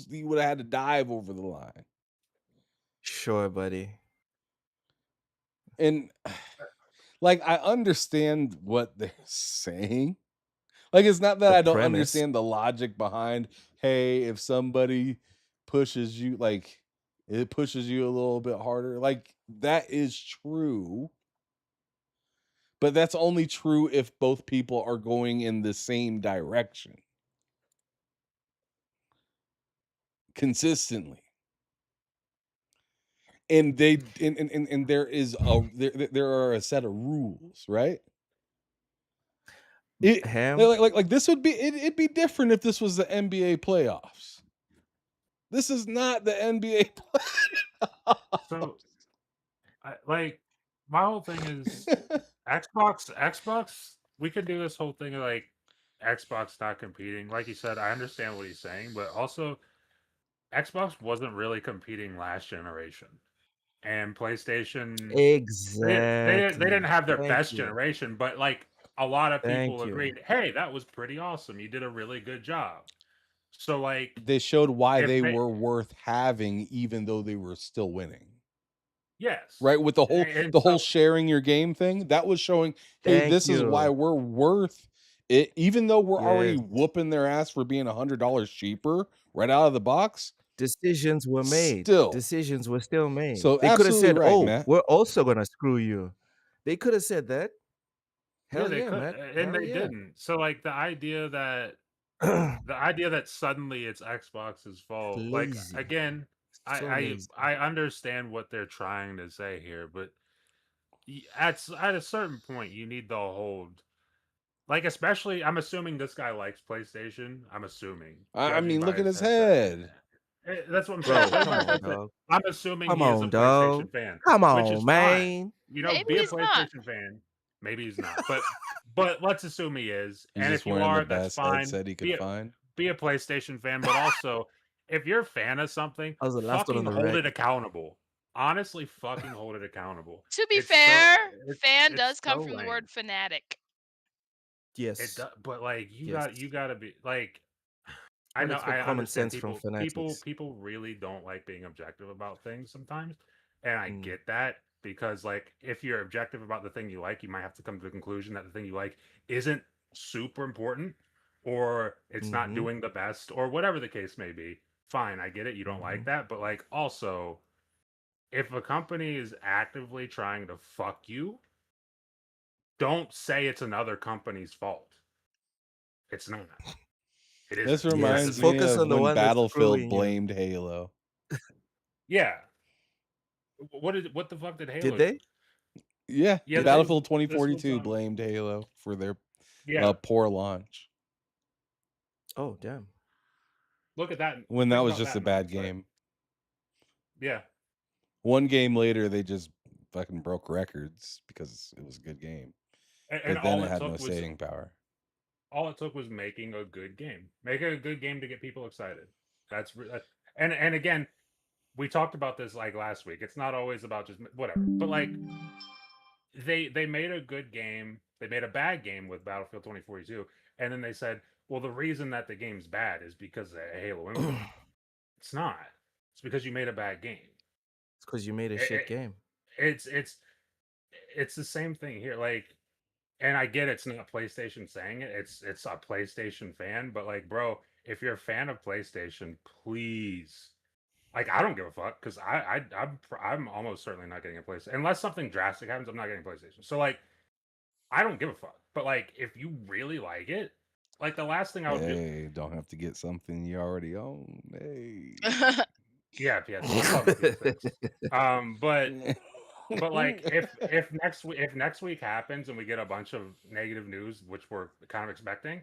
he would have had to dive over the line. Sure, buddy. And like I understand what they're saying. Like it's not that The I don't premise. understand the logic behind, hey, if somebody pushes you, like it pushes you a little bit harder. Like that is true. But that's only true if both people are going in the same direction consistently. And they and there is there are a set of rules, right? It Ham? like this would be it'd be different if this was the NBA playoffs. This is not the NBA playoffs. So, like, my whole thing is Xbox. We could do this whole thing of like Xbox not competing. Like you said, I understand what he's saying, but also Xbox wasn't really competing last generation, and PlayStation they didn't Exactly. have their Thank best you. generation, but like a lot of people Thank you. agreed, hey, that was pretty awesome. You did a really good job. So like They showed why if they they were worth having even though they were still winning. yes. Right? With And the whole so sharing your game thing, that was showing, hey, Thank this is why you. we're worth it, even though we're already Yes. whooping their ass for being $100 cheaper right out of the box. Decisions were made. Still. Decisions were still made. So They could have absolutely said, right, "Oh, Matt. we're also gonna screw you." They could have said that. yeah, Hell they yeah, could Matt. and Hell they yeah. didn't. So like the idea that suddenly it's Xbox's fault, like Lazy. again, So lazy. I understand what they're trying to say here, but at a certain point you need to hold like especially I'm assuming this guy likes PlayStation. I'm assuming, I judging mean, by look at his his headset. head. That's what I'm saying. Bro, Judging come by his on, headset, dog. I'm assuming Come he is a on, dog. PlayStation fan, Come which is on, fine. man. You know, Maybe be a he's not. PlayStation fan. Maybe he's not, but let's assume he is. He's And just if you wearing the are, that's best fine. headset he could find. Be a PlayStation fan, but also if you're a fan of something, I was the last one on fucking the hold rack. it accountable. Honestly, fucking hold it accountable. To be It's so fair, fan it's does come so from the lame. word fanatic. It Yes. does, but like Yes. you gotta be like I Gotta know expect I common understand sense from fanatics. people really don't like being objective about things sometimes, and I Mm. get that because like if you're objective about the thing you like, you might have to come to the conclusion that the thing you like isn't super important or it's not Mhm. doing the best or whatever the case may be. Fine, I get it. You don't like Mhm. that, but like also if a company is actively trying to fuck you, don't say it's another company's fault. It's not. It This isn't. That reminds Yes. doesn't me Focus of on the when one that's Battlefield screwing you. blamed Halo. yeah. What the fuck did Did Halo do? they? Yeah, Yeah, Did they? Battlefield this was 2042 blamed Halo for their yeah. poor launch Oh, damn. Look at that. when that Think was about just that a in bad hindsight. game. Yeah. One game later, they just fucking broke records because it was a good game, And but then it had no staying power. all it took was making a good game. Making a good game to get people excited. And again, we talked about this like last week. It's not always about just whatever. But like they made a good game. They made a bad game with Battlefield 2042, and then they said, "Well, the reason that the game's bad is because of Halo Infinite." It's not. It's because you made a bad game. It's because you made a It, shit game. it's the same thing here. Like, and I get it's not PlayStation saying it. It's a PlayStation fan, but like, bro, if you're a fan of PlayStation, please. Like, I don't give a fuck because I'm almost certainly not getting a PlayStation unless something drastic happens. I'm not getting a PlayStation. So like, I don't give a fuck. But like, if you really like it, like the last thing I would do, Hey, don't have to get something you already own. Hey. yeah, PS. I'm talking about PS6. But like if next week happens and we get a bunch of negative news, which we're kind of expecting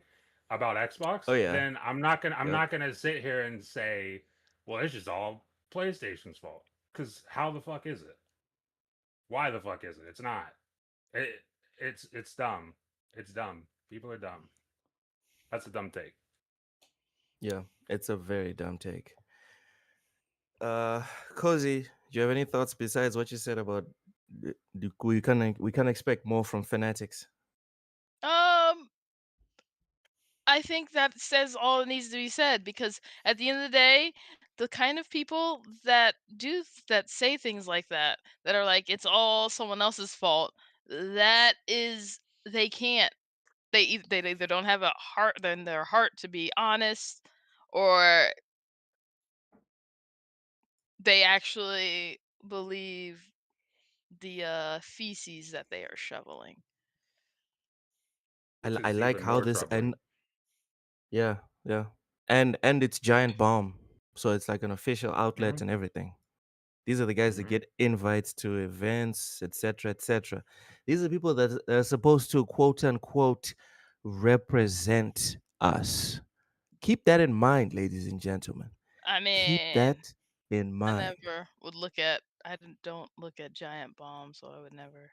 about Xbox, Oh, yeah. then I'm Yep. not gonna sit here and say, well, it's just all PlayStation's fault. Because how the fuck is it? Why the fuck is it? It's not. It, it's dumb. It's dumb. People are dumb. That's a dumb take. Yeah, it's a very dumb take. Uh, Cozy, do you have any thoughts besides what you said about we can expect more from Fanatics? Um, I think that says all it needs to be said because at the end of the day, the kind of people that that say things like that are like it's all someone else's fault, that is they can't. They either don't have a heart in their heart to be honest, or they actually believe the feces that they are shoveling. I, Which I is like even how more this troubling. and yeah, yeah, and it's Giant Bomb, so it's like an official Hmm. outlet and everything. These are the guys that Hmm. get invites to events, etc., etc. These are people that are supposed to quote unquote represent us. Keep that in mind, ladies and gentlemen. I Keep mean, that in I mind. never would look at. Don't look at giant bombs, so I would never.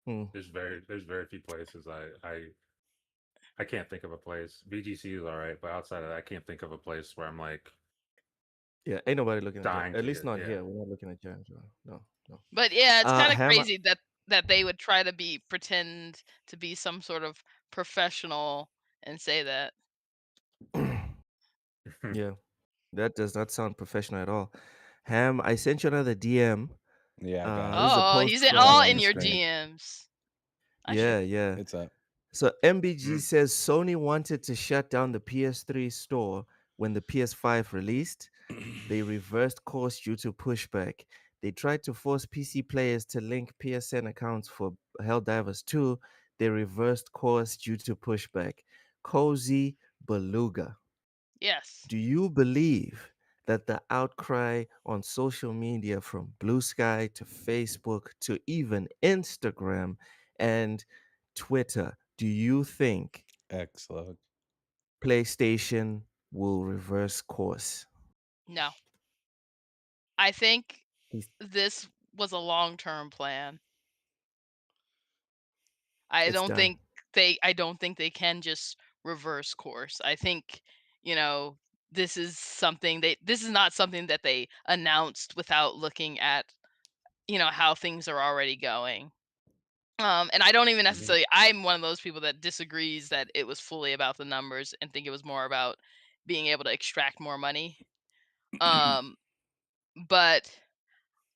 Hmm. There's very few places I can't think of a place. BGC is all right, but outside of that, I can't think of a place where I'm like Yeah, ain't nobody looking at giant. dying At to least get. not Yeah. here. We're not looking at giant. No, no. But yeah, it's kind of Hammer. crazy that they would try to pretend to be some sort of professional and say that. Yeah, that does not sound professional at all. Ham, I sent you another DM. Yeah, I got This it. is a Oh, post he's I have all it from. on in the your screen. DMs. I should. Yeah, yeah. It's up. So MBG Mhm. says Sony wanted to shut down the PS3 store when the PS5 released. They reversed course due to pushback. They tried to force PC players to link PSN accounts for Helldivers 2. They reversed course due to pushback. Cozy Beluga. Yes. Do you believe that the outcry on social media from Blue Sky to Facebook to even Instagram and Twitter, do you think Excellent. PlayStation will reverse course? No. I think He's- this was a long-term plan. I It's don't done. think I don't think they can just reverse course. I think, you know, this is not something that they announced without looking at, how things are already going. And I don't even Mhm. necessarily I'm one of those people that disagrees that it was fully about the numbers and think it was more about being able to extract more money. Um, but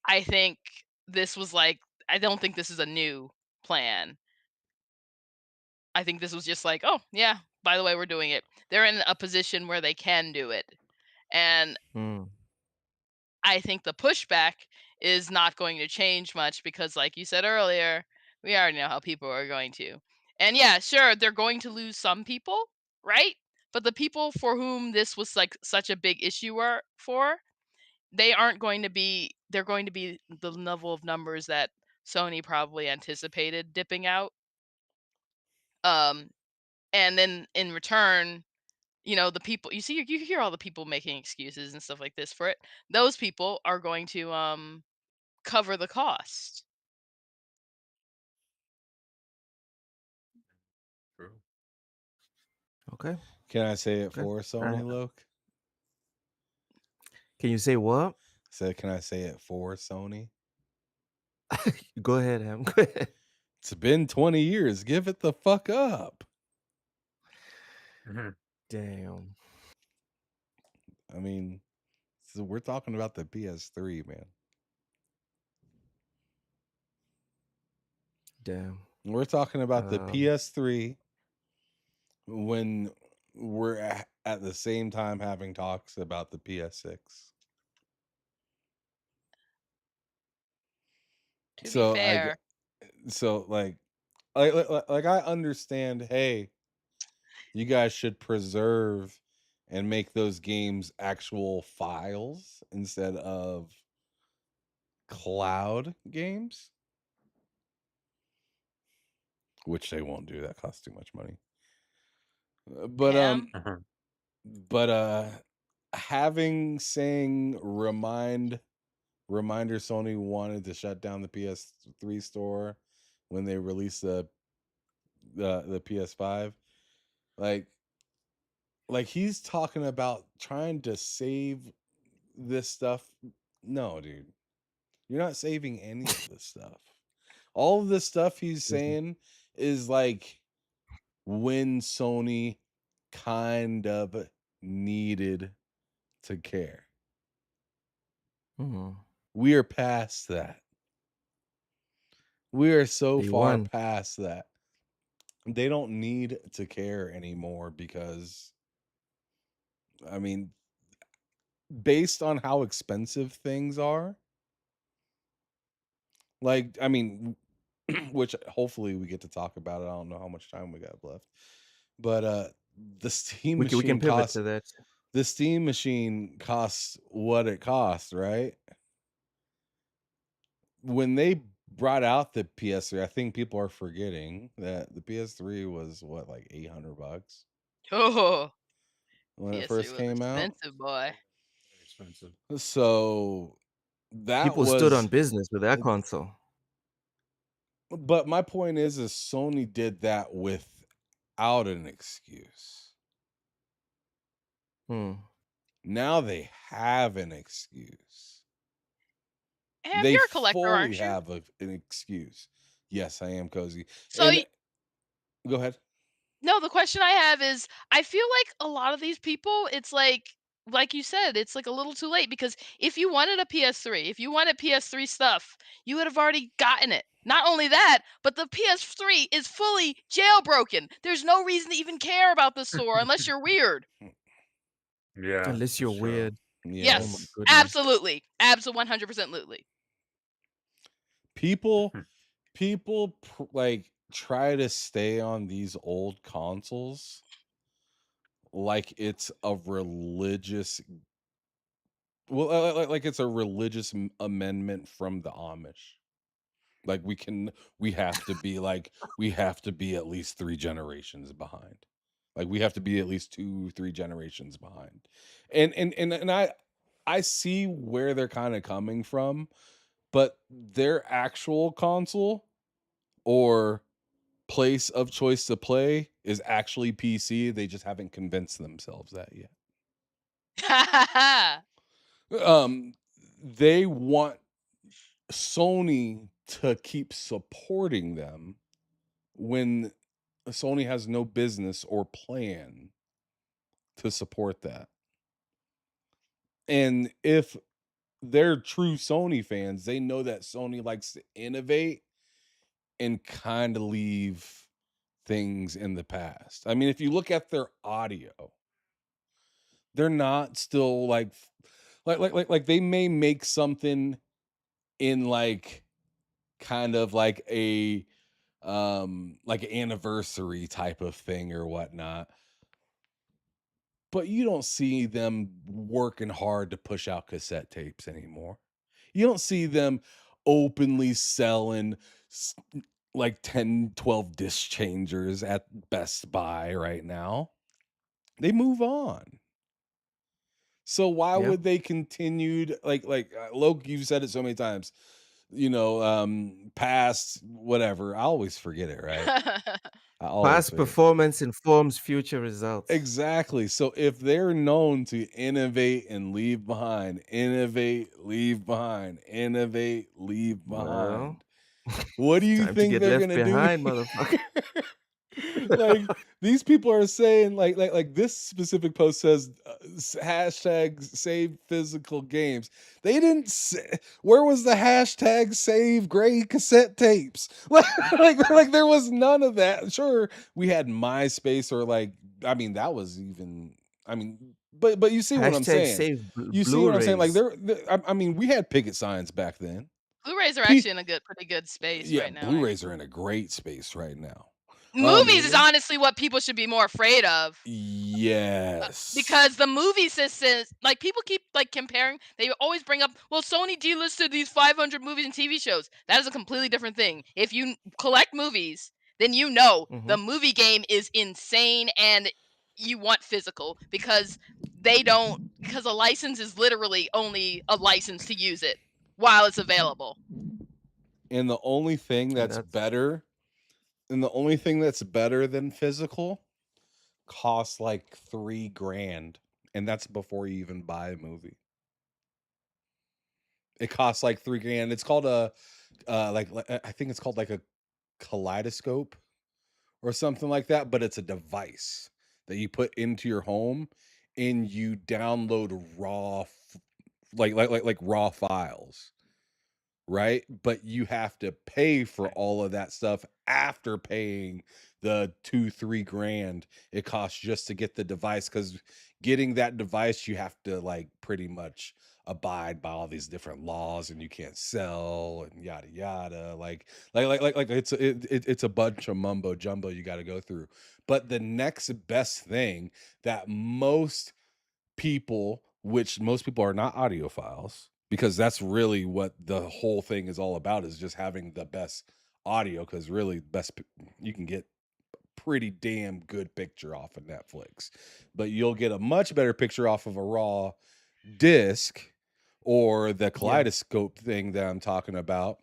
I think this was like I don't think this is a new plan. I think this was just like, "Oh, yeah, by the way, we're doing it." They're in a position where they can do it. And Mm, I think the pushback is not going to change much because like you said earlier, we already know how people are going to. And yeah, sure, they're going to lose some people, right? But the people for whom this was like such a big issue they aren't going to be they're going to be the level of numbers that Sony probably anticipated dipping out. Um and then in return, the people you hear all the people making excuses and stuff like this for it. Those people are going to cover the cost. True. okay. Can I say it Okay. for Sony, Luke? Can you say what? Can I say it for Sony? Go ahead, Ham. Go ahead. It's been 20 years. Give it the fuck up. Mhm. Damn. I mean, we're talking about the PS3, man. Damn. We're talking about the Um, PS3 when we're at the same time having talks about the PS6. To be So I fair, so like I understand, hey, you guys should preserve and make those games actual files instead of cloud games, which they won't do. That costs too much money. But Ham. Uh-huh. but having saying reminder Sony wanted to shut down the PS3 store when they released the PS5. Like he's talking about trying to save this stuff. No, dude. You're not saving any of this stuff. All of this stuff he's saying is like when Sony kind of needed to care. Mhm. We are past that. We are so They far won. past that. They don't need to care anymore because, I mean, based on how expensive things are, like, I mean, which hopefully we get to talk about it. I don't know how much time we got left. But the Steam We can machine pivot costs to that. the Steam machine costs what it costs, right? When they brought out the PS3, I think people are forgetting that the PS3 was what, like $800 Oh, when it PS3 first was came out. expensive, boy. Very expensive. So that People stood on was, business with that console. but my point is Sony did that without an excuse. Hmm. Now they have an excuse. Ham, They you're a collector, fully aren't you? have an excuse. Yes, I am cozy. So And go ahead. no, the question I have is, I feel like a lot of these people, it's like you said, it's like a little too late because if you wanted a PS3, if you wanted PS3 stuff, you would have already gotten it. Not only that, but the PS3 is fully jailbroken. There's no reason to even care about the store unless you're weird. Yeah, Unless you're it's true. weird. Yeah. Oh my Yes, goodness. absolutely. Absolutely 100%. People like try to stay on these old consoles like it's a religious, well, like it's a religious amendment from the Amish. Like we have to be like, we have to be at least 3 generations behind. Like we have to be at least 2, 3 generations behind. And I see where they're kind of coming from, but their actual console or place of choice to play is actually PC. They just haven't convinced themselves that yet. Um they want Sony to keep supporting them when Sony has no business or plan to support that. And if they're true Sony fans, they know that Sony likes to innovate and kind of leave things in the past. I mean, if you look at their audio, they're not still like they may make something in like kind of like an anniversary type of thing or whatnot, but you don't see them working hard to push out cassette tapes anymore. You don't see them openly selling like 10, 12 disc changers at Best Buy right now. They move on. So why Yeah. would they continue to, like Loki, you've said it so many times, past whatever. I always forget it, right? I always Past forget. performance informs future results. Exactly. So if they're known to innovate and leave behind, innovate, leave behind, innovate, leave Well, behind, what do you time to think get they're left gonna do? behind, motherfucker. Like these people are saying, like this specific post says, hashtag save physical games. They didn't say, where was the hashtag save gray cassette tapes? Like there was none of that. Sure, we had MySpace or like, I mean, that was even, I mean, but you see what I'm Hashtag saying. save You see what I'm saying? Like Blu-rays. I mean, we had picket signs back then. Blu-rays are P- actually in a pretty good space yeah, right now. Blu-rays are in a great space right now. Movies is honestly what people should be more afraid of. Yes. Because the movie system, like people keep like comparing, they always bring up, well, Sony delisted these 500 movies and TV shows. That is a completely different thing. If you collect movies, then you know the movie game is insane and you want physical because because a license is literally only a license to use it while it's available. And the only thing And that's that's better, and the only thing that's better than physical costs like $3,000, and that's before you even buy a movie. It costs like $3,000. It's called a I think it's called like a kaleidoscope or something like that, but it's a device that you put into your home and you download like raw files, right? But you have to pay for all of that stuff after paying the 2-3 grand it costs just to get the device, because getting that device you have to like pretty much abide by all these different laws, and you can't sell and yada yada, like it's a bunch of mumbo jumbo you got to go through. But the next best thing that which most people are not audiophiles, because that's really what the whole thing is all about, is just having the best audio, because really you can get pretty damn good picture off of Netflix, but you'll get a much better picture off of a raw disc or the yeah. kaleidoscope thing that I'm talking about,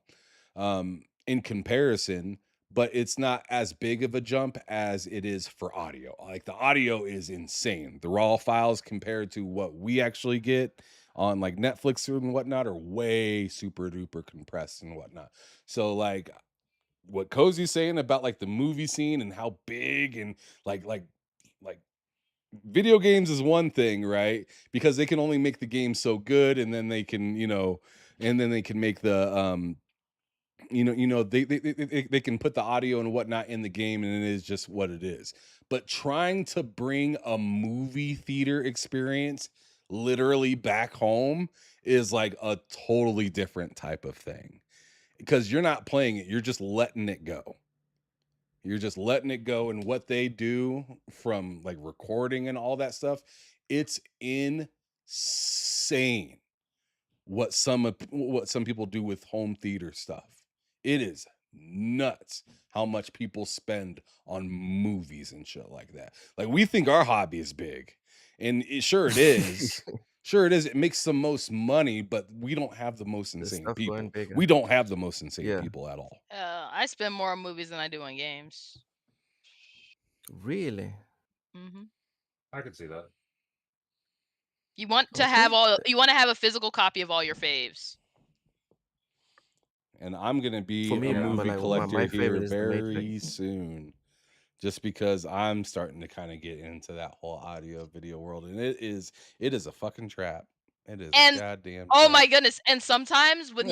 in comparison. But it's not as big of a jump as it is for audio. Like the audio is insane. The raw files compared to what we actually get on like Netflix and whatnot are way super duper compressed and whatnot. So like what Cozy's saying about like the movie scene and how big and like video games is one thing, right? Because they can only make the game so good, and then they can, and then they can make the they can put the audio and whatnot in the game, and it is just what it is. But trying to bring a movie theater experience literally back home is like a totally different type of thing, because you're not playing it, you're just letting it go. You're just letting it go. And what they do from like recording and all that stuff, it's insane what some people do with home theater stuff. It is nuts how much people spend on movies and shit like that. Like we think our hobby is big, and sure it is. Sure it is. It makes the most money, but we don't have the most The insane stuff going people. bigger. We don't have the most insane Yeah. people at all. I spend more on movies than I do on games. Really? Hmm I could see that. You want to Okay. have a physical copy of all your faves. And I'm gonna For be me, a Yeah. but movie like collector my here favorite is the very Matrix. soon, just because I'm starting to kind of get into that whole audio video world, and it is a fucking trap. It is a And goddamn oh trap. my goodness! And sometimes when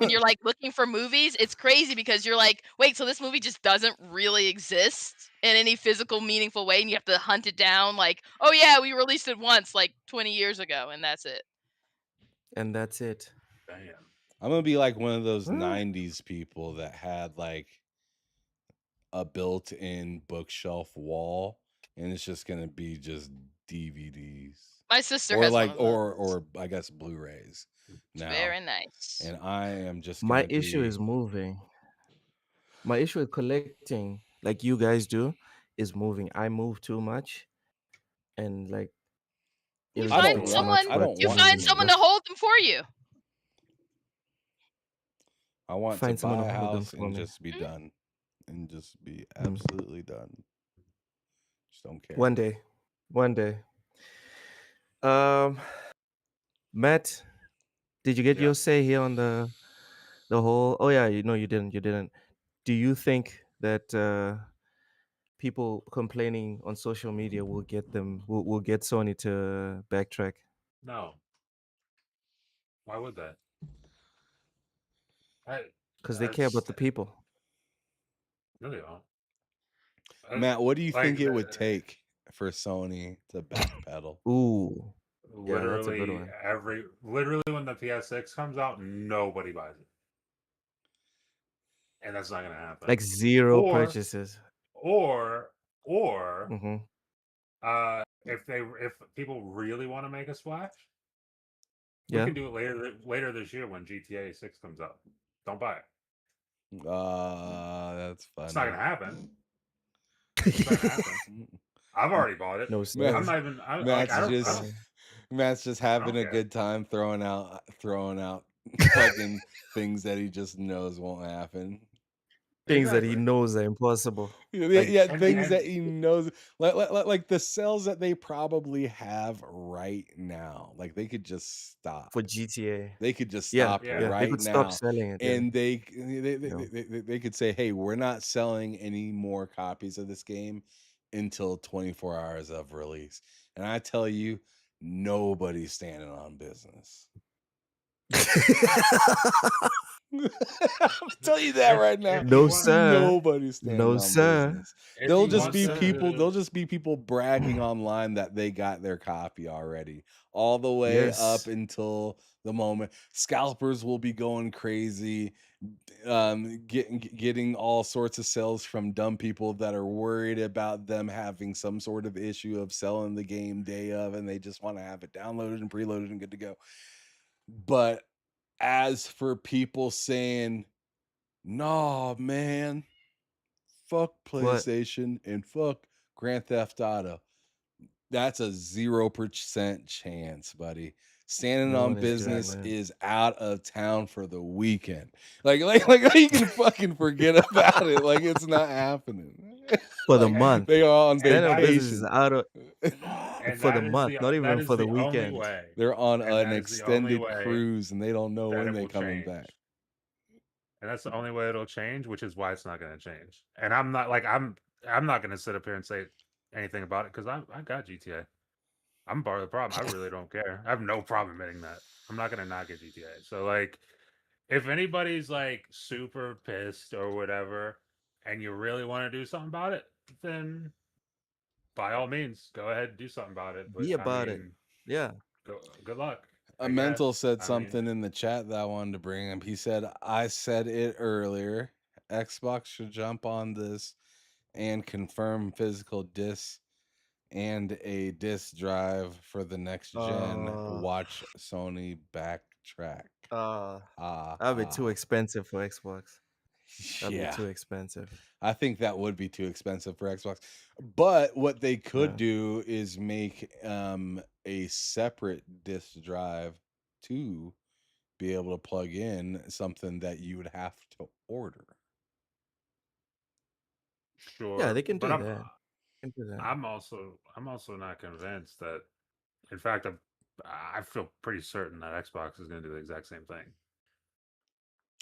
you're like looking for movies, it's crazy because you're like, wait, so this movie just doesn't really exist in any physical, meaningful way, and you have to hunt it down. Like, oh yeah, we released it once, like 20 years ago, and that's it. And that's it. Damn. I'm gonna be like one of those Huh? 90s people that had like a built-in bookshelf wall, and it's just gonna be just DVDs. My sister Or has one like of those. or I guess Blu-rays It's now. very nice. And I am just My gonna issue be is moving. My issue with collecting, like you guys do, is moving. I move too much, and like You it'll I just find be don't too want much. someone. I But don't You want find to someone move. to hold them for you. I want to find someone buy to a hold them house for and me. just be Mm. done. And just be Mm. absolutely done. Just don't care. One day, one day. Um, Matt, did you get Yeah. your say here on the whole? Oh yeah, you didn't. You didn't. Do you think that people complaining on social media will get Sony to backtrack? No. Why would that? I, Because they care it's about the people. really don't. Matt, what do you Like think it would take for Sony to backpedal? Ooh, yeah, that's a good literally one. literally when the PS6 comes out, nobody buys it, and that's not gonna happen. Like zero Or purchases. or Mm-hmm. if people really want to make a splash, we Yeah. can do it later this year when GTA 6 comes out. Don't buy it. That's It's not funny. gonna happen. It's not gonna happen. I've already bought it. No I'm sir. not even. I Matt's don't. just Matt's just having a care. good time throwing out Fucking things that he just knows won't happen. Things that he Exactly. knows are impossible. Yeah, Like yeah, And things that and he knows, like the cells that they probably have right now. Like they could just stop. for GTA. They could just Yeah, stop yeah. yeah. They right could stop now, selling it. Yeah. and Yeah. they could say, "Hey, we're not selling any more copies of this game until 24 hours of release." And I tell you, nobody's standing on business. I'll tell you that right now. If he No, want sir. Nobody's standing No, on sir. business. if They'll he just No, wants be to sir. people. do They'll just be people bragging online that they got their copy already, all the way up Yes. until the moment. Scalpers will be going crazy, getting all sorts of sales from dumb people that are worried about them having some sort of issue of selling the game day of, and they just want to have it downloaded and preloaded and good to go. But as for people saying, "Nah, man, fuck What? PlayStation and fuck Grand Theft Auto," that's a 0% chance, buddy. Standing No on one is doing business that. is out of town for the weekend. Like you can fucking forget about it. Like it's not happening. For the Like and month. they are on Stand up that business is vacation. out of and for the month, not that even is for the the only weekend. way, They're on and an that is the only extended way cruise and they don't know that when it they will coming back. change. And that's the only way it'll change, which is why it's not going to change. And I'm not going to sit up here and say anything about it because I got GTA. I'm part of the problem. I really don't care. I have no problem admitting that. I'm not going to not get GTA. So like, if anybody's like super pissed or whatever, and you really want to do something about it, then by all means, go ahead and do something about it. But Be I about it. mean, Yeah. good luck, A I mental guess. said I mean, something in the chat that I wanted to bring up. He said, "I said it earlier. Xbox should jump on this and confirm physical disc and a disc drive for the next gen. Uh Watch Sony backtrack." uh Ha that'd be too ha. expensive for Xbox. That'd be Yeah. too expensive. I think that would be too expensive for Xbox. But what they could Yeah. do is make a separate disc drive to be able to plug in something that you would have to order. Yeah, sure, they can but do that. They can do that. I'm also not convinced that. In fact, I feel pretty certain that Xbox is going to do the exact same thing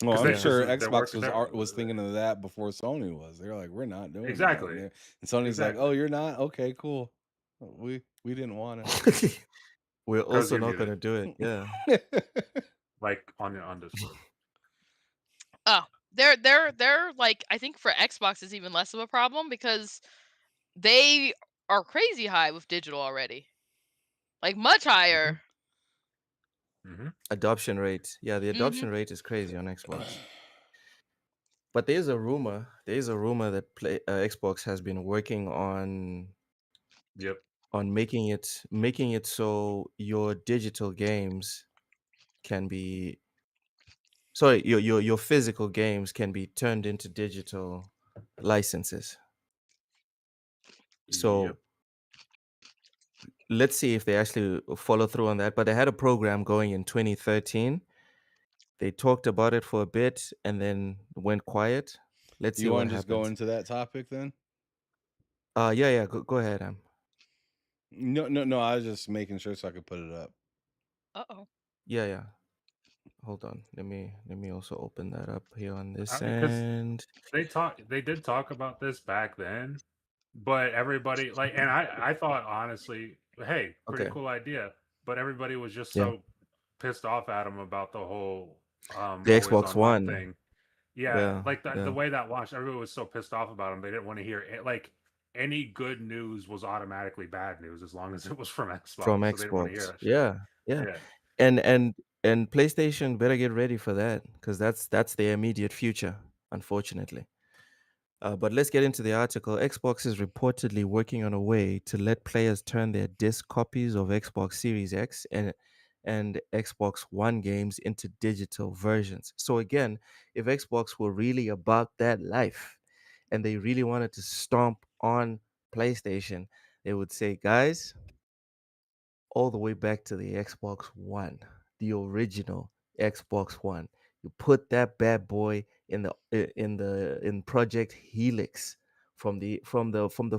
Well, because I'm they Yeah. because sure they're Xbox working. was thinking of that before Sony was. They're like, "We're not doing that," Exactly, and Sony's like, "Oh, exactly. you're not? Okay, cool. We didn't want it." We're Because also you're not muted, gonna do it. Yeah. like on Discord. Oh, they're like, I think for Xbox is even less of a problem because they are crazy high with digital already. Like much higher. Mm-hmm. Adoption rate. Yeah, the Mhm. adoption rate is crazy on Xbox. But there's a rumor. There's a rumor that Xbox has been working Yep. on making it so your digital games can be sorry, your physical games can be turned into digital licenses. Yep. So let's see if they actually follow through on that. But they had a program going in 2013. They talked about it for a bit and then went quiet. Let's Do see you what want to just go happens. into that topic then? Yeah, go ahead, Am. No. I was just making sure so I could put it up. Uh-oh. Yeah. Hold on. Let me also open that up here on this Because end. they did talk about this back then, but everybody like, and I thought honestly, hey, pretty Okay. cool idea, but everybody was just Yeah. so pissed off at him about the whole The always Xbox online One. thing. Yeah, Yeah. like the Yeah. way that launched, everybody was so pissed off about him. They didn't want to hear it. Like any good news was automatically bad news as long as it was from From Xbox. So they didn't want to hear Xbox. that shit. Yeah. Yeah. Yeah, And PlayStation better get ready for that because that's the immediate future, unfortunately. But let's get into the article. Xbox is reportedly working on a way to let players turn their disc copies of Xbox Series X and Xbox One games into digital versions. So again, if Xbox were really about that life and they really wanted to stomp on PlayStation, they would say, guys, all the way back to the Xbox One, the original Xbox One. You put that bad boy in Project Helix, from the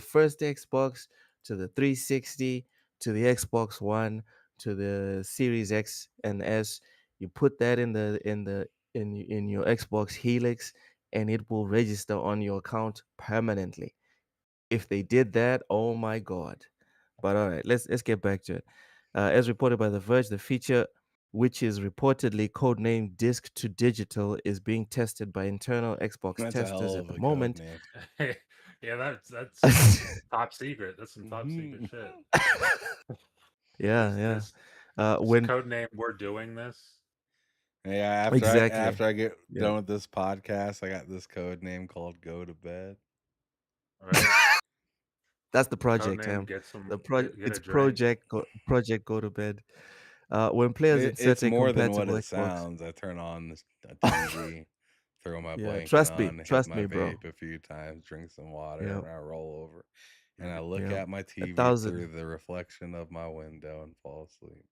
first Xbox to the 360 to the Xbox One to the Series X and S. You put that in your Xbox Helix, and it will register on your account permanently. If they did that, oh my god. But all right, let's get back to it. As reported by The Verge, the feature, which is reportedly codenamed Disk to Digital, is being tested by internal Xbox That's a testers hell at of the a code moment. name. Yeah, that's top secret. That's some top secret shit. Yeah, Is yeah. this When code name we're doing this? Yeah, exactly, after I get yeah, done with this podcast, I got this code name called Go to Bed. Right? that's the Code project, name Tam. get some The pro get a it's drink. Project Go to Bed. When players It's insert a more than what compatible it Xbox, sounds. I turn on a TV, throw my yeah, blanket on, hit trust my me, bro. vape a few times, drink some water, Yeah, and I roll over. And I Mm, look yeah, at my a TV through thousand, the reflection of my window and fall asleep.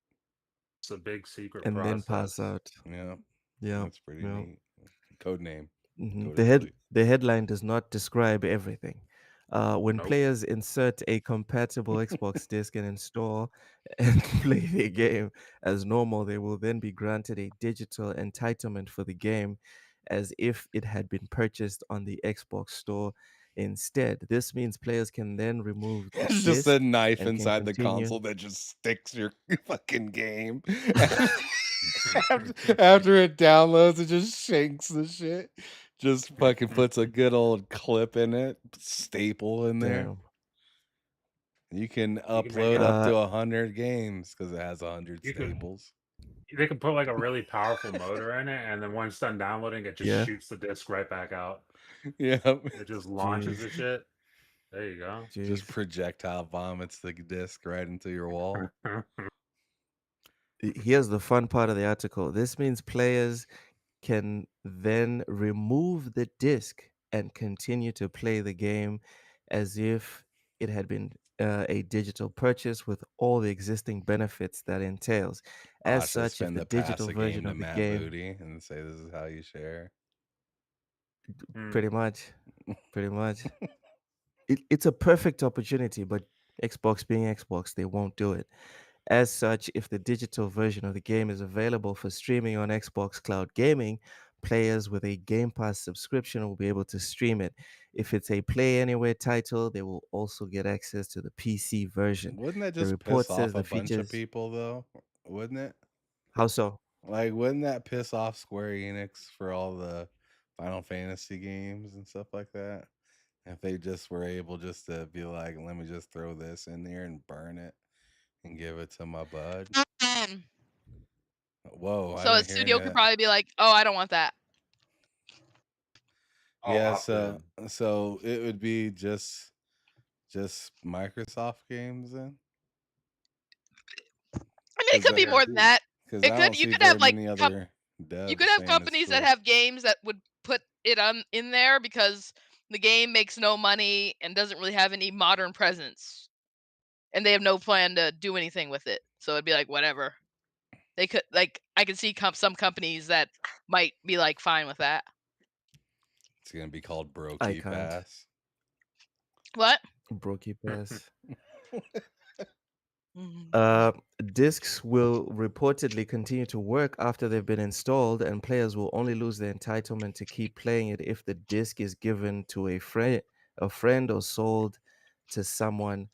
It's a big secret and then pass process. out. Yeah, Yeah, that's pretty yeah. neat. Code name. Go Mhm. to sleep. The headline does not describe everything. When Nope. players insert a compatible Xbox disc and install and play the game as normal, they will then be granted a digital entitlement for the game as if it had been purchased on the Xbox store instead. This means players can then remove the It's just a disc knife and can inside the continue. console that just sticks your fucking game. After it downloads, it just shanks the shit. Just fucking puts a good old clip in it, staple in there. Damn. You can You can make upload it. up Uh, to 100 games because it has 100 You could. staples. They can put like a really powerful motor in it, and then once done downloading, it just yeah. shoots the disc right back out. Yep. It just launches Jeez. the shit. There you go. Just Jeez. projectile vomits the disc right into your wall. Here's the fun part of the article. This means players can then remove the disc and continue to play the game as if it had been a digital purchase with all the existing benefits that entails. As Watch, such, if spend the the pass digital a version game to of the Matt game, Booty and say this is how you share. Hmm. pretty much, pretty much, it's a perfect opportunity, but Xbox being Xbox, they won't do it. As such, if the digital version of the game is available for streaming on Xbox Cloud Gaming, players with a Game Pass subscription will be able to stream it. If it's a Play Anywhere title, they will also get access to the PC version. Wouldn't that The just report piss says off the a bunch of features. people though? Wouldn't it? How so? Like, wouldn't that piss off Square Enix for all the Final Fantasy games and stuff like that? If they just were able just to be like, let me just throw this in there and burn it and give it to my bud. Whoa, I So a didn't hear any studio of could that. probably be like, "Oh, I don't want that." I'll Yeah, opt in. so it would be just Microsoft games then? I mean, it Because could be more than that. I It could. don't You see could very have like many other you devs could have saying it's companies that cool. have games that would put it on in there because the game makes no money and doesn't really have any modern presence, and they have no plan to do anything with it. So it'd be like whatever. They could like I can see some companies that might be like fine with that. It's gonna be called Bro I Keep can't. Ass. What? Brokey Pass. Mhm. Uh, Discs will reportedly continue to work after they've been installed, and players will only lose their entitlement to keep playing it if the disc is given to a friend or sold to someone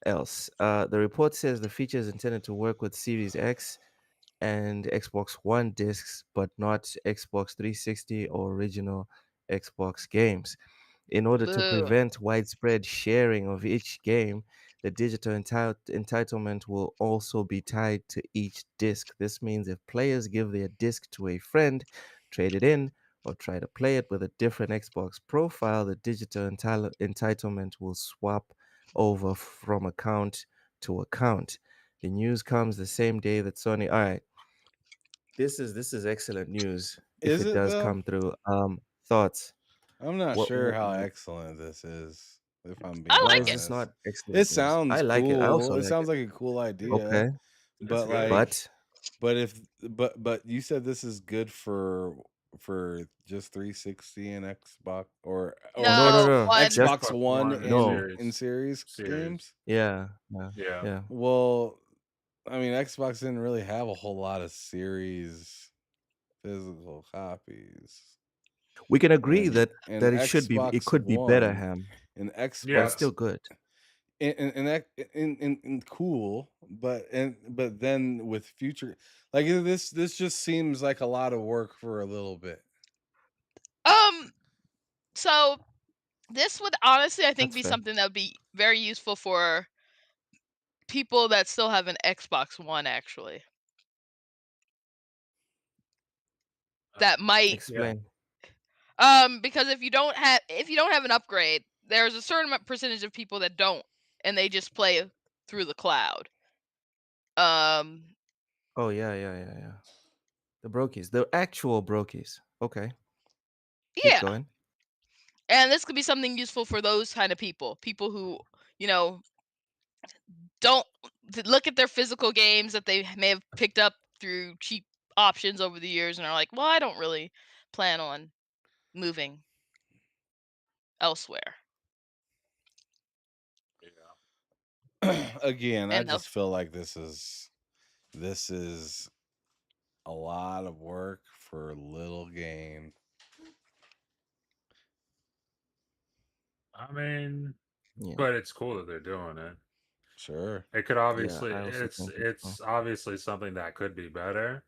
else. The report says the feature is intended to work with Series X and Xbox One discs, but not Xbox 360 or original Xbox games. In order to Boo. prevent widespread sharing of each game, the digital entitlement will also be tied to each disc. This means if players give their disc to a friend, trade it in, or try to play it with a different Xbox profile, the digital entitlement will swap over from account to account. The news comes the same day that Sony. All right, this is excellent news if Is it it does though? come through. Thoughts? I'm not What? sure how excellent this is, if I'm I being Why like is it. this honest. not excellent It news? I sounds like it. I cool. also It like sounds it. like a cool idea, Okay, It's but good. like but but you said this is good for just 360 and Xbox or No, no, No, no. one. Just Xbox Xbox One One and no. in series series. games. Yeah, yeah, Yeah. yeah. Well, I mean, Xbox didn't really have a whole lot of series physical copies. We can agree And that it Xbox could be better, One Ham, and but it's Yeah. Xbox still good. and cool, but then with future like this just seems like a lot of work for a little bit. So this would honestly, I think, That's be fair. something that would be very useful for people that still have an Xbox One, actually. That might, Yeah. Explain. because if you don't have an upgrade, there's a certain percentage of people that don't, and they just play through the cloud. Um, Oh yeah, yeah, yeah, yeah. The brokies, the actual brokies. Okay, keep yeah, going. and this could be something useful for those kind of people who, you know, don't look at their physical games that they may have picked up through cheap options over the years and are like, well, I don't really plan on moving elsewhere. Yeah. Again, I And just feel like this is a lot of work for a little game. I mean, Yeah, but it's cool that they're doing it. Sure. It could yeah. obviously I also it's think it's cool. it's obviously something that could be better,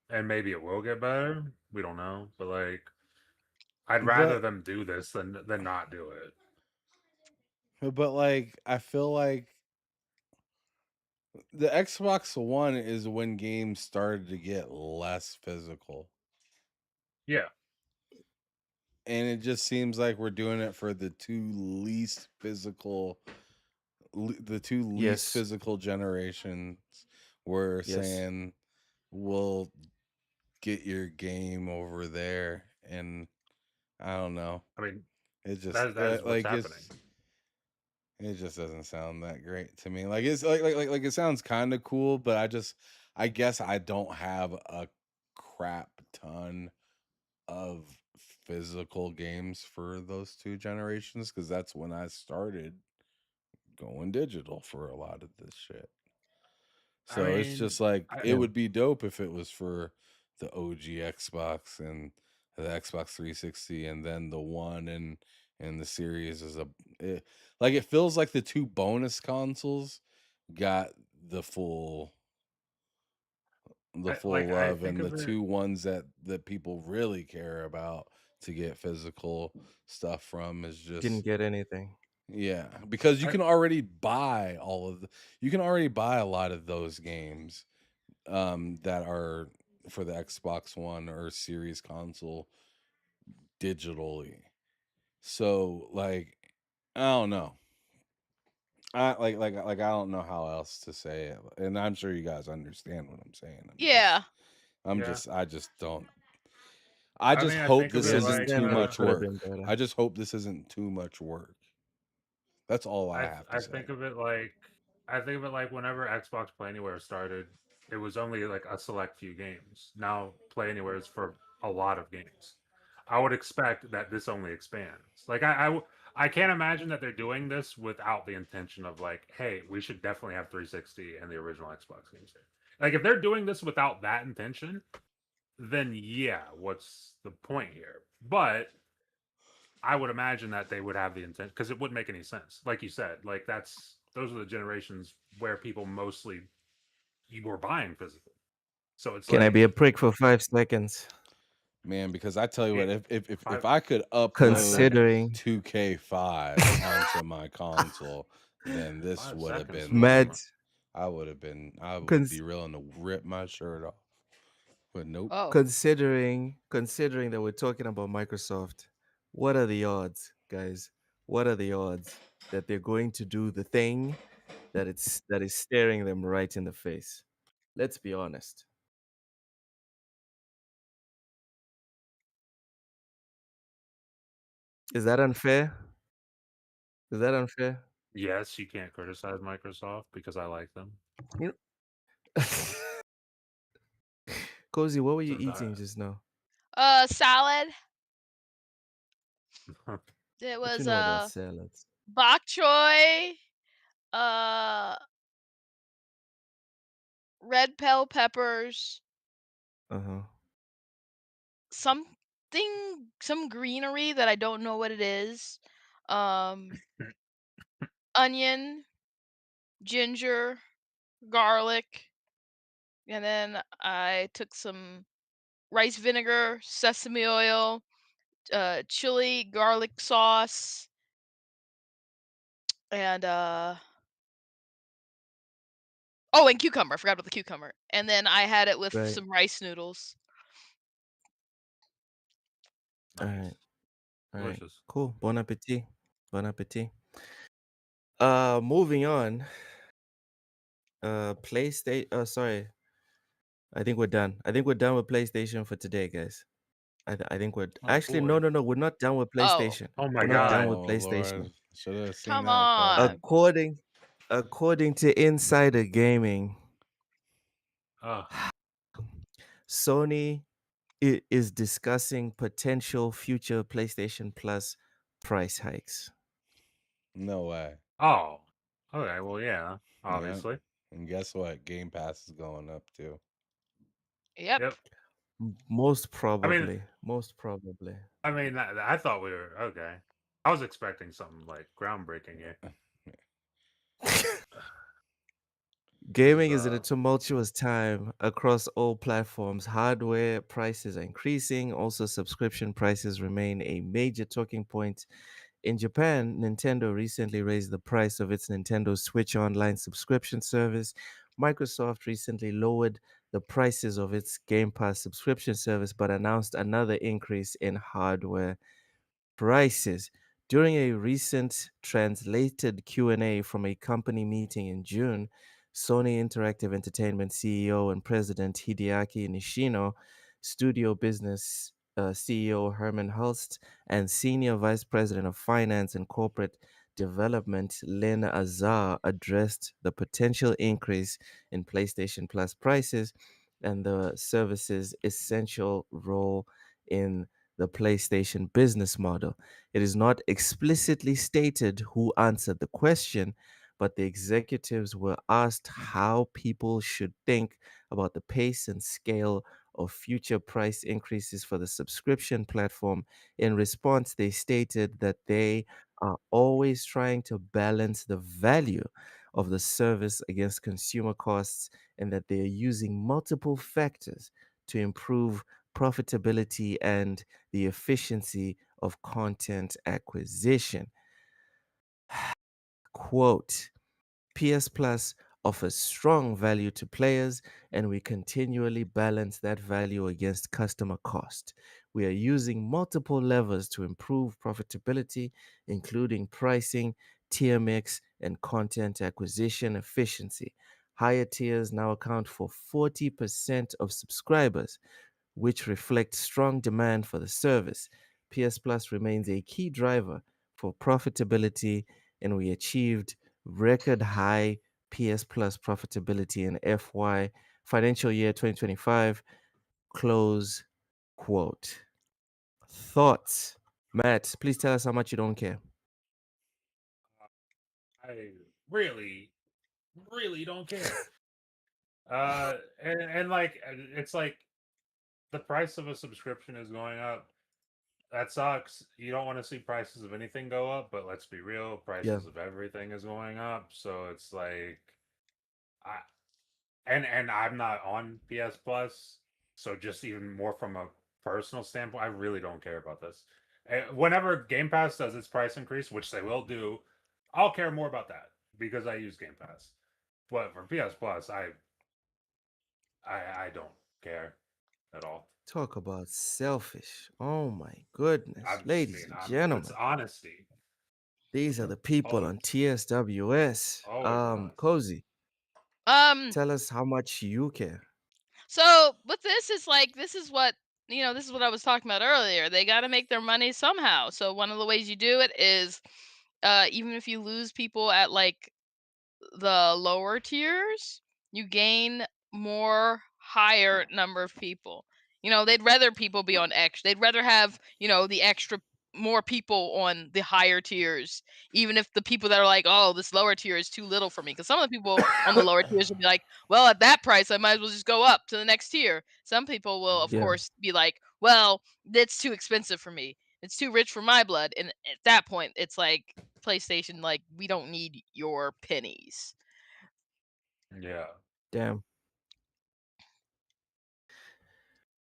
and maybe it will get better. We don't know, but like I'd rather But them do this than not do it. like I feel like the Xbox One is when games started to get less physical. Yeah. And it just seems like we're doing it for the two least physical Yes, generations. We're yes. saying we'll get your game over there, and I don't know. I mean, It just that is what's like happening. it just doesn't sound that great to me. Like it's like it sounds kind of cool, but I guess I don't have a crap ton of physical games for those two generations because that's when I started going digital for a lot of this shit. I So it's mean, just like I, it Yeah. would be dope if it was for the OG Xbox and the Xbox 360 and then the one and the series is like it feels like the two bonus consoles got the full I love think and the of it. two ones that people really care about to get physical stuff from is Didn't just get anything. yeah, because I, you can already buy a lot of those games that are for the Xbox One or Series console digitally. So like I don't know. I don't know how else to say it. And I'm sure you guys understand what I'm saying. yeah, yeah. I just don't I I just mean, I hope think of this We it isn't like too understand, but it much could have work. been better. I just hope this isn't too much work. That's all I have to I say. think of it like I think of it like whenever Xbox Play Anywhere started, it was only like a select few games. Now Play Anywhere is for a lot of games. I would expect that this only expands. Like I can't imagine that they're doing this without the intention of like, hey, we should definitely have 360 and the original Xbox games here. Like if they're doing this without that intention, then yeah, what's the point here? But I would imagine that they would have the intent because it wouldn't make any sense. Like you said, like those are the generations where people mostly you were buying physical. So it's Can I be like, a prick for 5 seconds? Man, because I tell you what, hey, if five I could five upload seconds, Considering 2K5 onto my console, then this five would have seconds been from Mad, like I would be cons- willing to rip my shirt off. But nope. oh, considering that we're talking about Microsoft, what are the odds, guys? What are the odds that they're going to do the thing that is staring them right in the face? Let's be honest. Is that unfair? Is that unfair? yes, you can't criticize Microsoft because I like them. You know, Cozy, what were you Since eating just now? Salad. It What you was know about salads? bok choy, uh, red bell peppers, Uh-huh. some greenery that I don't know what it is, onion, ginger, garlic, and then I took some rice vinegar, sesame oil, chili, garlic sauce, and oh, and cucumber. I forgot about the cucumber. And then I had it with Right. some rice noodles. All Nice. right. All right. Delicious. Cool. Bon appetit. Bon appetit. Moving on. PlayStation. Sorry. I think we're done. I think we're done with PlayStation for today, guys. I think we're Oh actually no, boy. no, no. We're not done with Oh, PlayStation. Oh my We're not done god. with Oh PlayStation. Lord, should have seen come that on. coming. According to Insider Gaming, Ugh. Sony is discussing potential future PlayStation Plus price hikes. No way. Oh. Okay. Well, yeah. Yeah. Obviously. And guess what? Game Pass is going up too. Yep. Yep. Most I mean, probably. Most probably. I thought we were okay. I was expecting something like groundbreaking here. This is Gaming is in a tumultuous time across all platforms. Hardware prices are increasing. Also, subscription prices remain a major talking point. In Japan, Nintendo recently raised the price of its Nintendo Switch Online subscription service. Microsoft recently lowered the prices of its Game Pass subscription service, but announced another increase in hardware prices. During a recent translated Q&A from a company meeting in June, Sony Interactive Entertainment CEO and President Hideaki Nishino, Studio Business CEO Herman Hulst, and Senior Vice President of Finance and Corporate Development Len Azar addressed the potential increase in PlayStation Plus prices and the service's essential role in the PlayStation business model. It is not explicitly stated who answered the question, but the executives were asked how people should think about the pace and scale of future price increases for the subscription platform. In response, they stated that they are always trying to balance the value of the service against consumer costs and that they are using multiple factors to improve profitability and the efficiency of content acquisition. Quote, PS Plus offers strong value to players, and we continually balance that value against customer cost. We are using multiple levers to improve profitability, including pricing, tier mix, and content acquisition efficiency. Higher tiers now account for 40% of subscribers, which reflects strong demand for the service. PS Plus remains a key driver for profitability, and we achieved record high PS Plus profitability in FY financial year 2025. Close quote. Thoughts? Matt, please tell us how much you don't care. I really, really don't care. And like it's like the price of a subscription is going up. That sucks. You don't want to see prices of anything go up, but let's be real, Yeah, prices of everything is going up. So it's like I and I'm not on PS Plus, so just even more from a personal standpoint, I really don't care about this. Whenever Game Pass does its price increase, which they will do, I'll care more about that because I use Game Pass. But for PS Plus, I don't care at all. talk about selfish. Oh my goodness. I Ladies mean, and it's gentlemen, honesty. these are the people Always, on TSWS. always honesty. Cozy, Um, tell us how much you care. so with this is like this is what this is what I was talking about earlier. They got to make their money somehow. So one of the ways you do it is even if you lose people at like the lower tiers, you gain more higher number of people. They'd rather people be on X. They'd rather have, the extra more people on the higher tiers, even if the people that are like, oh, this lower tier is too little for me. Because some of the people on the lower tiers will be like, well, at that price, I might as well just go up to the next tier. Some people will, of Yeah. course, be like, well, that's too expensive for me. It's too rich for my blood. And at that point, it's like PlayStation, like, we don't need your pennies. Yeah. Damn.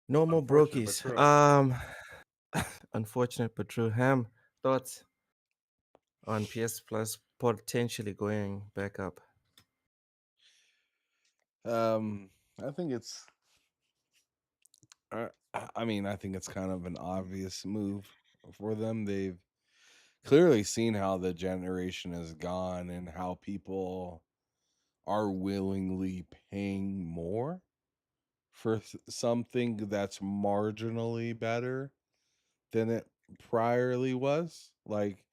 No more Unfortunate but brokies. true. Unfortunate but true. Ham, thoughts on PS Plus potentially going back up? I think it's. I think it's kind of an obvious move for them. They've clearly seen how the generation has gone and how people are willingly paying more for something that's marginally better than it priorly was. Like,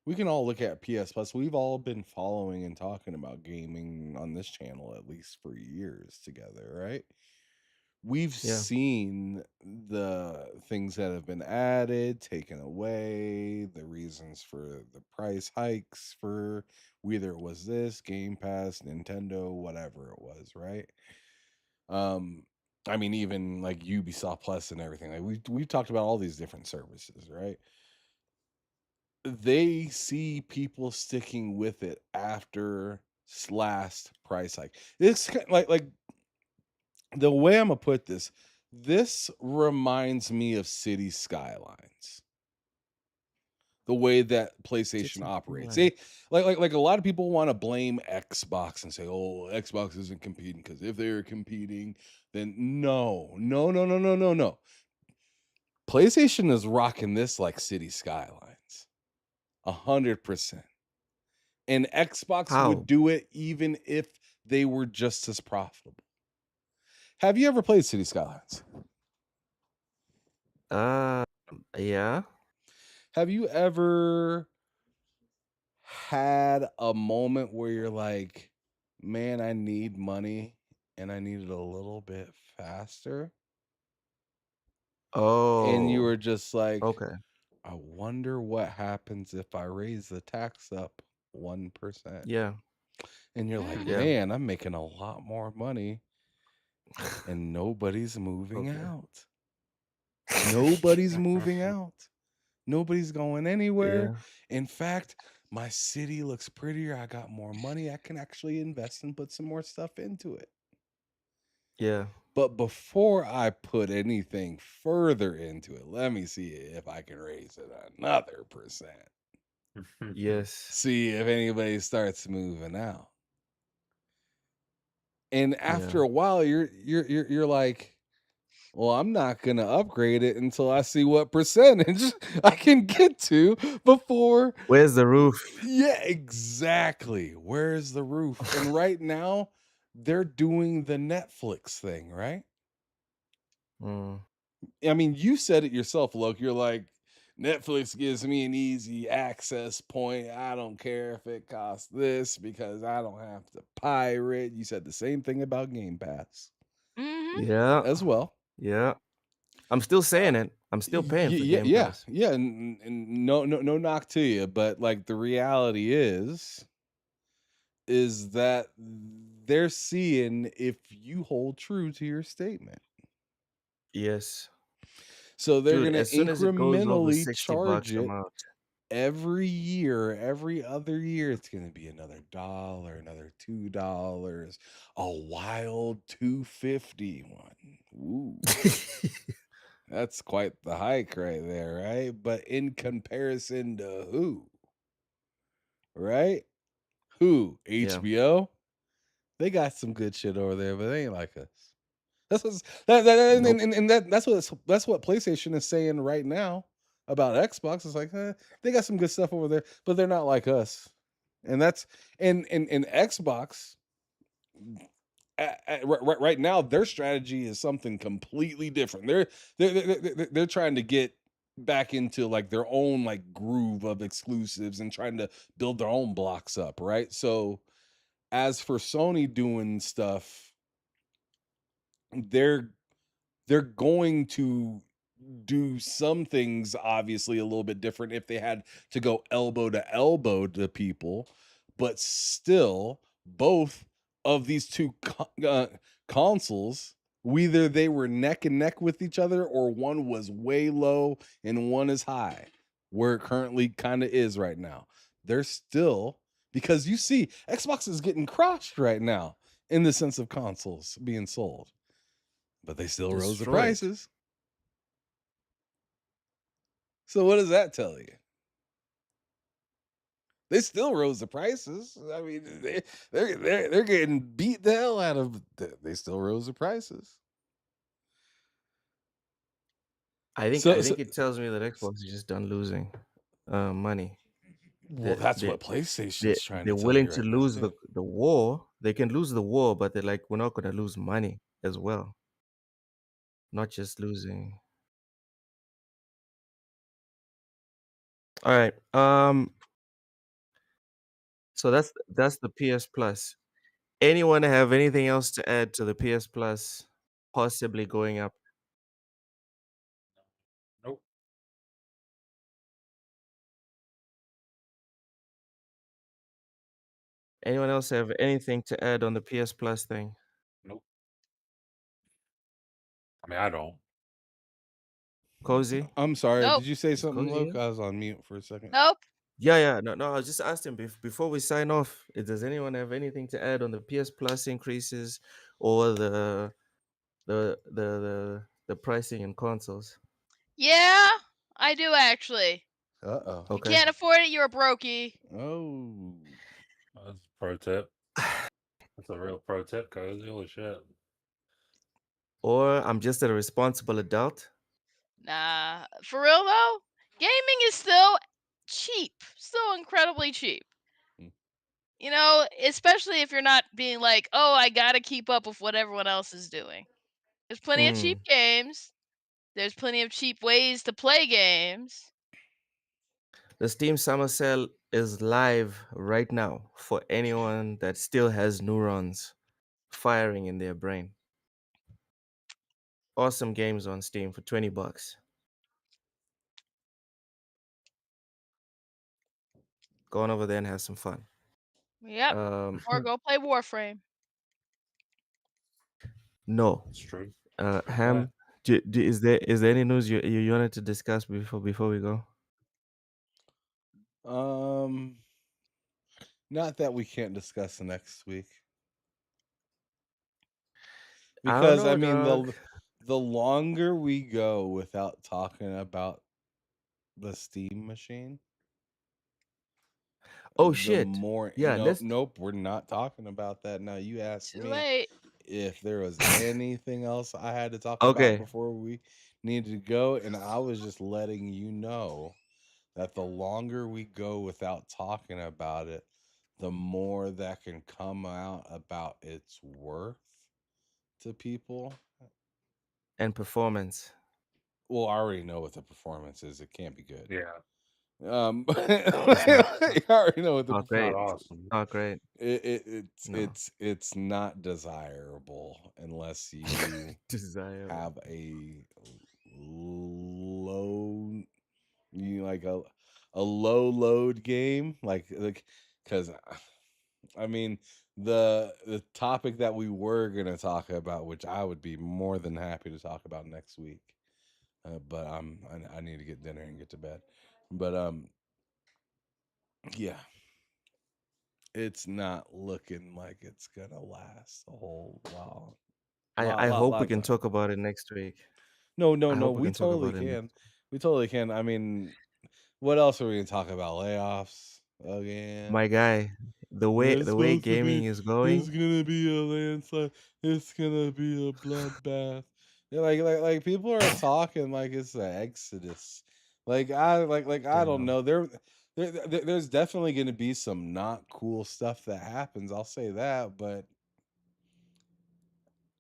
we can all look at PS Plus. We've all been following and talking about gaming on this channel at least for years together, right? We've Yeah. seen the things that have been added, taken away, the reasons for the price hikes for whether it was this, Game Pass, Nintendo, whatever it was, right? Even like Ubisoft Plus and everything. Like we've talked about all these different services, right? They see people sticking with it after last price hike. It's like the way I'm gonna put this reminds me of City Skylines. The way that PlayStation City operates. Skylines. Like a lot of people want to blame Xbox and say, "Oh, Xbox isn't competing," because if they were competing, then no. PlayStation is rocking this like City Skylines, 100%. And Xbox How? would do it even if they were just as profitable. Have you ever played City Skylines? Yeah. Have you ever had a moment where you're like, man, I need money and I need it a little bit faster? And you Oh, were just like, okay. I wonder what happens if I raise the tax up 1%. Yeah. And you're like, Yeah. man, I'm making a lot more money and nobody's moving Okay. out. Nobody's moving out. Nobody's going anywhere. Yeah. In fact, my city looks prettier. I got more money. I can actually invest and put some more stuff into it. Yeah. But before I put anything further into it, let me see if I can raise it another percent. Yes. See if anybody starts moving out. And after Yeah. a while, you're like, well, I'm not gonna upgrade it until I see what percentage I can get to before. Where's the roof? Yeah, exactly. Where's the roof? And right now, they're doing the Netflix thing, right? Mm. You said it yourself, Look. You're like, Netflix gives me an easy access point. I don't care if it costs this because I don't have to pirate. You said the same thing about Game Pass Mm-hmm. Yeah. as well. Yeah. I'm still saying it. I'm still paying for Game Pass. Yeah. And no knock to you, but like the reality is that they're seeing if you hold true to your statement. Yes. So they're Dude, going to as soon as it goes over incrementally 60 charge bucks, I'm it out. every year, every other year. It's going to be another $1, another $2, a wild $2.50 one. Ooh, that's quite the hike right there, right? But in comparison to who? Right? Who? Yeah. HBO? They got some good shit over there, but they ain't like us. That's what's, that Nope. and that's what PlayStation is saying right now about Xbox. It's like they got some good stuff over there, but they're not like us. And that's and Xbox right now their strategy is something completely different. They're trying to get back into like their own like groove of exclusives and trying to build their own blocks up, right? So as for Sony doing stuff they're they're going to do some things obviously a little bit different if they had to go elbow to elbow to people, but still both of these consoles, whether they were neck and neck with each other or one was way low and one is high, where it currently kind of is right now, they're still, because you see Xbox is getting crushed right now in the sense of consoles being sold, but they still rose the Destroyed. prices. So what does that tell you? They still rose the prices. I mean, they're getting beat the hell out of. They still rose the prices. I think So, I so think it tells me that Xbox is just done losing money. well, They that's they what PlayStation's they trying to they're tell you willing to right now lose too. the war. They can lose the war, but they're like, we're not going to lose money as well. Not just losing. All right. So that's the PS Plus. Anyone have anything else to add to the PS Plus possibly going up? Nope. Anyone else have anything to add on the PS Plus thing? Nope. I mean, I don't. Cozy? I'm sorry. Nope. Did you say Is something, Cozy Luke? here? I was on mute for a second. Nope. Yeah, yeah. No, I just asked him before we sign off. Does anyone have anything to add on the PS Plus increases or the pricing in consoles? Yeah, I do actually. Uh oh. If you Okay. can't afford it, you're a brokey. Oh. That's a pro tip. That's a real pro tip, cuz. Holy shit. Or I'm just a responsible adult. Nah, for real though, gaming is still cheap, still incredibly cheap. Hmm. You know, especially if you're not being like, oh, I gotta keep up with what everyone else is doing. There's plenty of cheap Mm. games. There's plenty of cheap ways to play games. The Steam Summer Sale is live right now for anyone that still has neurons firing in their brain. Awesome games on Steam for $20. Go on over there and have some fun. Yep. Or go play Warframe. No. It's true. Ham, is there any news you wanted to discuss before we go? Um. Not that we can't discuss next week, I don't because I know, mean dog. the longer we go without talking about the Steam machine, Oh the shit. more, Yeah, let's. nope, we're not talking about that now. You asked Too me late. if there was anything else I had to talk about Okay, before we needed to go, and I was just letting you know that the longer we go without talking about it, the more that can come out about its worth to people. and performance. Well, I already know what the performance is. It can't be good. Yeah. It's not I already know what the not It's not great. performance is. awesome. Not great. No. It's not desirable unless you Desirable. have a low, like a low load game, like because I mean the topic that we were gonna talk about, which I would be more than happy to talk about next week, but I need to get dinner and get to bed. But yeah, it's not looking like it's gonna last a whole while, I hope lot we of can time. talk about it next week. No, no, I no. hope we We can talk totally about it can. next. We totally can. I mean, what else are we gonna talk about? Layoffs My again? guy, the way It's the way supposed to gaming be. is It's going, gonna be a landslide. It's gonna be a bloodbath. Yeah, like people are talking like it's an exodus. Like I don't damn. know. There's definitely gonna be some not cool stuff that happens. I'll say that, but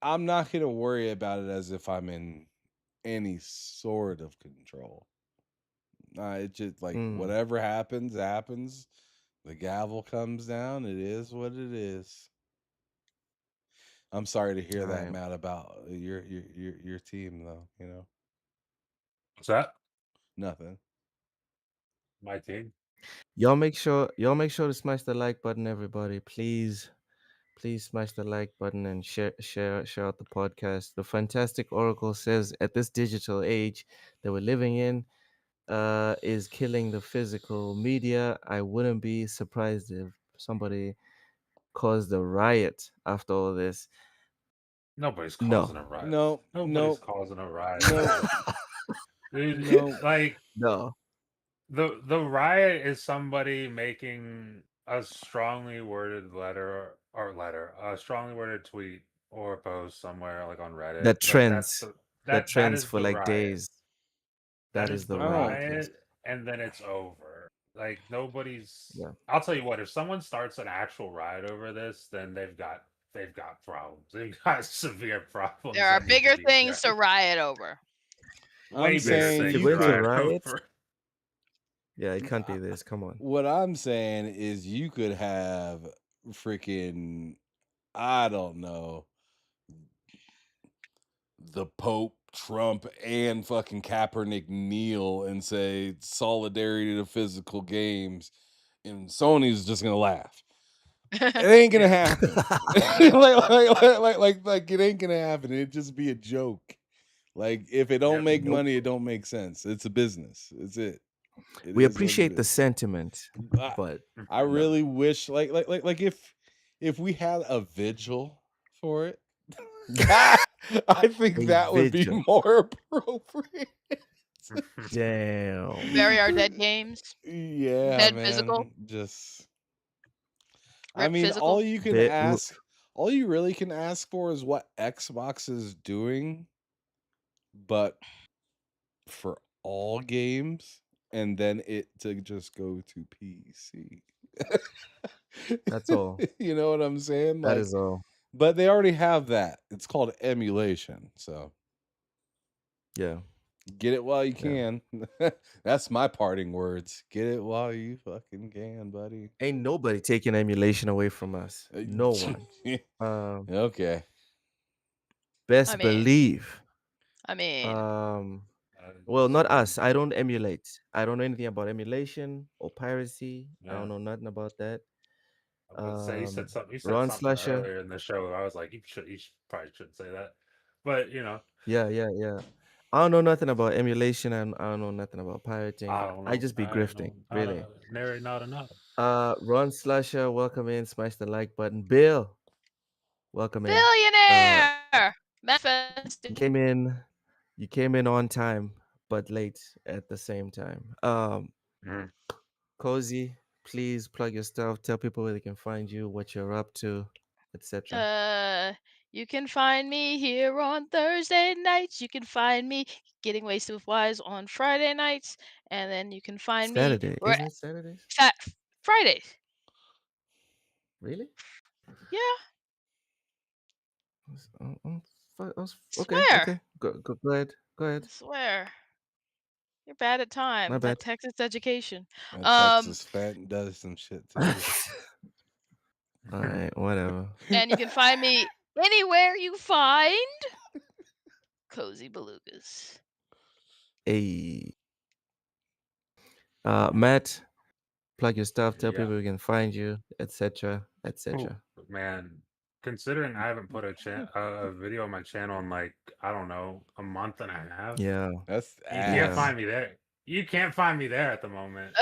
I'm not gonna worry about it as if I'm in any sort of control. It's just like Mm. whatever happens, happens. The gavel comes down. It is what it is. I'm sorry to hear that, Alright. Matt, about your team, though. You know, What's that? nothing. My team. Y'all make sure to smash the like button, everybody. Please smash the like button and share out the podcast. The Fantastic Oracle says at this digital age that we're living in is killing the physical media. I wouldn't be surprised if somebody caused a riot after all this. Nobody's No. causing a riot. No, Nobody's no, causing a riot. no, Dude, no. like No. the riot is somebody making a strongly worded a strongly worded tweet or post somewhere like on Reddit. That Like that's trends. the That that trends is for the like riot. days. That That is is the the I don't. riot, yes. riot, and then it's over. Like nobody's. Yeah. I'll tell you what. If someone starts an actual riot over this, then they've got problems. They've got severe problems There are that need to bigger be things to addressed. riot over. Way I'm bigger Yes. saying If things you're you to going to could. riot riot, over. yeah, it can't be this. Come on. What I'm saying is you could have freaking, I don't know, the Pope, Trump, and fucking Kaepernick kneel and say solidarity to physical games, and Sony's just gonna laugh. It ain't gonna Yeah. happen. like it ain't gonna happen. It'd just be a joke. Like if it don't Yep. make Nope. money, it don't make sense. It's a business. It's it. It We is what it appreciate the is. sentiment, I, but I no. really wish like if we had a vigil for it, I think A that would be vigil. more appropriate. Damn. Bury our dead games. Yeah, Dead physical. man. Just I Rip mean, physical. all you really can ask for is what Xbox is doing, but for all games, and then it to just go to PC. That's all. You know what I'm saying? That Like, is all. but they already have that. It's called emulation. So Yeah. get it while you Yeah. can. That's my parting words. Get it while you fucking can, buddy. Ain't nobody taking emulation away from us. No one. Okay. Best I mean, believe. I mean, Well, not Someone, us. I don't emulate. I don't know anything about emulation or piracy. I yeah. don't know nothing about that. I was gonna say you said something. You said Ron something Slasher. earlier in the show. I was like, probably shouldn't say that, but Yeah. I don't know nothing about emulation and I don't know nothing about pirating. I don't I know. just be I don't grifting, know. really. Nary not enough. Ron Slasher, welcome in. Smash the like button. Bill, welcome in. billionaire manifesting. You came in on time, but late at the same time. Mhm. Cozy, please plug your stuff. Tell people where they can find you, what you're up to, etc. You can find me here on Thursday nights. You can find me getting wasted with Wise on Friday nights, and then you can find Saturday, me isn't it Saturdays? Fridays. Really? Yeah, Okay, swear. okay. Go ahead. Go I ahead. swear. You're bad at time. My That bad. Texas education. Texas Fent does some shit too. All right, whatever. And you can find me anywhere you find Cozy Belugas. Hey. Matt, plug your stuff. Tell Yeah. people we can find you, etc. Oh, man, considering I haven't put a video on my channel in like I don't know a month and a half. Yeah. That's You can't ass. find me there. You can't find me there at the moment.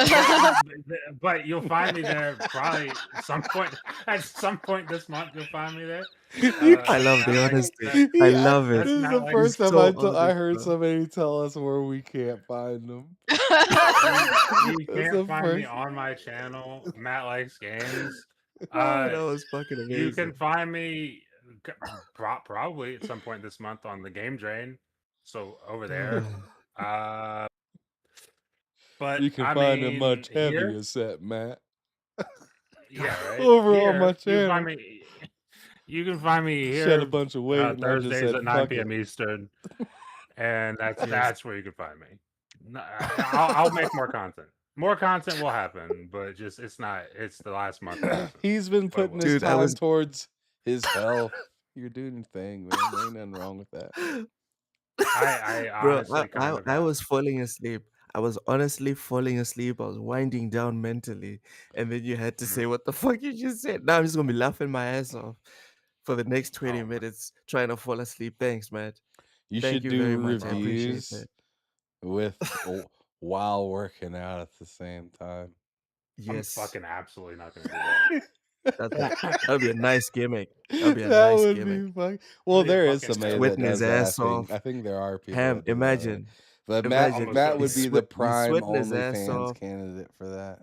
But you'll find me there probably some point. At some point this month, you'll find me there. I love the Matt likes honesty. that. I love it. That's This is Matt the likes. first time so I honest, heard bro. somebody tell us where we can't find them. You That's can't the find me first. on my channel, Matt Likes Games. Oh, that was fucking amazing. You can find me probably at some point this month on the Game Drain. So over there. But You can I find a mean, much heavier here, set, Matt. yeah, right. Over Here, on my you can find channel. me. You can find me Shed a here bunch of weight, and I just Thursdays said, at 9 "Fuck p.m. it." Eastern, and Yes. that's where you can find me. I'll make more content. More content will happen, but just it's not. It's the last month. It hasn't. He's been But it putting will. his Dude, I time was towards his health, You're doing your thing, man. There ain't nothing wrong with that. I Bro, honestly kind of I have. was falling asleep. I was honestly falling asleep. I was winding down mentally, and then you had to say what the fuck you just said. Now I'm just gonna be laughing my ass off for the next 20 Oh, minutes trying to fall asleep. Thanks, man. You Thank should you do very much. I appreciate reviews that. with while working out at the same time. I'm Yes, fucking absolutely not gonna do that's a that. that'll be a nice gimmick. That'll be a That nice would gimmick. be fun. What Well, are you, there is fucking somebody Hitler? that Sweating his does that. ass off. I think there are people Ham, that do that already. But imagine, Matt Almost would be he's the certainly. prime sweating his ass OnlyFans off, candidate for that.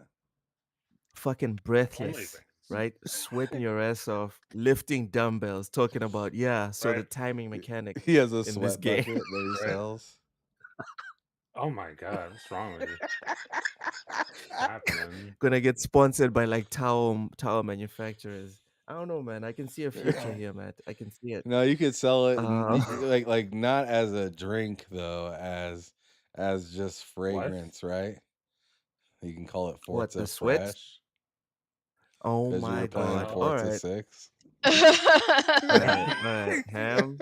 fucking breathless, OnlyFans, right? Sweating your ass off, lifting dumbbells, talking about, yeah, so the right? timing mechanic He has a in this sweat game. bucket that he Right. sells. Oh my god, what's wrong with you? What's happening? Gonna get sponsored by like towel manufacturers. I don't know, man. I can see a future here, Matt. I can see it. No, you could sell it and Uh, like not as a drink though, as just What? fragrance, right? You can call it what, Forza the sweat? Fresh Oh because you were my playing god. All Forza right. 6. All right. Ham.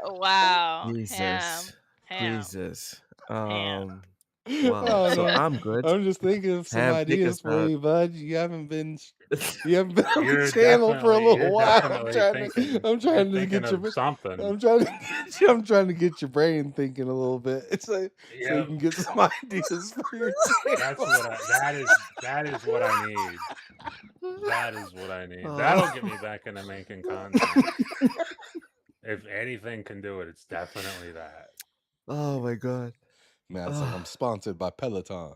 Wow. Jesus. Ham. Jesus. Ham. Wow. Oh So no, I'm good. I'm just thinking of some Ham, take ideas us for out. you, bud. You haven't been on the You're channel for a definitely, little you're while. definitely thinking, I'm you're trying to thinking get your, of something. I'm trying to get your brain thinking a little bit. It's like so you Yep, can get some ideas for your that's channel. what that is what I need. That is what I need. That'll get Oh. me back into making content. If anything can do it, it's definitely that. Oh my god. Matt's like, I'm Oh. sponsored by Peloton. Oh.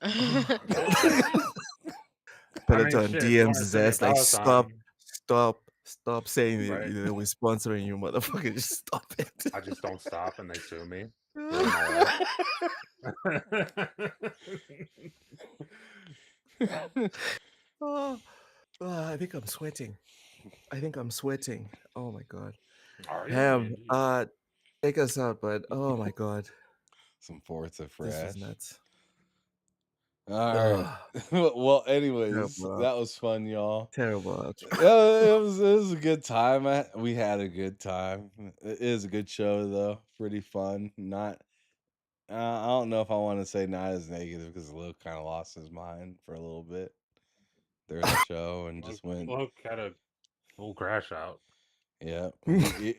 Right. I mean, Peloton shit, if you DMs want to his send me a ass like, Peloton, stop saying right? that we're sponsoring you, motherfucker. Just stop it. I just don't stop and they sue me. Ruin my life. Oh, I think I'm sweating. Oh my god. Are you? I Ham, mean, geez. take us out, bud. Oh my god. Some Forza This is Fresh. nuts. All right. Ugh, Well, anyways, terrible. that was fun, y'all. Terrible outro. It was a good time. We had a good time. It is a good show though. Pretty fun. Not I don't know if I want to say not as negative because Lil kind of lost his mind for a little bit during the show and just went. Look, had a full crash out. Yeah,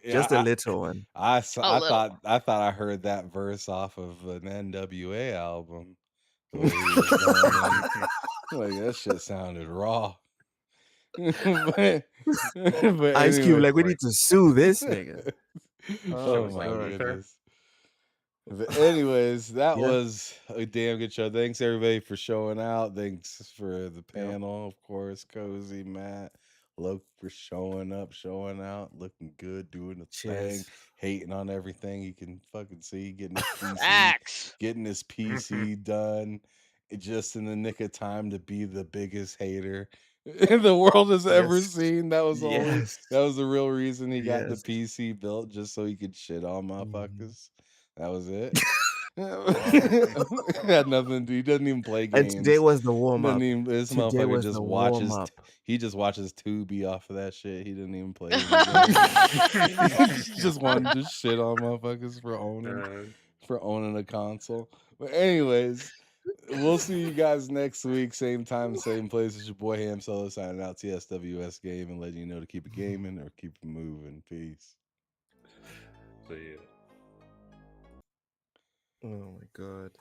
Just a little one. I A little. thought I heard that verse off of an NWA album. The way he was going in, like that shit sounded raw. but, but Ice Cube, anyway. like, we need to sue this nigga. Shit Oh Oh was my like my god. ether. goodness. But anyways, that Yeah. was a damn good show. Thanks everybody for showing out. Thanks for the Yep. panel, of course. Cozy, Matt, Loke for showing up, showing out, looking good, doing the thing, Cheers. hating on everything he can fucking see, getting his PC, Facts. getting his PC done just in the nick of time to be the biggest hater the world has ever Yes. seen. That was Yes. the real reason he got the Yes. PC built, just so he could shit on Mhm. motherfuckers. That was it. Had nothing to do. He doesn't even play And today games. was the warm up. This Today motherfucker was just the warm watches. up. He just watches Tubi off of that shit. He didn't even play any games. He just wanted to shit on motherfuckers for owning a console. But anyways, we'll see you guys next week, same time, same place. It's your boy Ham Solo signing out. TSWS Game and letting you know to keep it gaming or keep it moving. Peace. See ya. Oh my god.